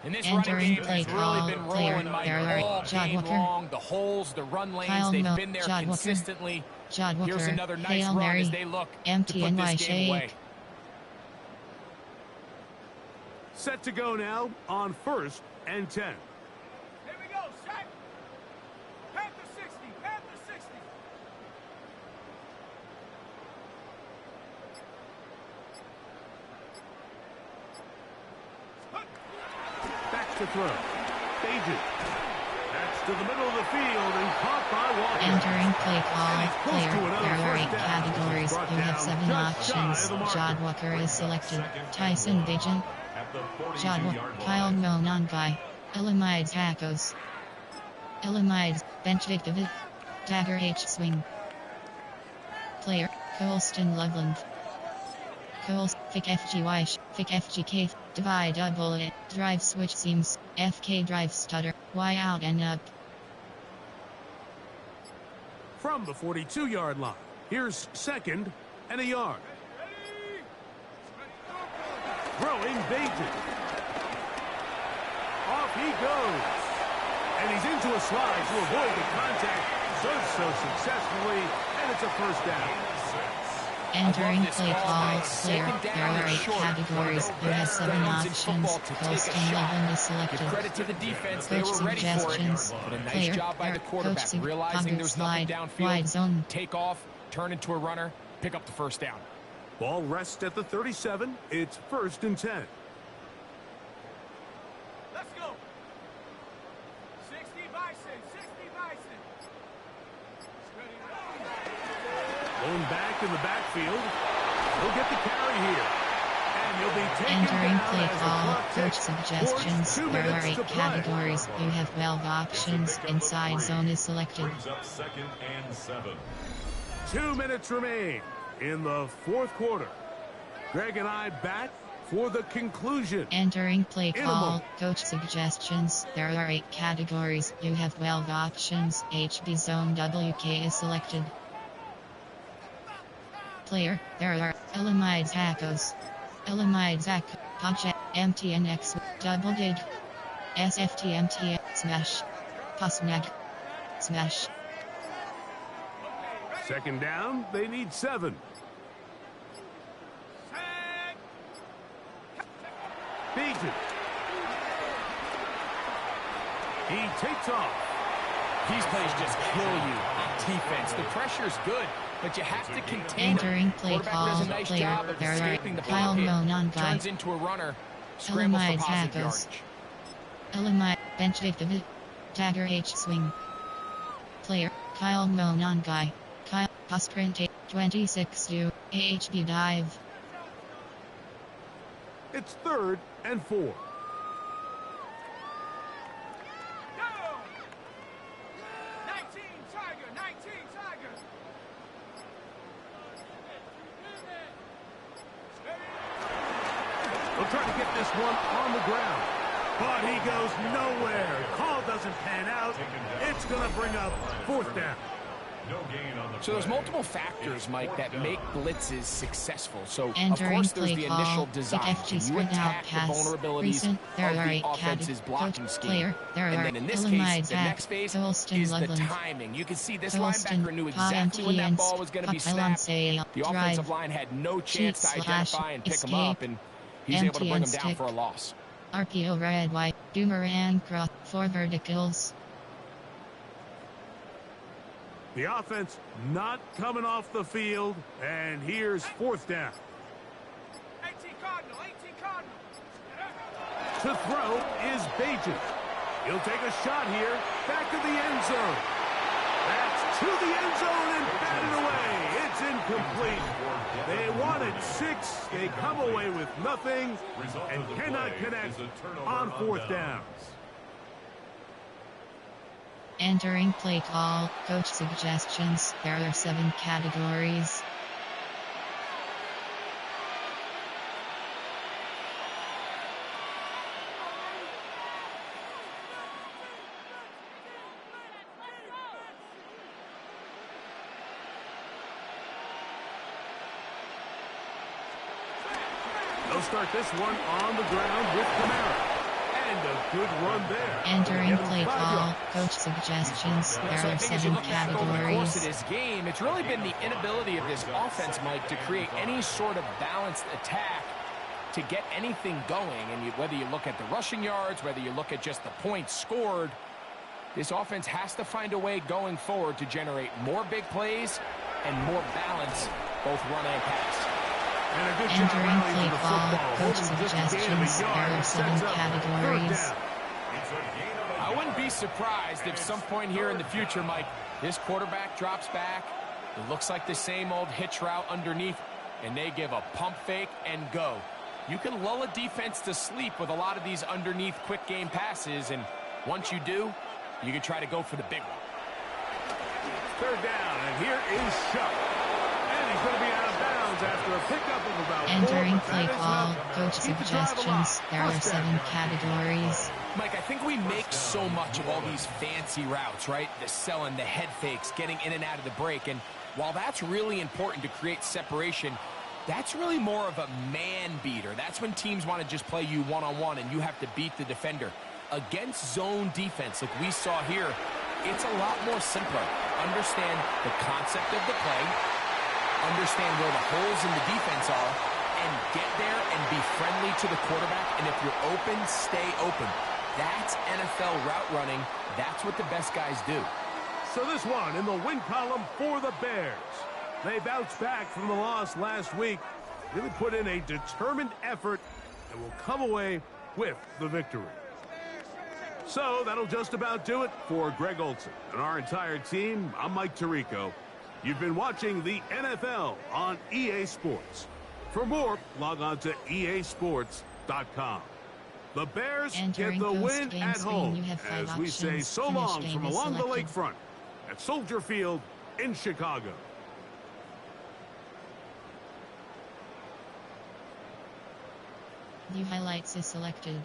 And this Entering running game play has call, really been player, rolling Mike Derrick, all Jod game Walker. long. The holes, the run lanes, Kyle they've been there Jod Walker. consistently. Jod Walker, Here's another nice Hail run Mary, as they look to empty put and this Y game away. shake. Set to go now on 1st and 10. Here we go, set. Panther 60, Panther 60. Back to throw. Agent. That's to the middle of the field and caught by Walker. Entering play And call, he's close player, to another there are 8 first down. categories. Brought You have down 7 just shy options. of the mark. Jod Walker is selected. Second and Tyson 1 Bagent, at the Jod 42-yard Walker, line. Kyle Monangai, Elamides Hackos. Elamides, Bench David, Dagger H swing. Player, Colston Loveland. Coles, Fick FGY, Fick FGK, Divide double it, drive switch seams, FK drive stutter, Y out and up. From the 42-yard line, here's 2nd and a yard. Throwing Bajan. Off he goes. And he's into a slide to avoid the contact. Does so successfully, and it's a first down. Entering this play call, call, Mike. player, Second there down are or 8 short. categories. One of You the have best 7 downs in options. football to take a Colston shot. Loveland is Give selected. credit to the defense. They Coach were ready for it. suggestions. But a nice Player, job by the coach quarterback, realizing there's nothing slide, downfield. wide zone. Take off, turn into a runner, pick up the first down. Ball rests at the 37. It's 1st and 10. Let's go. 60 Bison, 60 Bison. Going back in the backfield. He'll get the carry here. And he'll be taken Entering down play as the call, clock coach ticks suggestions. towards 2 There are minutes 8 to play. categories. You have 12 options. Inside zone is selected. Brings up 2nd and 7. 2 minutes remain in the 4th quarter. Greg and I back for the conclusion. Entering play In a call, moment. coach suggestions. There are 8 categories. You have 12 options. HB zone WK is selected. Player, there are Elamides Hackos. Elamides Hack, Podjet, MTNX, Double Dig, SFTMT, Smash, Pasnag, Smash. 2nd down, they need 7. Beaton. He takes off. These plays just kill you on defense. The pressure's good, but you have to contain them. Entering play Quarterback call, does a nice player, job of there are escaping the Kyle pocket. Monangai. Turns into a runner, scrambles for Elamides positive Hackos. yardage. Elamite, Bench David, Dagger H swing. Player, Kyle Monangai. Kyle, Pasprint 26 to AHB dive. It's 3rd and 4. Go. 19 Tiger, 19 Tiger. They'll try to get this one on the ground. But he goes nowhere. Call doesn't pan out. It's going to bring up 4th down. No gain on the So there's play. multiple factors, Mike, that make blitzes successful. So, of Entering course, there's play the call, initial Big design. FG Can you spread out attack the pass. vulnerabilities Recent, there of are the 8 offense's blocking coach, scheme? player, there And are then in this case, Elamides the Hack, next phase Colston is the Loveland. timing. You can see this Colston, linebacker knew exactly when that ball was going to be snapped. The drive, offensive line had no chance to cheat identify and pick him up, and he's able to bring him down stick. for a loss. RPO red white, boomerang cross, 4 verticals. The offense not coming off the field. And here's 4th down. 18 Cardinal, 18 Cardinal. To throw is Bajan. He'll take a shot here. Back of the end zone. That's to the end zone and batted away. It's incomplete. They wanted 6. They come away with nothing and cannot connect on 4th downs. Entering play call, coach suggestions. There are 7 categories. They'll start this one on the ground with Kamara. And a good run there. Entering play call, coach suggestions. There are 7 categories. Of this game, it's really been the inability of this offense, Mike, to create any sort of balanced attack to get anything going. And whether you look at the rushing yards, whether you look at just the points scored, this offense has to find a way going forward to generate more big plays and more balance, both run and pass. And a good Entering job play the call, football, coach holding just a gain of a suggestions. There yard, are 7 sets up 3rd categories. down. I wouldn't be surprised if some point here in the future, Mike, this quarterback drops back. It looks like the same old hitch route underneath, and they give a pump fake and go. You can lull a defense to sleep with a lot of these underneath quick game passes, and once you do, you can try to go for the big one. 3rd down, and here is Shuck. And he's going to be out of bounds after a pickup of about 4. Entering but play that is call, enough. coach Keep the drive suggestions. alive. There are 1st 7 down. categories. Mike, I think we make so much of all these fancy routes, right? The selling, the head fakes, getting in and out of the break. And while that's really important to create separation, that's really more of a man beater. That's when teams want to just play you one-on-one and you have to beat the defender. Against zone defense, like we saw here, it's a lot more simpler. Understand the concept of the play, understand where the holes in the defense are, and get there and be friendly to the quarterback. And if you're open, stay open. That's NFL route running. That's what the best guys do. So this one in the win column for the Bears. They bounced back from the loss last week, really put in a determined effort, and will come away with the victory. So that'll just about do it for Greg Olson and our entire team. I'm Mike Tirico. You've been watching the NFL on EA Sports. For more, log on to easports.com. The Bears Entering get the win post-game at screen, home you have 5 as we say options. so Finish long game from is along the selected. lakefront at Soldier Field in Chicago. View highlights is selected.